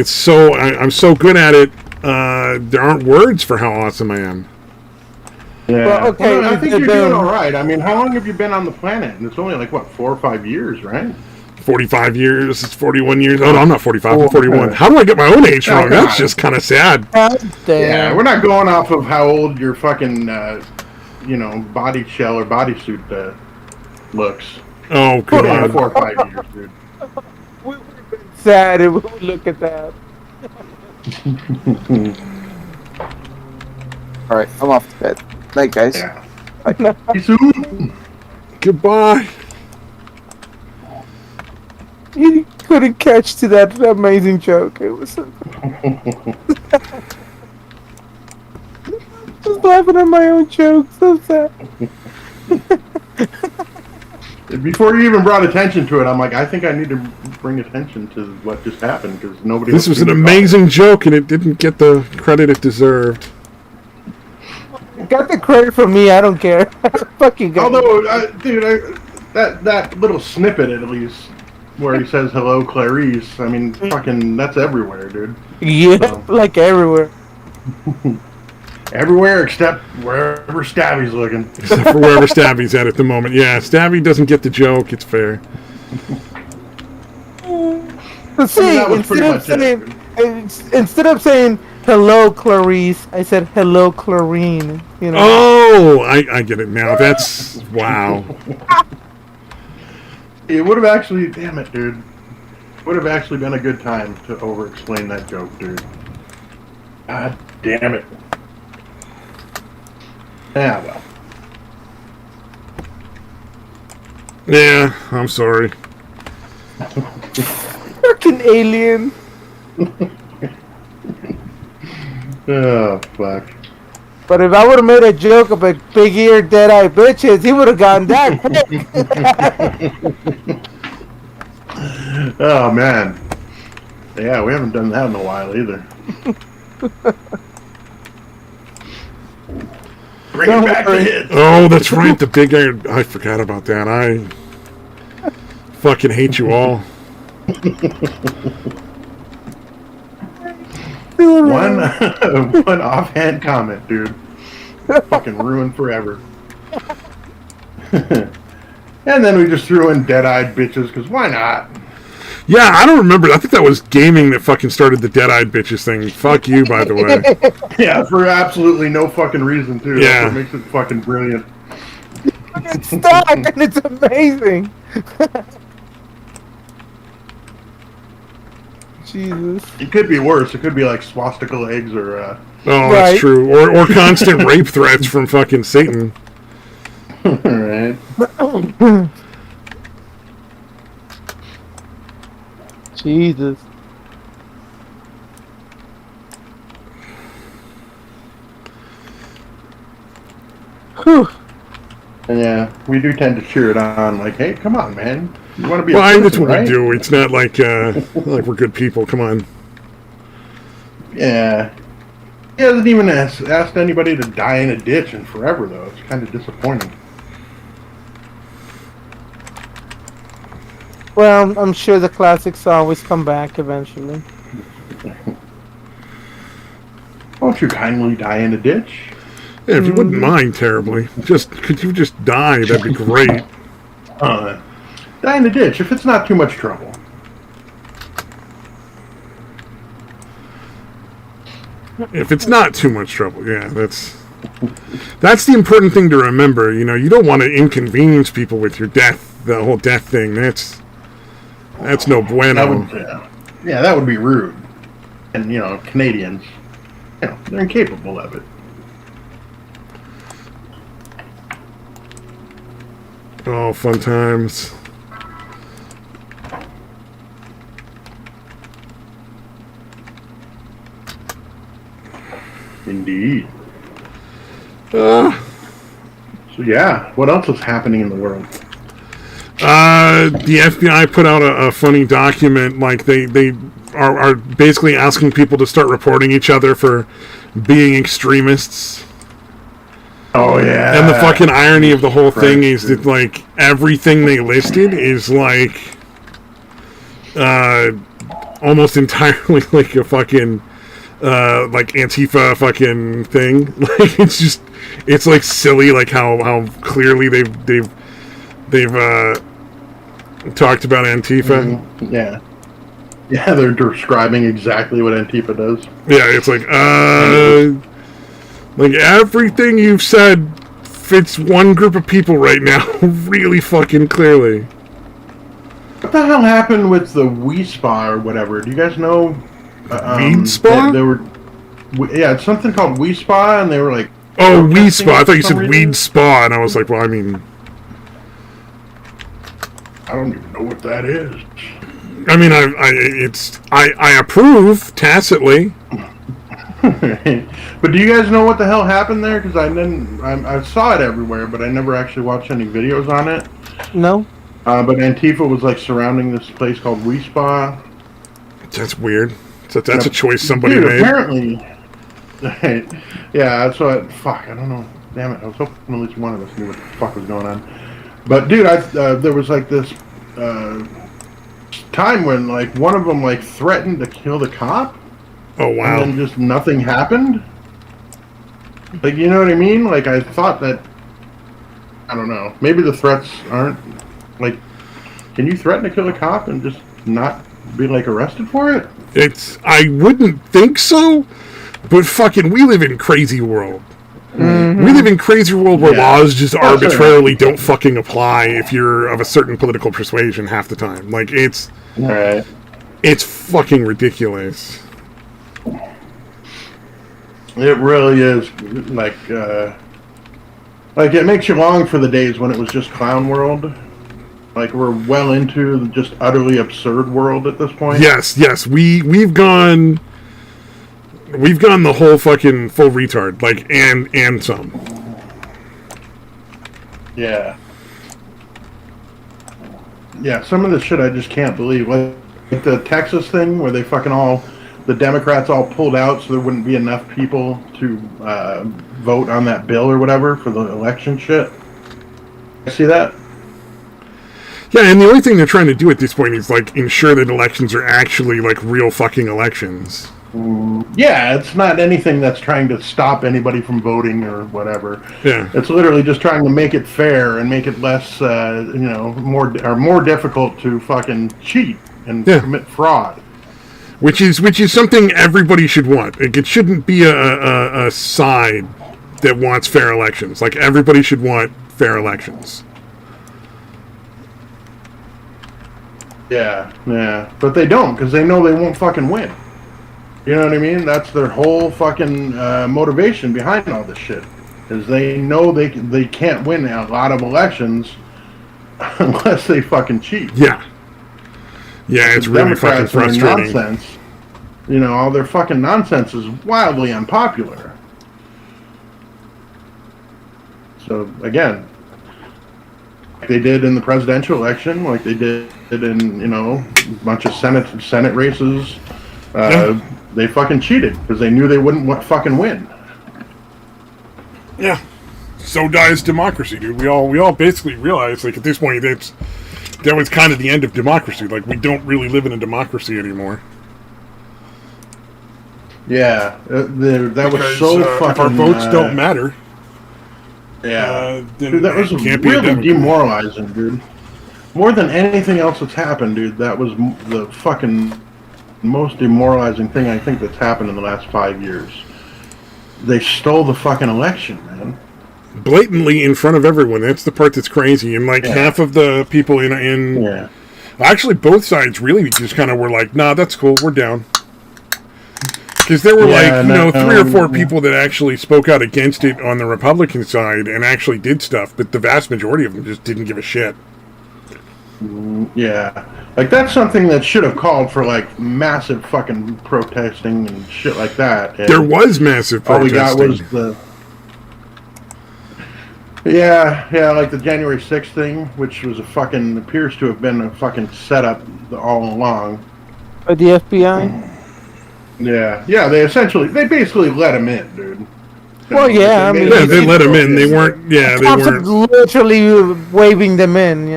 so I'm so good at it. There aren't words for how awesome I am. Yeah. Well, okay. Well, I think you're doing all right. I mean, how long have you been on the planet? And it's only like what 4 or 5 years, right? 45 years. It's 41 years. Oh no, I'm not 45. I'm 41. How do I get my own age wrong? That's just kind of sad. Yeah, we're not going off of how old your fucking, body shell or bodysuit looks. Oh god. 4 or 5 years, dude. We would have been sad if we would look at that. All right, I'm off to bed. Night, guys. Yeah. Goodbye. You couldn't catch to that amazing joke. It was so just laughing at my own joke. So sad. Before you even brought attention to it, I'm like, I think I need to bring attention to what just happened because nobody. This was an amazing joke, and it didn't get the credit it deserved. Got the credit from me. I don't care. Fucking got Although, dude, that little snippet at least where he says hello, Clarice. I mean, fucking, that's everywhere, dude. Yeah, So. like everywhere. Everywhere except wherever Stabby's looking. Except for wherever Stabby's at the moment. Yeah, Stabby doesn't get the joke. It's fair. But see, instead of saying hello, Clarice, I said hello, Clarine. You know. Oh, I get it now. That's wow. It would have actually, damn it, dude. Would have actually been a good time to over-explain that joke, dude. God damn it. Yeah, well. Yeah, I'm sorry. Fucking alien. Oh, fuck. But if I would have made a joke about big-eared, dead-eyed bitches, he would have gotten that quick. Oh, man. Yeah, we haven't done that in a while either. Bring it back to hits. Oh, that's right. The big iron. I forgot about that. I fucking hate you all. One offhand comment, dude. Fucking ruined forever. And then we just threw in dead-eyed bitches, because why not? Yeah, I don't remember. I think that was gaming that fucking started the dead-eyed bitches thing. Fuck you, by the way. Yeah, for absolutely no fucking reason, too. Yeah. That's what makes it fucking brilliant. It's stuck, and it's amazing. Jesus. It could be worse. It could be like swastika eggs or... Oh, that's Right. true. Or constant rape threats from fucking Satan. Alright. Jesus. Whew. And yeah, we do tend to cheer it on, like, hey, come on, man. You want to be a Well, person, that's what right? we do. It's not like we're good people. Come on. Yeah. He hasn't even asked anybody to die in a ditch in forever, though. It's kind of disappointing. Well, I'm sure the classics always come back eventually. Won't you kindly die in a ditch? Yeah, if you wouldn't mind terribly, could you just die? That'd be great. Die in a ditch if it's not too much trouble. If it's not too much trouble, yeah, that's the important thing to remember. You know, you don't want to inconvenience people with your death, the whole death thing. That's no bueno. That would, yeah, that would be rude. And, you know, Canadians, you know, they're incapable of it. Oh, fun times. Indeed. So yeah, what else is happening in the world? The FBI put out a funny document, like they are basically asking people to start reporting each other for being extremists. Oh yeah. And the fucking irony of the whole thing is that like everything they listed is like almost entirely like a fucking like Antifa fucking thing. Like it's like silly, like how clearly they've talked about Antifa. Mm-hmm. Yeah. Yeah, they're describing exactly what Antifa does. Yeah, it's like everything you've said fits one group of people right now really fucking clearly. What the hell happened with the Wii Spa or whatever? Do you guys know? Weed Spa? They were, yeah, it's something called Wii Spa, and they were like... Oh, Weed Spa. I thought you said reason. Weed Spa, and I was like, well, I mean... I don't even know what that is. I mean, I approve tacitly. But do you guys know what the hell happened there? Because I saw it everywhere, but I never actually watched any videos on it. No. But Antifa was like surrounding this place called WeSpa. That's weird. So that's a choice somebody made. Apparently. Yeah, that's what. Fuck, I don't know. Damn it! I was hoping at least one of us knew what the fuck was going on. But dude, there was like this time when like one of them like threatened to kill the cop. Oh wow! And then just nothing happened. Like, you know what I mean? Like, I thought that. I don't know. Maybe the threats aren't like. Can you threaten to kill a cop and just not be like arrested for it? I wouldn't think so, but fucking, we live in crazy world. Mm-hmm. We live in crazy world where laws just arbitrarily don't fucking apply if you're of a certain political persuasion half the time. Like, it's fucking ridiculous. It really is, like it makes you long for the days when it was just clown world. Like, we're well into the just utterly absurd world at this point. Yes, we've gone the whole fucking full retard, like, and some. Yeah, some of the shit I just can't believe. Like the Texas thing where they fucking the Democrats all pulled out so there wouldn't be enough people to vote on that bill or whatever for the election shit. You see that? Yeah, and the only thing they're trying to do at this point is, like, ensure that elections are actually, like, real fucking elections. Yeah, it's not anything that's trying to stop anybody from voting or whatever. Yeah. It's literally just trying to make it fair and make it less, more difficult to fucking cheat and commit fraud. Which is something everybody should want. Like, it shouldn't be a side that wants fair elections. Like, everybody should want fair elections. Yeah, but they don't, because they know they won't fucking win. You know what I mean? That's their whole fucking motivation behind all this shit. Is they know they can't win a lot of elections unless they fucking cheat. Yeah, it's really fucking frustrating. Nonsense. You know, all their fucking nonsense is wildly unpopular. So, again, like they did in the presidential election, like they did in, a bunch of Senate races. They fucking cheated because they knew they wouldn't fucking win. Yeah. So dies democracy, dude. We all basically realize, like, at this point, that was kind of the end of democracy. Like, we don't really live in a democracy anymore. Yeah, that was so fucking. If our votes don't matter. Yeah, dude, that was really demoralizing, dude. More than anything else that's happened, dude, that was the fucking most demoralizing thing I think that's happened in the last 5 years. They stole the fucking election, man. Blatantly in front of everyone. That's the part that's crazy. And like half of the people in actually both sides really just kind of were like, nah, that's cool, we're down. Because there were 3 or 4 people that actually spoke out against it on the Republican side and actually did stuff, but the vast majority of them just didn't give a shit. Yeah. Like, that's something that should have called for, like, massive fucking protesting and shit like that. And there was massive protesting. All we got was Yeah, like the January 6th thing, which was appears to have been a fucking setup all along. By the FBI? Yeah, they basically let him in, dude. Well, yeah, they let him in. They weren't literally waving them in,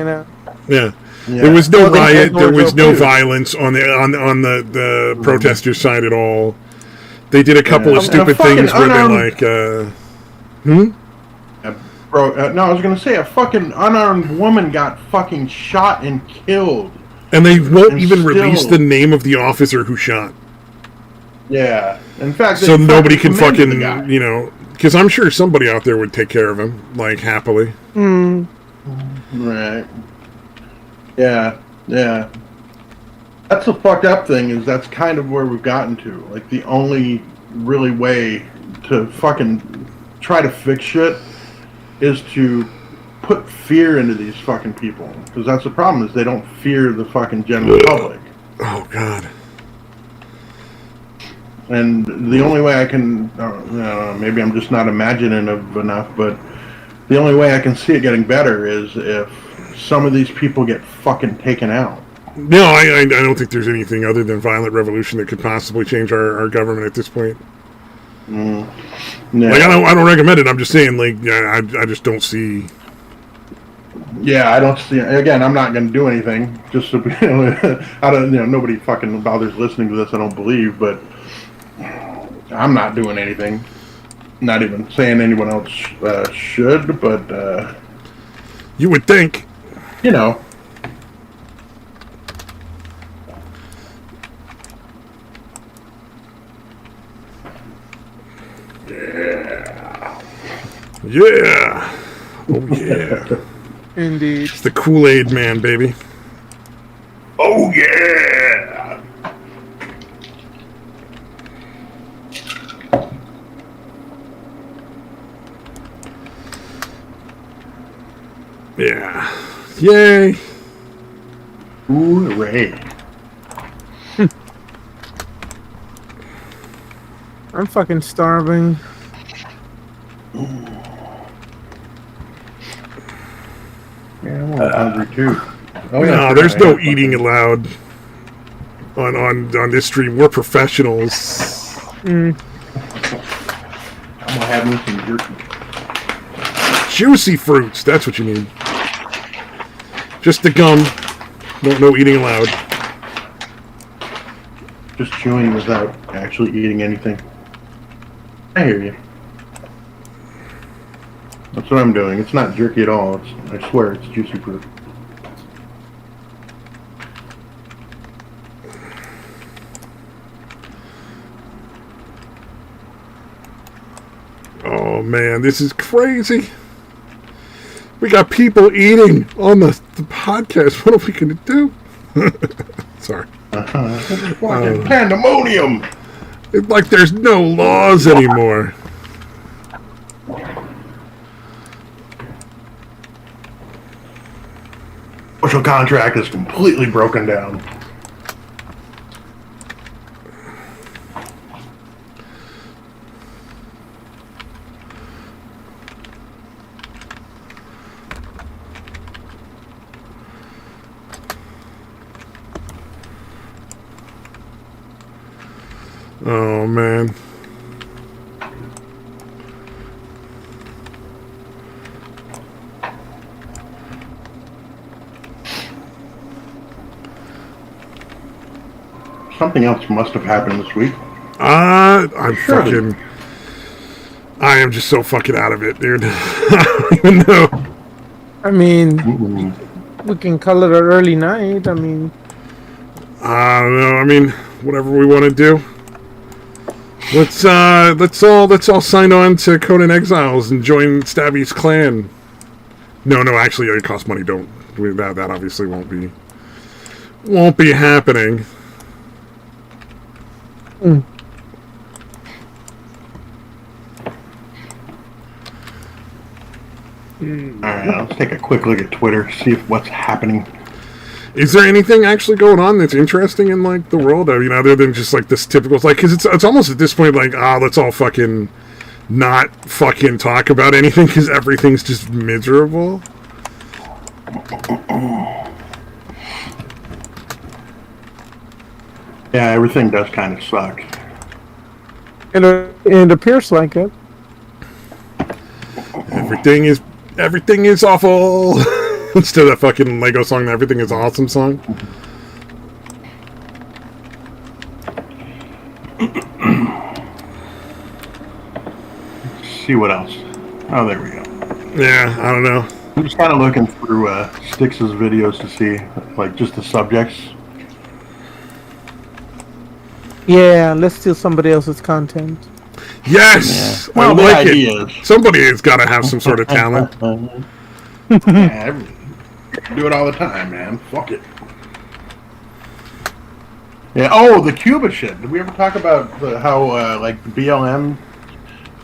Yeah. There was no riot. There was no violence on the protesters' side at all. They did a couple of stupid things where they're like, no, I was gonna say a fucking unarmed woman got fucking shot and killed. And they won't even release the name of the officer who shot. Yeah. In fact, so nobody can fucking, because I'm sure somebody out there would take care of him, like, happily. Right. Yeah. That's the fucked up thing, is that's kind of where we've gotten to. Like, the only really way to fucking try to fix shit is to put fear into these fucking people. Because that's the problem, is they don't fear the fucking general public. Oh God. And the only way I can, maybe I'm just not imaginative enough, but the only way I can see it getting better is if some of these people get fucking taken out. No, I don't think there's anything other than violent revolution that could possibly change our government at this point. No. Like I don't recommend it. I'm just saying, like, I just don't see. Yeah, I don't see. Again, I'm not going to do anything. Just to, I don't. Nobody fucking bothers listening to this. I don't believe, but I'm not doing anything. Not even saying anyone else should, but you would think. Yeah. Yeah. Oh yeah. Indeed. It's the Kool-Aid man, baby. Oh yeah. Yeah. Yay. Hooray. I'm fucking starving. Yeah, I'm hungry too. Oh, yeah, no, there's no eating allowed on this stream. We're professionals. I'm gonna have me some jerky. Juicy fruits, that's what you need. Just the gum. No eating allowed. Just chewing without actually eating anything. I hear you. That's what I'm doing. It's not jerky at all. I swear it's juicy fruit. Oh man, this is crazy. We got people eating on the podcast. What are we gonna do? Sorry. It's fucking pandemonium. It's like there's no laws anymore. Social contract is completely broken down. Oh man. Something else must have happened this week. I'm fucking. I am just so fucking out of it, dude. I don't even know. I mean, we can call it an early night. I mean, I don't know. I mean, whatever we want to do. Let's all sign on to Conan Exiles and join Stabby's clan. No, actually, it costs money. Don't that obviously won't be happening. Alright, let's take a quick look at Twitter, see what's happening. Is there anything actually going on that's interesting in like the world? I mean, other than just like this typical, like, because it's almost at this point like, let's all fucking not fucking talk about anything because everything's just miserable. Yeah, everything does kind of suck. it appears like it. Everything is awful. Instead of that fucking Lego song, everything is awesome song. See what else. Oh, there we go. Yeah, I don't know. I'm just kind of looking through Styx's videos to see, like, just the subjects. Yeah, let's steal somebody else's content. Yes! Yeah. Well, I like it. ideas. Somebody has got to have some sort of talent. Yeah, do it all the time, man. Fuck it. Yeah. Oh, the Cuba shit. Did we ever talk about how like BLM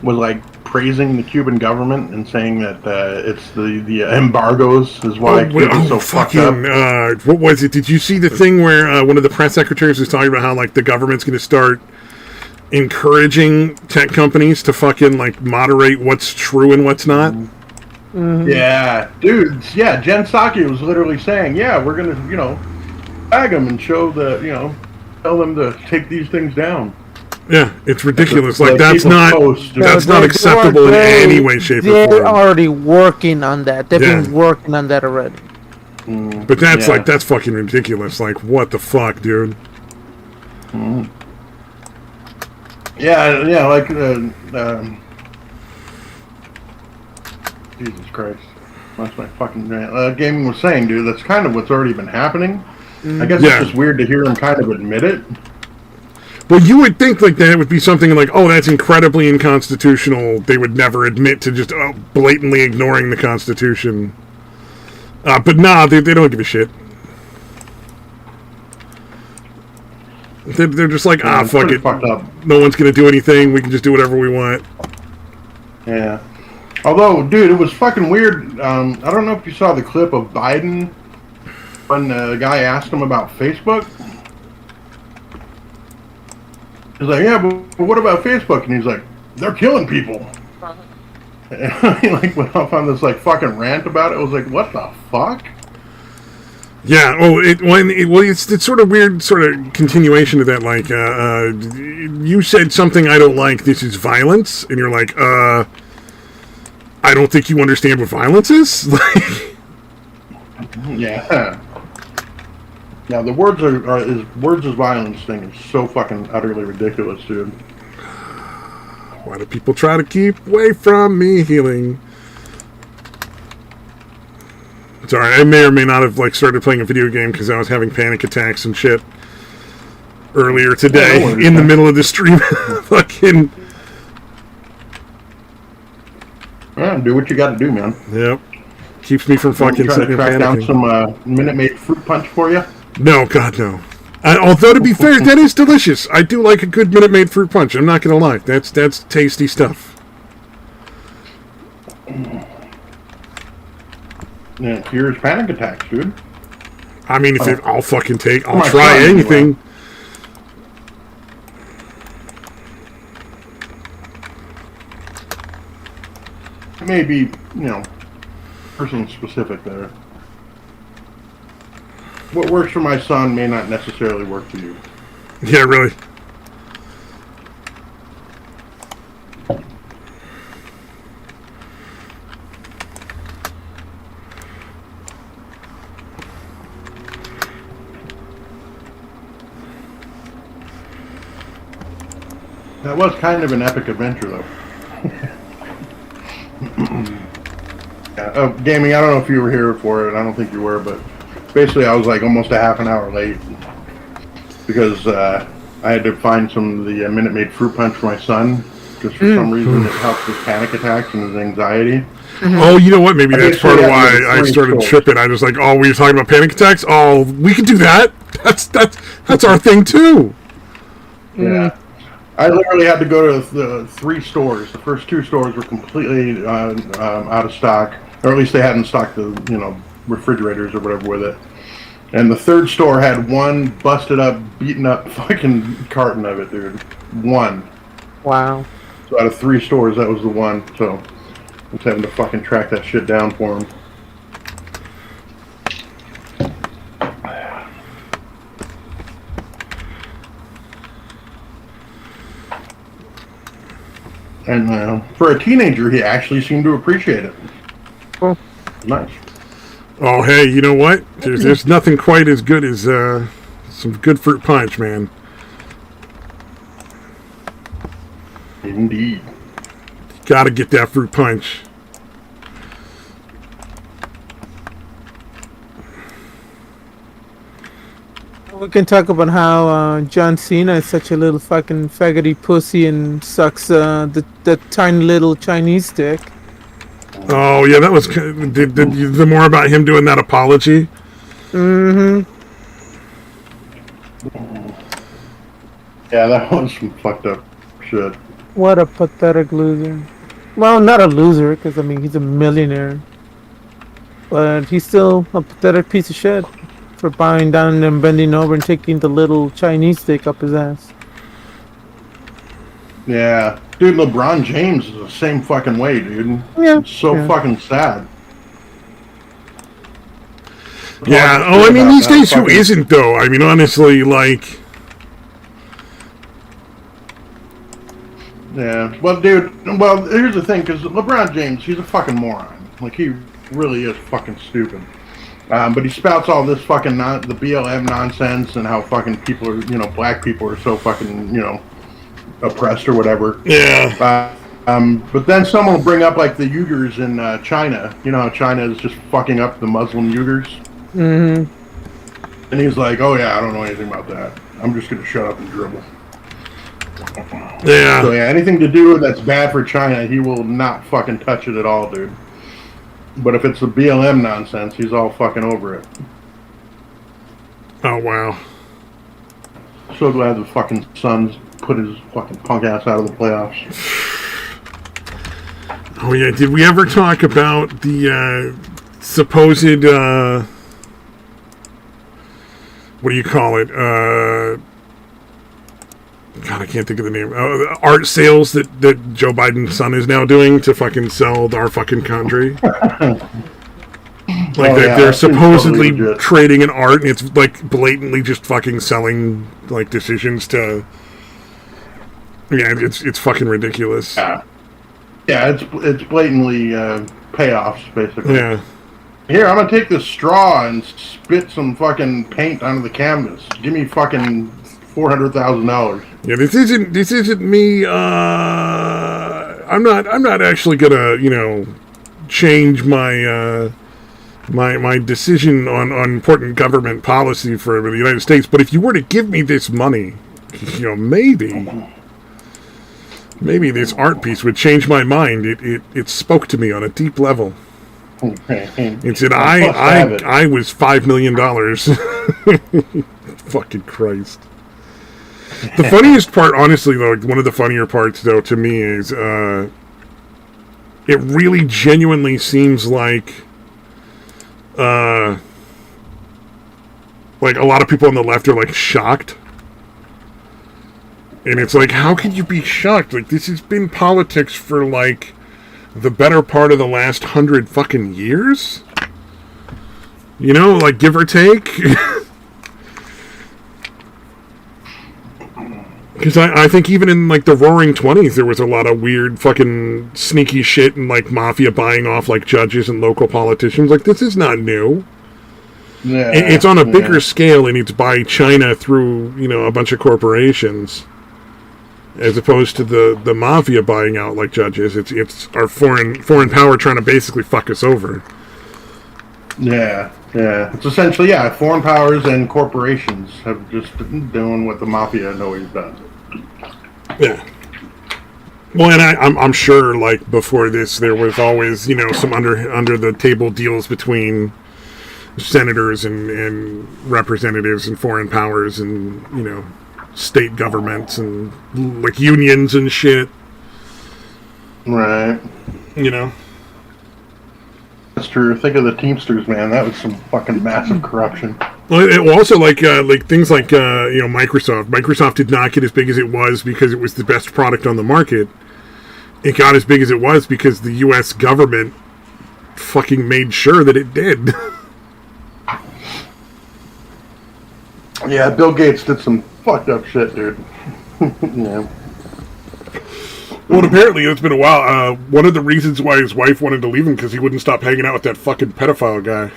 was like praising the Cuban government and saying that it's the embargoes is why Cuba's so fucked up. What was it? Did you see the thing where one of the press secretaries was talking about how like the government's going to start encouraging tech companies to fucking like moderate what's true and what's not? Mm-hmm. Yeah, dude. Yeah, Jen Psaki was literally saying, "Yeah, we're gonna, bag them and show tell them to take these things down." Yeah, it's ridiculous. Like that's not acceptable in any way, shape, or form. They're already working on that. They've been working on that already. But that's fucking ridiculous. Like, what the fuck, dude? Yeah, like Jesus Christ, that's my fucking gaming was saying, dude. That's kind of what's already been happening. I guess it's just weird to hear him kind of admit it. Well, you would think like that would be something like, oh, that's incredibly unconstitutional. They would never admit to just blatantly ignoring the Constitution. But nah, they don't give a shit. They're just like, fuck it. No one's going to do anything. We can just do whatever we want. Yeah. Although, dude, it was fucking weird. I don't know if you saw the clip of Biden when the guy asked him about Facebook. He's like, yeah, but what about Facebook? And he's like, they're killing people. And he like went off on this like fucking rant about it. I was like, what the fuck? Yeah, it's sort of weird, sort of continuation of that. Like, you said something I don't like. This is violence, and you're like, I don't think you understand what violence is. Yeah. Yeah, the words is violence thing is so fucking utterly ridiculous, dude. Why do people try to keep away from me healing? Sorry, I may or may not have like started playing a video game because I was having panic attacks and shit earlier today in the middle of the stream. Fucking. Yeah, do what you got to do, man. Yep. Keeps me from fucking sitting and panicking. Down some Minute Maid fruit punch for you. No, God, no. Although, to be fair, that is delicious. I do like a good Minute Maid fruit punch. I'm not going to lie. That's tasty stuff. Yeah, cures panic attacks, dude. I mean, I'll fucking I'll try anything. It may be, person specific there. What works for my son may not necessarily work for you. Yeah, really. That was kind of an epic adventure, though. Gaming, I don't know if you were here for it. I don't think you were, but basically I was like almost a half an hour late because I had to find some of the Minute Maid fruit punch for my son because for some reason it helps with panic attacks and his anxiety. Oh, you know what? Maybe that's part of why I started tripping. I was like, oh, we were talking about panic attacks? Oh, we can do that. That's our thing, too. Yeah. I literally had to go to the 3 stores. The first 2 stores were completely out of stock, or at least they hadn't stocked the refrigerators or whatever with it. And the 3rd store had one busted up, beaten up fucking carton of it, dude. 1. Wow. So out of 3 stores, that was the one. So I was having to fucking track that shit down for him. And for a teenager, he actually seemed to appreciate it. Cool. Nice. Oh, hey, you know what? There's nothing quite as good as some good fruit punch, man. Indeed. Gotta get that fruit punch. We can talk about how John Cena is such a little fucking faggoty pussy and sucks the tiny little Chinese dick. Oh, yeah, that was... the more about him doing that apology? Mm-hmm. Yeah, that was some fucked up shit. What a pathetic loser. Well, not a loser, because I mean he's a millionaire, but he's still a pathetic piece of shit for bowing down and bending over and taking the little Chinese stick up his ass. Yeah, dude, LeBron James is the same fucking way, dude. Yeah, it's so fucking sad. Yeah. Oh, I mean, these days, who isn't though? I mean, honestly, like. Yeah. Well, dude. Well, here's the thing, because LeBron James, he's a fucking moron. Like, he really is fucking stupid. But he spouts all this fucking the BLM nonsense and how fucking people are, black people are so fucking, oppressed or whatever. Yeah. But then someone will bring up like the Uyghurs in China. You know how China is just fucking up the Muslim Uyghurs? Mm-hmm. And he's like, oh yeah, I don't know anything about that. I'm just going to shut up and dribble. Yeah. So yeah, anything to do that's bad for China, he will not fucking touch it at all, dude. But if it's the BLM nonsense, he's all fucking over it. Oh, wow. So glad the fucking Suns put his fucking punk ass out of the playoffs. Oh, yeah. Did we ever talk about the supposed, what do you call it? God, I can't think of the name. Art sales that Joe Biden's son is now doing to fucking sell our fucking country. They're supposedly totally trading in art, and it's like blatantly just fucking selling like decisions to. Yeah, it's fucking ridiculous. Yeah, it's blatantly payoffs basically. Yeah. Here, I'm gonna take this straw and spit some fucking paint onto the canvas. Give me fucking $400,000. Yeah, this isn't me. I'm not actually gonna change my my decision on important government policy for the United States. But if you were to give me this money, maybe this art piece would change my mind. It spoke to me on a deep level. It said I was $5 million. Fucking Christ. The funniest part, honestly, though, one of the funnier parts, though, to me is it really genuinely seems like a lot of people on the left are, like, shocked. And it's like, how can you be shocked? Like, this has been politics for, like, the better part of the last 100 fucking years? Like, give or take? Because I think even in, like, the Roaring 20s, there was a lot of weird fucking sneaky shit and, like, mafia buying off, like, judges and local politicians. Like, this is not new. Yeah, it's on a bigger scale, and it's by China through, a bunch of corporations. As opposed to the mafia buying out, like, judges. It's our foreign power trying to basically fuck us over. Yeah. It's essentially, foreign powers and corporations have just been doing what the mafia always does. Yeah. Well, and I'm sure, like, before this, there was always, some under the table deals between senators and representatives and foreign powers and, state governments and, like, unions and shit. Right. That's true. Think of the Teamsters, man. That was some fucking massive corruption. Well, it also like things like Microsoft. Microsoft did not get as big as it was because it was the best product on the market. It got as big as it was because the U.S. government fucking made sure that it did. Yeah, Bill Gates did some fucked up shit, dude. Yeah. Well, apparently it's been a while. One of the reasons why his wife wanted to leave him because he wouldn't stop hanging out with that fucking pedophile guy.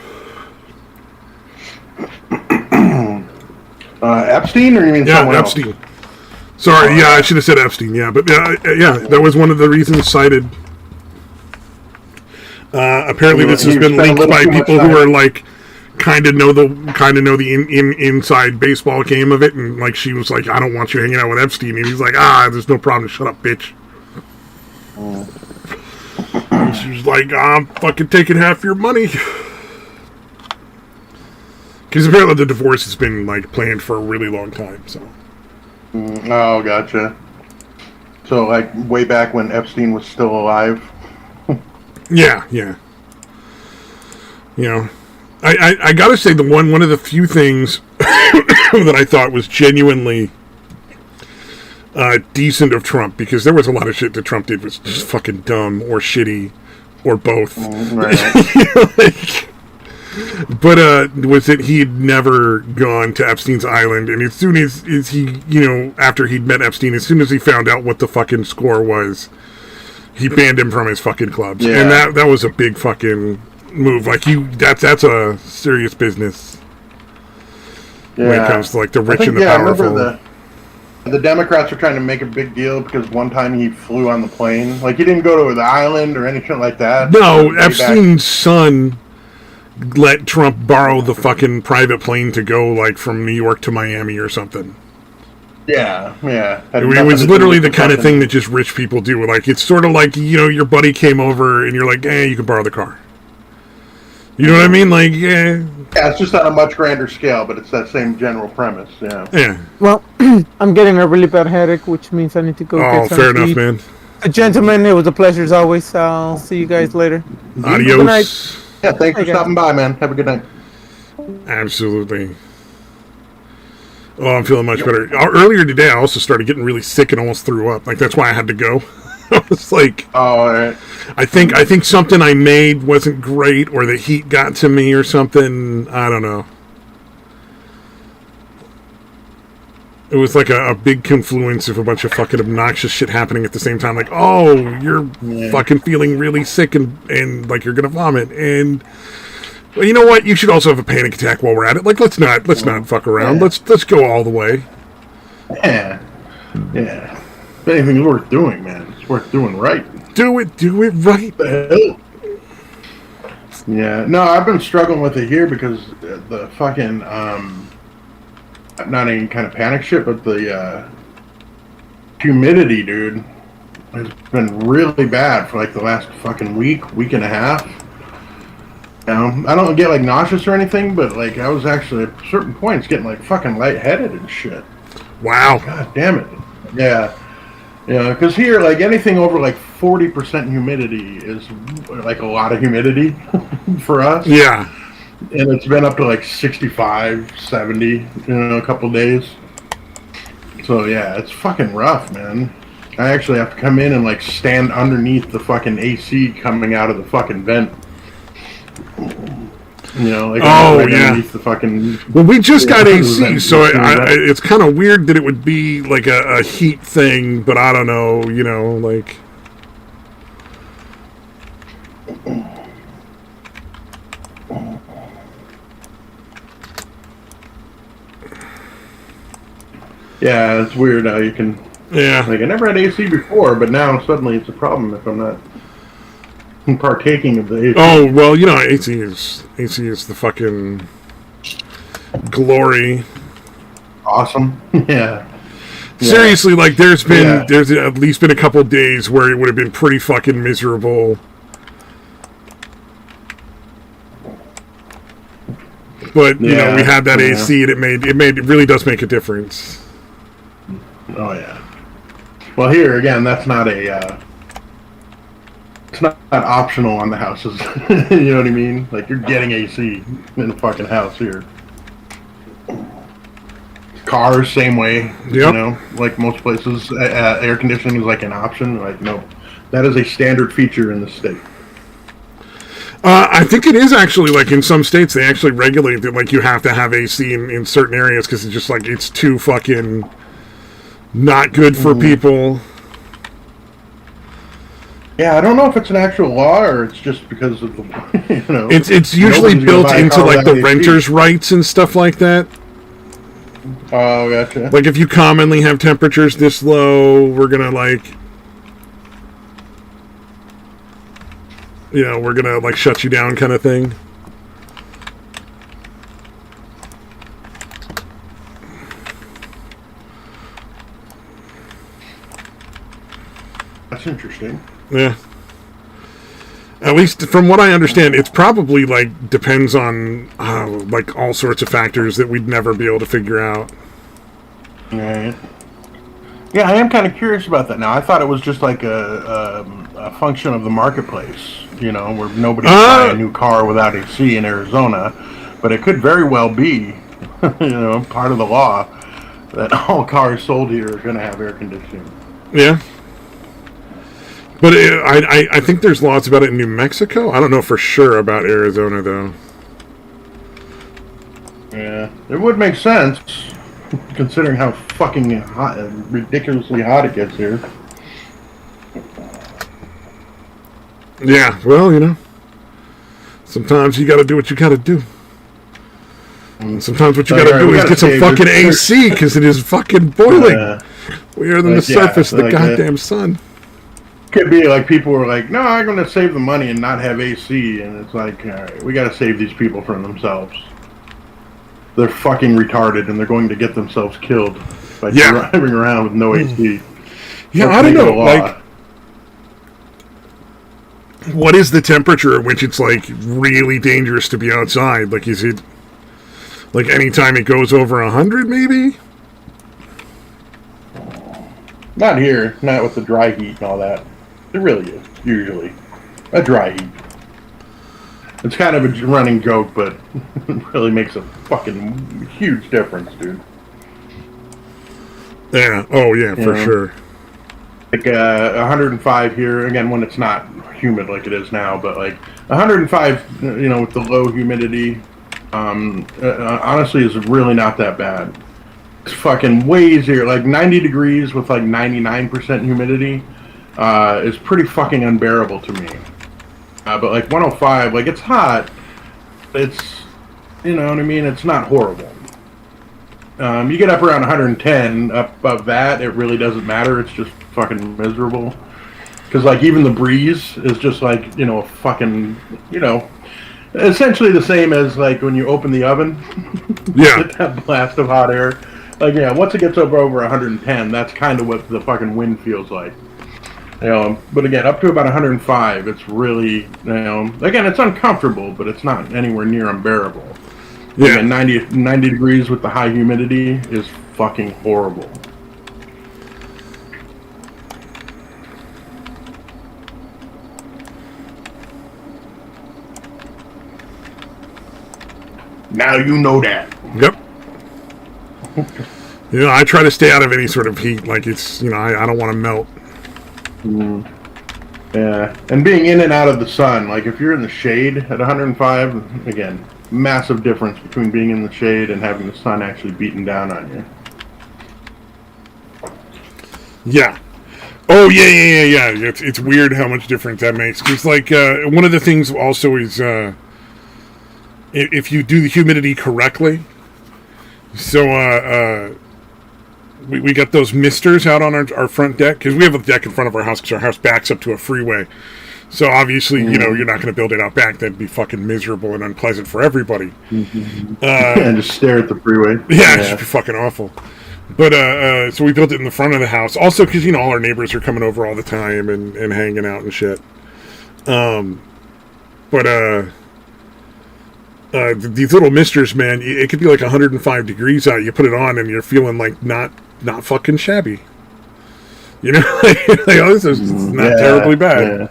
Epstein, or you mean someone Epstein. else? Sorry, I should have said Epstein. Yeah, but that was one of the reasons cited. Apparently, this has been linked by people who are like kind of know the inside baseball game of it, and like she was like, "I don't want you hanging out with Epstein," and he's like, "There's no problem. Shut up, bitch." And she was like, "I'm fucking taking half your money." Because apparently the divorce has been like planned for a really long time. So. Oh, gotcha. So, like, way back when Epstein was still alive. Yeah. You know, I gotta say one of the few things that I thought was genuinely decent of Trump, because there was a lot of shit that Trump did was just fucking dumb or shitty or both. Right. But was that he had never gone to Epstein's island, and as soon as he, after he'd met Epstein, as soon as he found out what the fucking score was, he banned him from his fucking clubs. Yeah. And that was a big fucking move. Like, that's a serious business when it comes to, like, the rich and the powerful. The Democrats were trying to make a big deal because one time he flew on the plane. Like, he didn't go to the island or anything like that. No, Epstein's son let Trump borrow the fucking private plane to go, like, from New York to Miami or something. Yeah. It was literally the kind of thing that just rich people do. Like, it's sort of like, your buddy came over and you're like, you can borrow the car. You know what I mean? Like, yeah. Yeah, it's just on a much grander scale, but it's that same general premise, Yeah. Well, I'm getting a really bad headache, which means I need to go get some fair sleep. enough, man. Gentlemen, it was a pleasure as always. I'll see you guys later. Adios. Good night. Yeah, thanks for stopping by, man. Have a good night. Absolutely. Oh, I'm feeling much better. Earlier today, I also started getting really sick and almost threw up. Like, that's why I had to go. I was like, all right. I think something I made wasn't great, or the heat got to me or something. I don't know. It was like a big confluence of a bunch of fucking obnoxious shit happening at the same time. Like, oh, you're fucking feeling really sick and like you're gonna vomit. And well, you know what? You should also have a panic attack while we're at it. Like, let's not fuck around. Yeah. Let's go all the way. Yeah. If anything's worth doing, man, it's worth doing right. Do it right. The hell? Yeah. No, I've been struggling with it here because the fucking not any kind of panic shit, but the humidity, dude, has been really bad for like the last fucking week and a half. I don't get like nauseous or anything, but like I was actually at certain points getting like fucking lightheaded and shit. Wow. God damn it. Yeah. Because here, like anything over like 40% humidity is like a lot of humidity for us. Yeah. And it's been up to like 65, 70, a couple days. So yeah, it's fucking rough, man. I actually have to come in and like stand underneath the fucking AC coming out of the fucking vent. Like underneath the fucking. Well, we just got AC, so it's kind of weird that it would be like a heat thing, but I don't know, like. Yeah, it's weird how you can. Yeah. Like I never had AC before, but now suddenly it's a problem if I'm not partaking of the AC. Oh well, AC is the fucking glory. Awesome. Yeah. Seriously, like there's at least been a couple days where it would have been pretty fucking miserable. But we had that AC, and it really does make a difference. Oh yeah. Well, here again, that's not it's not optional on the houses. You know what I mean? Like you're getting AC in the fucking house here. Cars, same way. Yep. Like most places, air conditioning is like an option. Like no, that is a standard feature in the state. I think it is actually, like in some states they actually regulate that, like you have to have AC in certain areas because it's just like it's too fucking not good for people. Yeah, I don't know if it's an actual law or it's just because of the It's usually built into like the renters' rights and stuff like that. Oh, gotcha. Like if you commonly have temperatures this low, we're gonna we're gonna like shut you down, kind of thing. That's interesting. Yeah. At least from what I understand, it's probably like depends on like all sorts of factors that we'd never be able to figure out. Right. Yeah, I am kind of curious about that now. I thought it was just like a function of the marketplace, you know, where nobody can buy a new car without AC in Arizona. But it could very well be, you know, part of the law that all cars sold here are going to have air conditioning. Yeah. But I think there's laws about it in New Mexico. I don't know for sure about Arizona, though. Yeah, it would make sense, considering how fucking hot, ridiculously hot it gets here. Yeah, well, you know, sometimes you got to do what you got to do. And sometimes what you got to do is get some fucking AC because it is fucking boiling. Weirder than the surface of the goddamn sun. Could be like people were like, no, I'm going to save the money and not have AC, and it's like, all right, we got to save these people from themselves. They're fucking retarded, and they're going to get themselves killed by driving around with no AC. Yeah, I don't know, like, what is the temperature at which it's, like, really dangerous to be outside? Like, is it, like, anytime it goes over 100, maybe? Not here, not with the dry heat and all that. It really is, usually. A dry heat. It's kind of a running joke, but it really makes a fucking huge difference, dude. Yeah, oh yeah, for sure. Like 105 here, again, when it's not humid like it is now, but like 105, you know, with the low humidity, honestly is really not that bad. It's fucking way easier. Like 90 degrees with like 99% humidity is pretty fucking unbearable to me. But like 105, like it's hot. It's, you know what I mean? It's not horrible. You get up around 110, up above that, it really doesn't matter. It's just fucking miserable. Because like even the breeze is just like, you know, a fucking, you know, essentially the same as like when you open the oven. Yeah. Get that blast of hot air. Like, yeah, once it gets up over 110, that's kind of what the fucking wind feels like. You know, but again, up to about 105, it's really, you know, again, it's uncomfortable, but it's not anywhere near unbearable. Yeah. Again, 90 degrees with the high humidity is fucking horrible. Now you know that. Yep. You know, I try to stay out of any sort of heat. Like, it's, you know, I don't want to melt. Yeah, and being in and out of the sun, like if you're in the shade at 105, again, massive difference between being in the shade and having the sun actually beating down on you. Yeah. Oh, yeah. It's weird how much difference that makes. Because, like, one of the things also is if you do the humidity correctly, so we got those misters out on our front deck, because we have a deck in front of our house because our house backs up to a freeway. So obviously, you know, you're not going to build it out back. That'd be fucking miserable and unpleasant for everybody. And just stare at the freeway. Yeah, it'd be fucking awful. But so we built it in the front of the house, also because, you know, all our neighbors are coming over all the time and hanging out and shit. These little misters, man, it could be like 105 degrees out. You put it on and you're feeling like not fucking shabby. You know, like, oh, this is not terribly bad.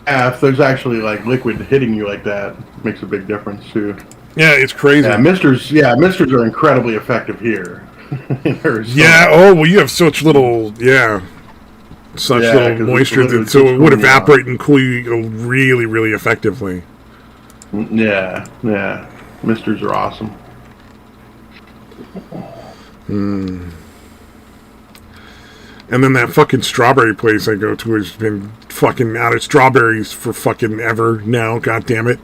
Yeah, if there's actually like liquid hitting you like that, it makes a big difference too. Yeah, it's crazy. Misters are incredibly effective here. Yeah. Oh well, you have such little little moisture that so it would evaporate and cool you really, really effectively. Yeah. Misters are awesome. And then that fucking strawberry place I go to has been fucking out of strawberries for fucking ever now. God damn it.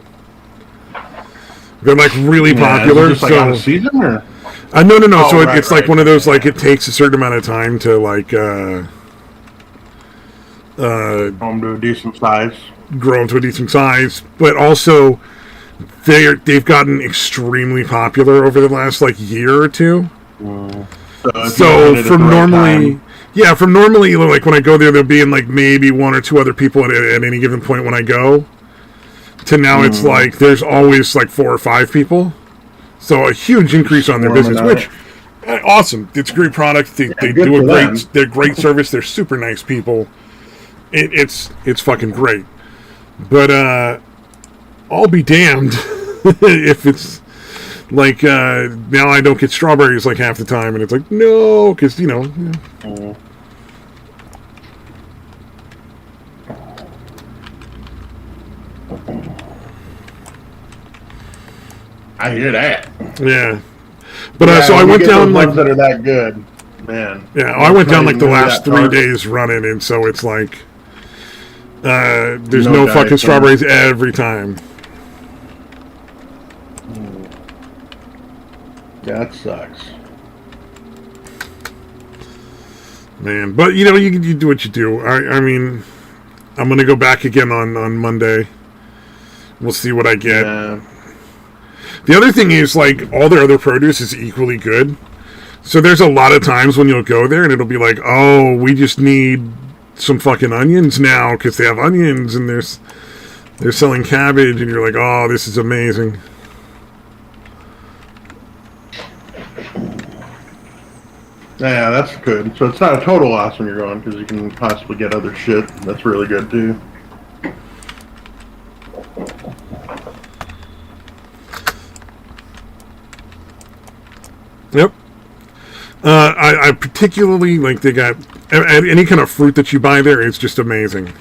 They're like really popular. Is it just like out of season or? No. Oh, so it's like one of those, like, it takes a certain amount of time to like home to a decent size. Grow into a decent size, but also they've gotten extremely popular over the last like year or two. So from normally like when I go there, there'll be like maybe one or two other people at any given point when I go. To now it's like there's always like 4 or 5 people. So a huge increase on their business, which Awesome. It's a great product. They do a great. They're great service. They're super nice people. It's fucking great. But I'll be damned if it's like now I don't get strawberries like half the time, and it's like no, because you know. I hear that. Yeah. But so I went down like that are that good, man. Yeah, I went down like the last 3 days running, and so it's like there's no fucking strawberries every time. Yeah, that sucks, man. But you know, you do what you do. I mean, I'm gonna go back again on Monday. We'll see what I get. Yeah. The other thing is, like, all their other produce is equally good. So there's a lot of times when you'll go there and it'll be like, oh, we just need some fucking onions now because they have onions and they're selling cabbage, and you're like, oh, this is amazing. Yeah, that's good. So it's not a total loss when you're going because you can possibly get other shit. That's really good too. Yep. I particularly like they got any kind of fruit that you buy there. It's just amazing.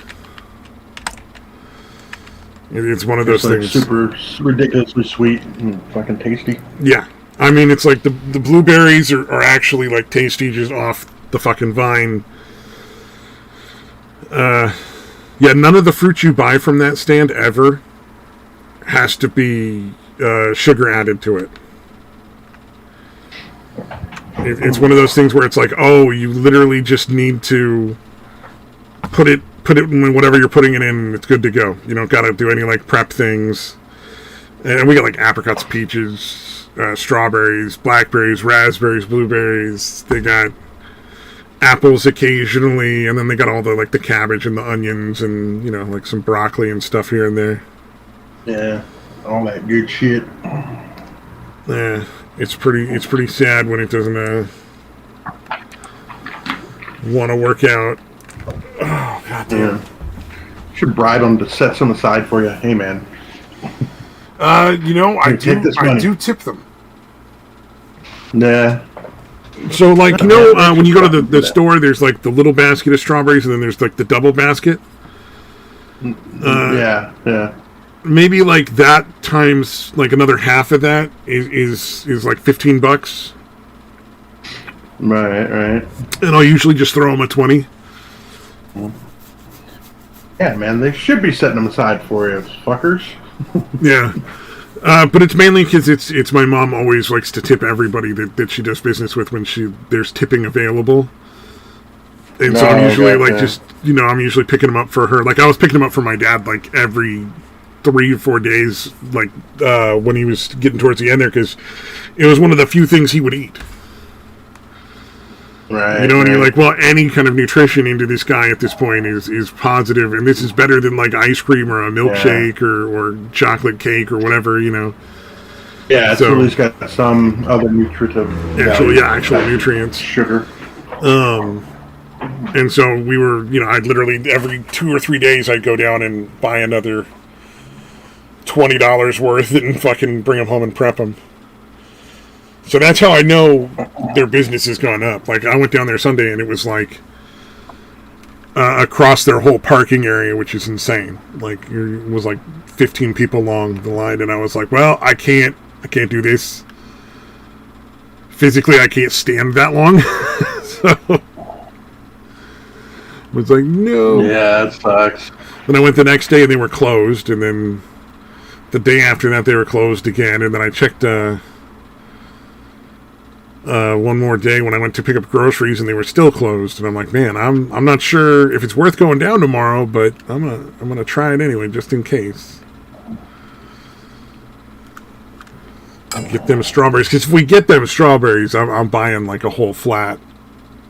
It's one of those things. Super ridiculously sweet and fucking tasty. Yeah, I mean it's like the blueberries are actually like tasty just off the fucking vine. Yeah, none of the fruit you buy from that stand ever has to be sugar added to it. It's one of those things where it's like, oh, you literally just need to put it in whatever you're putting it in, and it's good to go. You don't got to do any like prep things. And we got like apricots, peaches, strawberries, blackberries, raspberries, blueberries. They got apples occasionally, and then they got all the like the cabbage and the onions, and you know like some broccoli and stuff here and there. Yeah, all that good shit. Yeah. It's pretty sad when it doesn't want to work out. Oh god damn! Yeah. Should bribe them to set some aside for you. Hey man. You know I do tip them. Nah. So like you know when you go to the store, there's like the little basket of strawberries, and then there's like the double basket. Yeah. Maybe like that times like another half of that is like $15. Right. And I'll usually just throw them a 20. Yeah, man, they should be setting them aside for you, fuckers. Yeah. But it's mainly because it's my mom always likes to tip everybody that she does business with when there's tipping available. And so I'm usually just, you know, I'm usually picking them up for her. Like I was picking them up for my dad like every 3 or 4 days, like when he was getting towards the end there, because it was one of the few things he would eat. Right. You know, and you're like, well, any kind of nutrition into this guy at this point is positive, and this is better than like ice cream or a milkshake or chocolate cake or whatever, you know. Yeah, it's at least got some other nutritive actual nutrients. Sugar. And so we were, you know, I'd literally every 2 or 3 days I'd go down and buy another $20 worth and fucking bring them home and prep them. So that's how I know their business has gone up. Like I went down there Sunday and it was like across their whole parking area, which is insane. Like it was like 15 people long, the line, and I was like, well, I can't do this. Physically, I can't stand that long. So I was like, no. Yeah, it sucks. Then I went the next day and they were closed, and then the day after that they were closed again, and then I checked one more day when I went to pick up groceries and they were still closed, and I'm like, man, I'm not sure if it's worth going down tomorrow, but I'm gonna try it anyway just in case. Get them strawberries, because if we get them strawberries, I'm buying like a whole flat,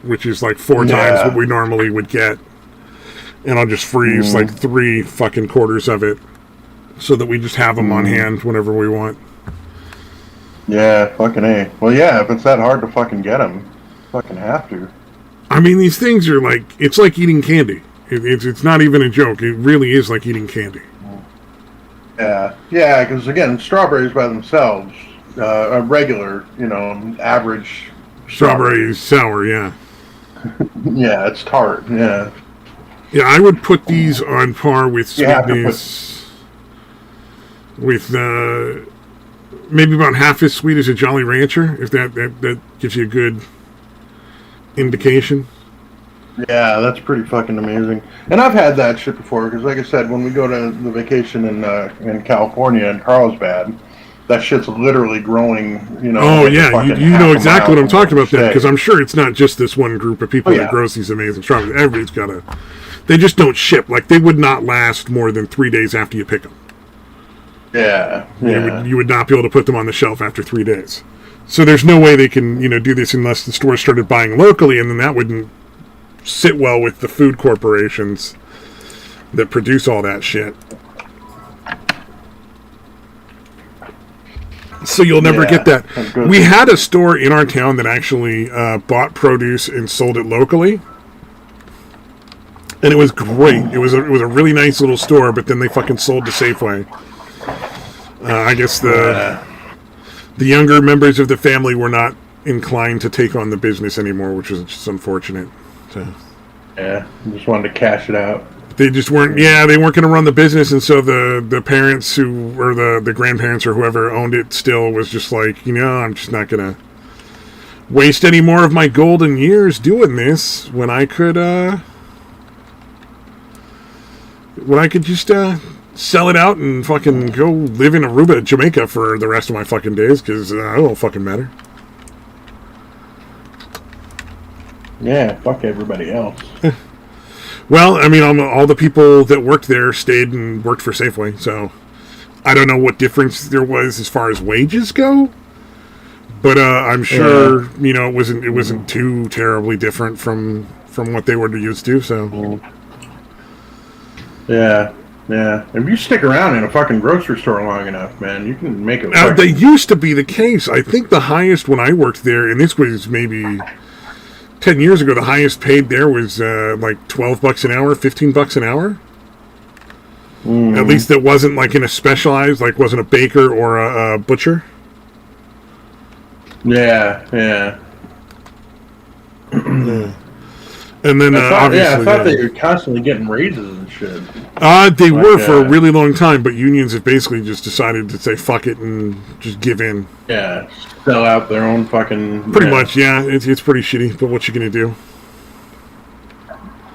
which is like 4 times what we normally would get, and I'll just freeze like 3 fucking quarters of it so that we just have them on hand whenever we want. Yeah, fucking A. Well, yeah, if it's that hard to fucking get them, fucking have to. I mean, these things are like, it's like eating candy. It's not even a joke. It really is like eating candy. Yeah, yeah, because again, strawberries by themselves, a regular, average Strawberry sour, yeah. Yeah, it's tart, yeah. Yeah, I would put these on par with sweetness, with maybe about half as sweet as a Jolly Rancher, if that gives you a good indication. Yeah, that's pretty fucking amazing. And I've had that shit before, because like I said, when we go to the vacation in California, in Carlsbad, that shit's literally growing, Oh, like yeah, you know exactly what I'm talking about then, because I'm sure it's not just this one group of people that grows these amazing strawberries. Everybody's got a... They just don't ship. Like, they would not last more than 3 days after you pick them. Yeah, yeah. You would not be able to put them on the shelf after 3 days. So there's no way they can, do this unless the stores started buying locally, and then that wouldn't sit well with the food corporations that produce all that shit. So you'll never get that. We had a store in our town that actually bought produce and sold it locally, and it was great. It was a really nice little store, but then they fucking sold to Safeway. I guess the younger members of the family were not inclined to take on the business anymore, which was just unfortunate. So. Yeah, just wanted to cash it out. They just weren't. Yeah, they weren't going to run the business, and so the parents or the grandparents or whoever owned it still was just like, I'm just not going to waste any more of my golden years doing this when I could just sell it out and fucking go live in Aruba, Jamaica for the rest of my fucking days, because it don't fucking matter. Yeah, fuck everybody else. Well, I mean, all the people that worked there stayed and worked for Safeway, so I don't know what difference there was as far as wages go, but I'm sure it wasn't too terribly different from what they were used to. So yeah. If you stick around in a fucking grocery store long enough, man, you can make it. That used to be the case. I think the highest when I worked there, and this was maybe 10 years ago, the highest paid there was like $12 an hour, $15 an hour. Mm. At least it wasn't like in a specialized, like wasn't a baker or a butcher. Yeah. And then I thought they were constantly getting raises and shit. They were for a really long time, but unions have basically just decided to say fuck it and just give in. Yeah, sell out their own fucking... Pretty much, yeah. It's pretty shitty, but what you gonna do?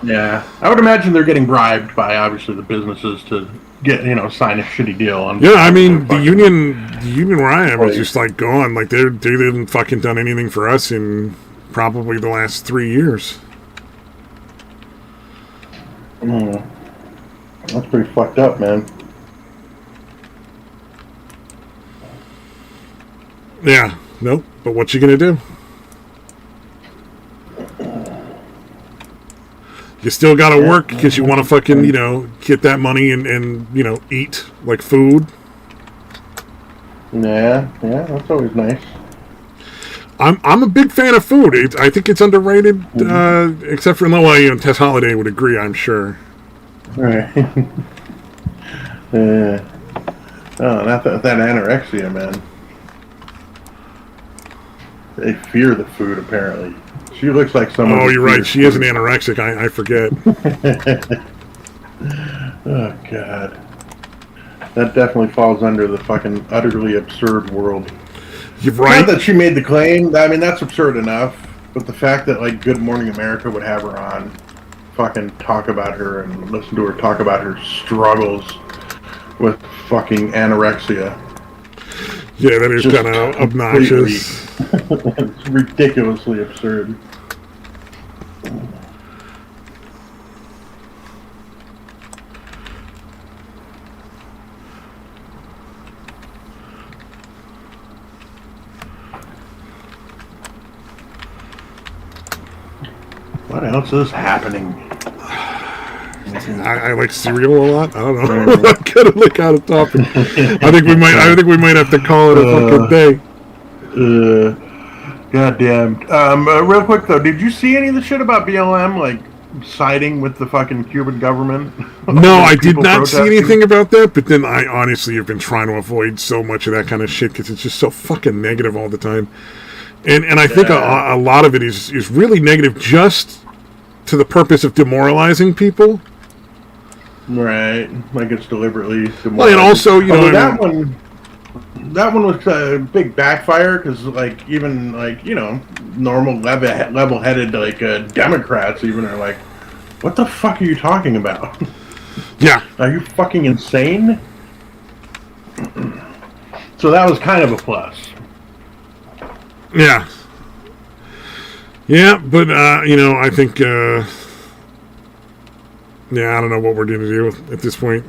Yeah. I would imagine they're getting bribed by, obviously, the businesses to get, sign a shitty deal. I mean, the union where I am is just, like, gone. Like, they didn't fucking done anything for us in probably the last 3 years. That's pretty fucked up, man. Yeah, nope. But what you gonna do? You still gotta work because you want to fucking, get that money and eat like food. Yeah, that's always nice. I'm a big fan of food. I think it's underrated, except for Tess Holiday would agree, I'm sure. Right. Not that anorexia, man. They fear the food, apparently. She looks like someone... Oh, you're right. She is an anorexic. I forget. Oh, God. That definitely falls under the fucking utterly absurd world. You're right. Not that she made the claim. I mean, that's absurd enough. But the fact that, like, Good Morning America would have her on, fucking talk about her and listen to her talk about her struggles with fucking anorexia. Yeah, that is kind of obnoxious. It's ridiculously absurd. What else is happening? I like cereal a lot. I don't know. I'm kind of like out of topic. I think we might have to call it a fucking day. Goddamn. Real quick though, did you see any of the shit about BLM like siding with the fucking Cuban government? No, I did not see anything about that. But then I honestly have been trying to avoid so much of that kind of shit because it's just so fucking negative all the time. And I think a lot of it is really negative just to the purpose of demoralizing people. Right, like it's deliberately demoralizing. Well, and also, you know, that one was a big backfire because, like, even like normal level-headed like Democrats even are like, "What the fuck are you talking about? Yeah, are you fucking insane?" So that was kind of a plus. Yeah. Yeah, but, I think, I don't know what we're going to do at this point.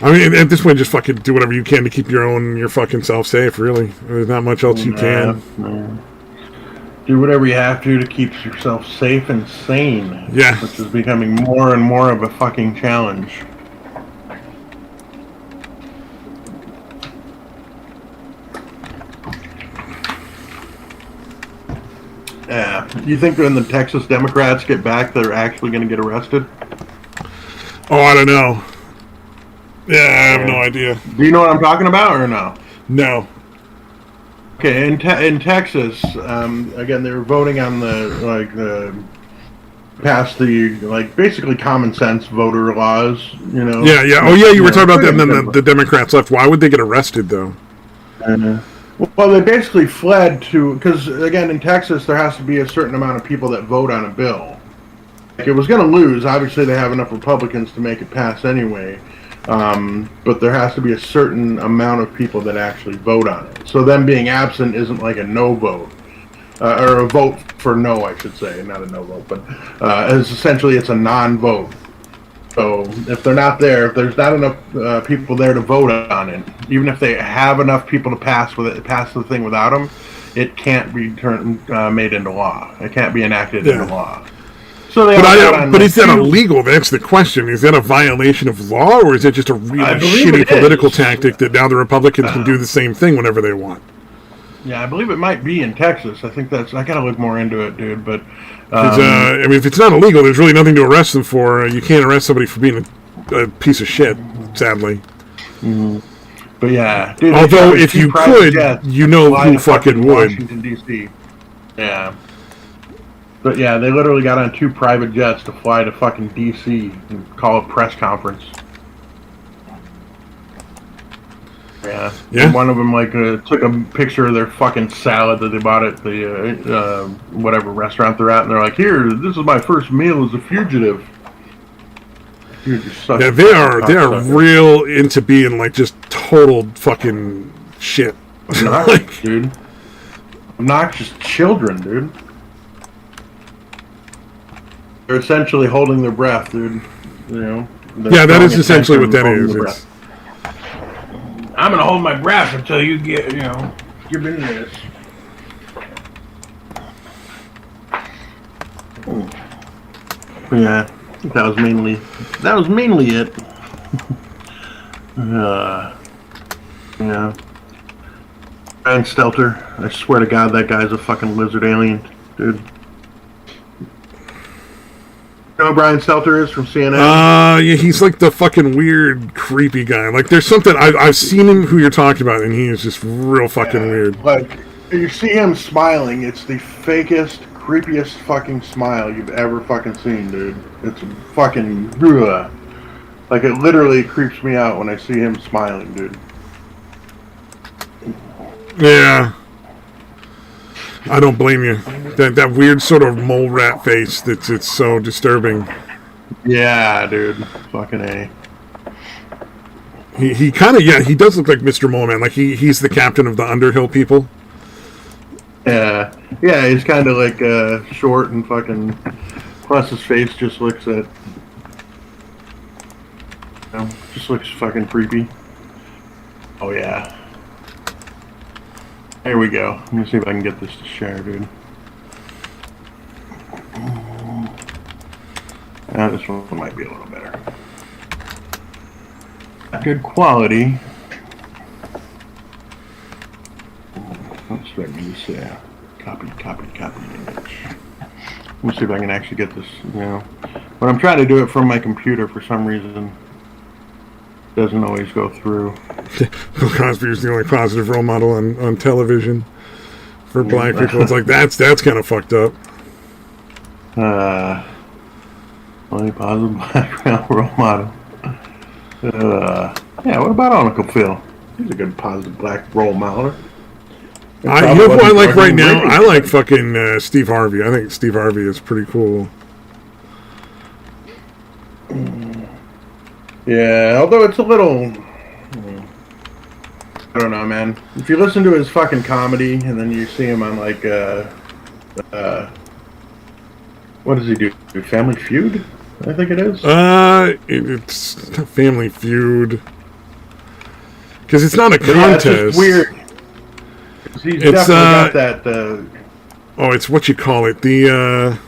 I mean, at this point, just fucking do whatever you can to keep your fucking self safe, really. There's not much else you can. Do whatever you have to keep yourself safe and sane. Yeah. Which is becoming more and more of a fucking challenge. Yeah. You think when the Texas Democrats get back, they're actually going to get arrested? Oh, I don't know. Yeah, I have no idea. Do you know what I'm talking about, or no? No. Okay, in Texas, again, they were voting on pass the basically common sense voter laws. Yeah. Oh, yeah. You were talking about that, and then the Democrats left. Why would they get arrested, though? Well, they basically fled because again, in Texas, there has to be a certain amount of people that vote on a bill. Like, it was going to lose. Obviously, they have enough Republicans to make it pass anyway. But there has to be a certain amount of people that actually vote on it. So them being absent isn't like a no vote, or a vote for no, I should say, not a no vote, but essentially it's a non-vote. So if they're not there, if there's not enough people there to vote on it, even if they have enough people to pass the thing without them, it can't be made into law. It can't be enacted into law. So but is that illegal? That's the question. Is that a violation of law, or is it just a really shitty political tactic that now the Republicans can do the same thing whenever they want? Yeah, I believe it might be in Texas. I think I gotta look more into it, dude. But I mean, if it's not illegal, there's really nothing to arrest them for. You can't arrest somebody for being a piece of shit, sadly. Mm-hmm. But yeah, dude, although if you could, you know who fucking would. Washington D.C. Yeah. But yeah, they literally got on 2 private jets to fly to fucking D.C. and call a press conference. Yeah. And one of them took a picture of their fucking salad that they bought at the whatever restaurant they're at, and they're like, "Here, this is my first meal as a fugitive." Dude, yeah, they are real into being just total fucking shit. Obnoxious, dude. Obnoxious children, dude. They're essentially holding their breath, dude. Yeah, that is essentially what that is. I'm gonna hold my breath until you give in this. Yeah, that was mainly it. Yeah. Brian Stelter, I swear to God, that guy's a fucking lizard alien, dude. You know who Brian Stelter is from CNN? Yeah, he's the fucking weird, creepy guy. There's something I've seen him who you're talking about, and he is just real fucking weird. You see him smiling, it's the fakest, creepiest fucking smile you've ever fucking seen, dude. It's fucking it literally creeps me out when I see him smiling, dude. Yeah. I don't blame you. That weird sort of mole rat face, it's so disturbing. Yeah, dude. Fucking A. He kind of, he does look like Mr. Mole Man. He's the captain of the Underhill people. Yeah. Yeah, he's kind of short and fucking... Plus his face just looks just looks fucking creepy. Oh, yeah. Here we go. Let me see if I can get this to share, dude. This one might be a little better. Good quality. Just copy image. Let me see if I can actually get this. But I'm trying to do it from my computer for some reason. Doesn't always go through. Bill Cosby is the only positive role model on television for black people. It's like that's kind of fucked up. Only positive black role model. Yeah, what about Uncle Phil? He's a good positive black role model. You know who I like right now? I like fucking Steve Harvey. I think Steve Harvey is pretty cool. Yeah, although it's a little... I don't know, man. If you listen to his fucking comedy and then you see him on like... what does he do? Family Feud? I think it is. It's not Family Feud. Because it's not a contest. Yeah, it's just weird. He's definitely got that. It's what you call it. The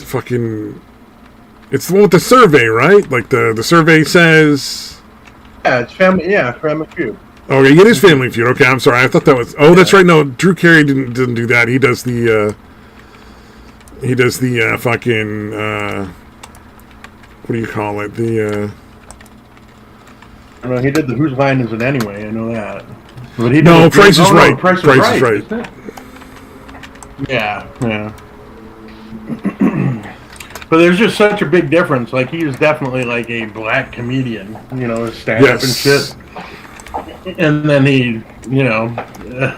fucking. It's the one with the survey, right? Like the survey says. Yeah, it's Family. Yeah, Family Feud. Okay, it is Family Feud. Okay, I'm sorry. I thought that was. Oh, yeah. That's right. No, Drew Carey didn't do that. He does the. Fucking. What do you call it? The. I know he did the Whose Line Is It Anyway? I know that. But he did Price is Right. Price is Right. Yeah. But there's just such a big difference. Like, he is definitely like a black comedian, stand-up and shit. And then he,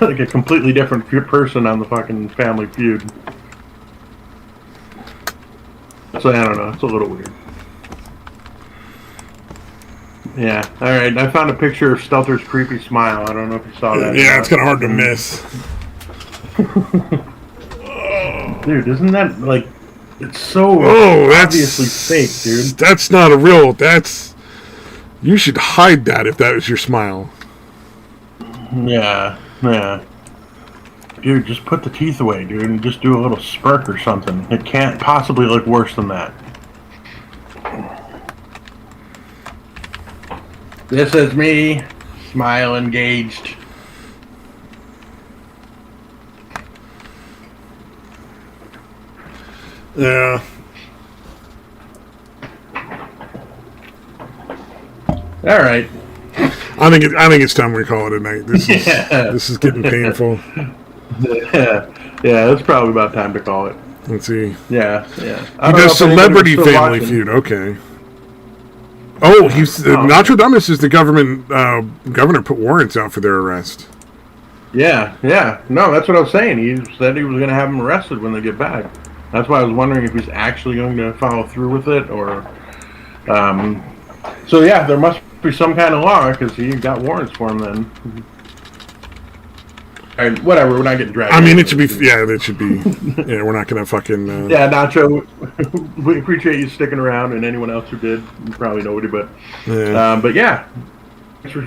like a completely different person on the fucking Family Feud. So, I don't know. It's a little weird. Yeah. All right. I found a picture of Stelter's creepy smile. I don't know if you saw that. Yeah, it's kind of hard to miss. Dude, isn't that like... It's so obviously fake, dude. That's not a real... You should hide that if that was your smile. Yeah. Dude, just put the teeth away, dude, and just do a little smirk or something. It can't possibly look worse than that. This is me, smile engaged. Yeah. All right. I think it's time we call it a night. This is getting painful. Yeah, that's probably about time to call it. Let's see. Yeah. He does Celebrity Family Feud. Okay. Oh, Nostradamus is the governor put warrants out for their arrest. Yeah. No, that's what I was saying. He said he was going to have them arrested when they get back. That's why I was wondering if he's actually going to follow through with it, or... So, yeah, there must be some kind of law, because he got warrants for him then. All right, whatever, we're not getting dragged. I mean, it should be... Yeah, we're not going to fucking... Yeah, Nacho, we appreciate you sticking around, and anyone else who did, probably nobody, but... Yeah. But, yeah. Thanks for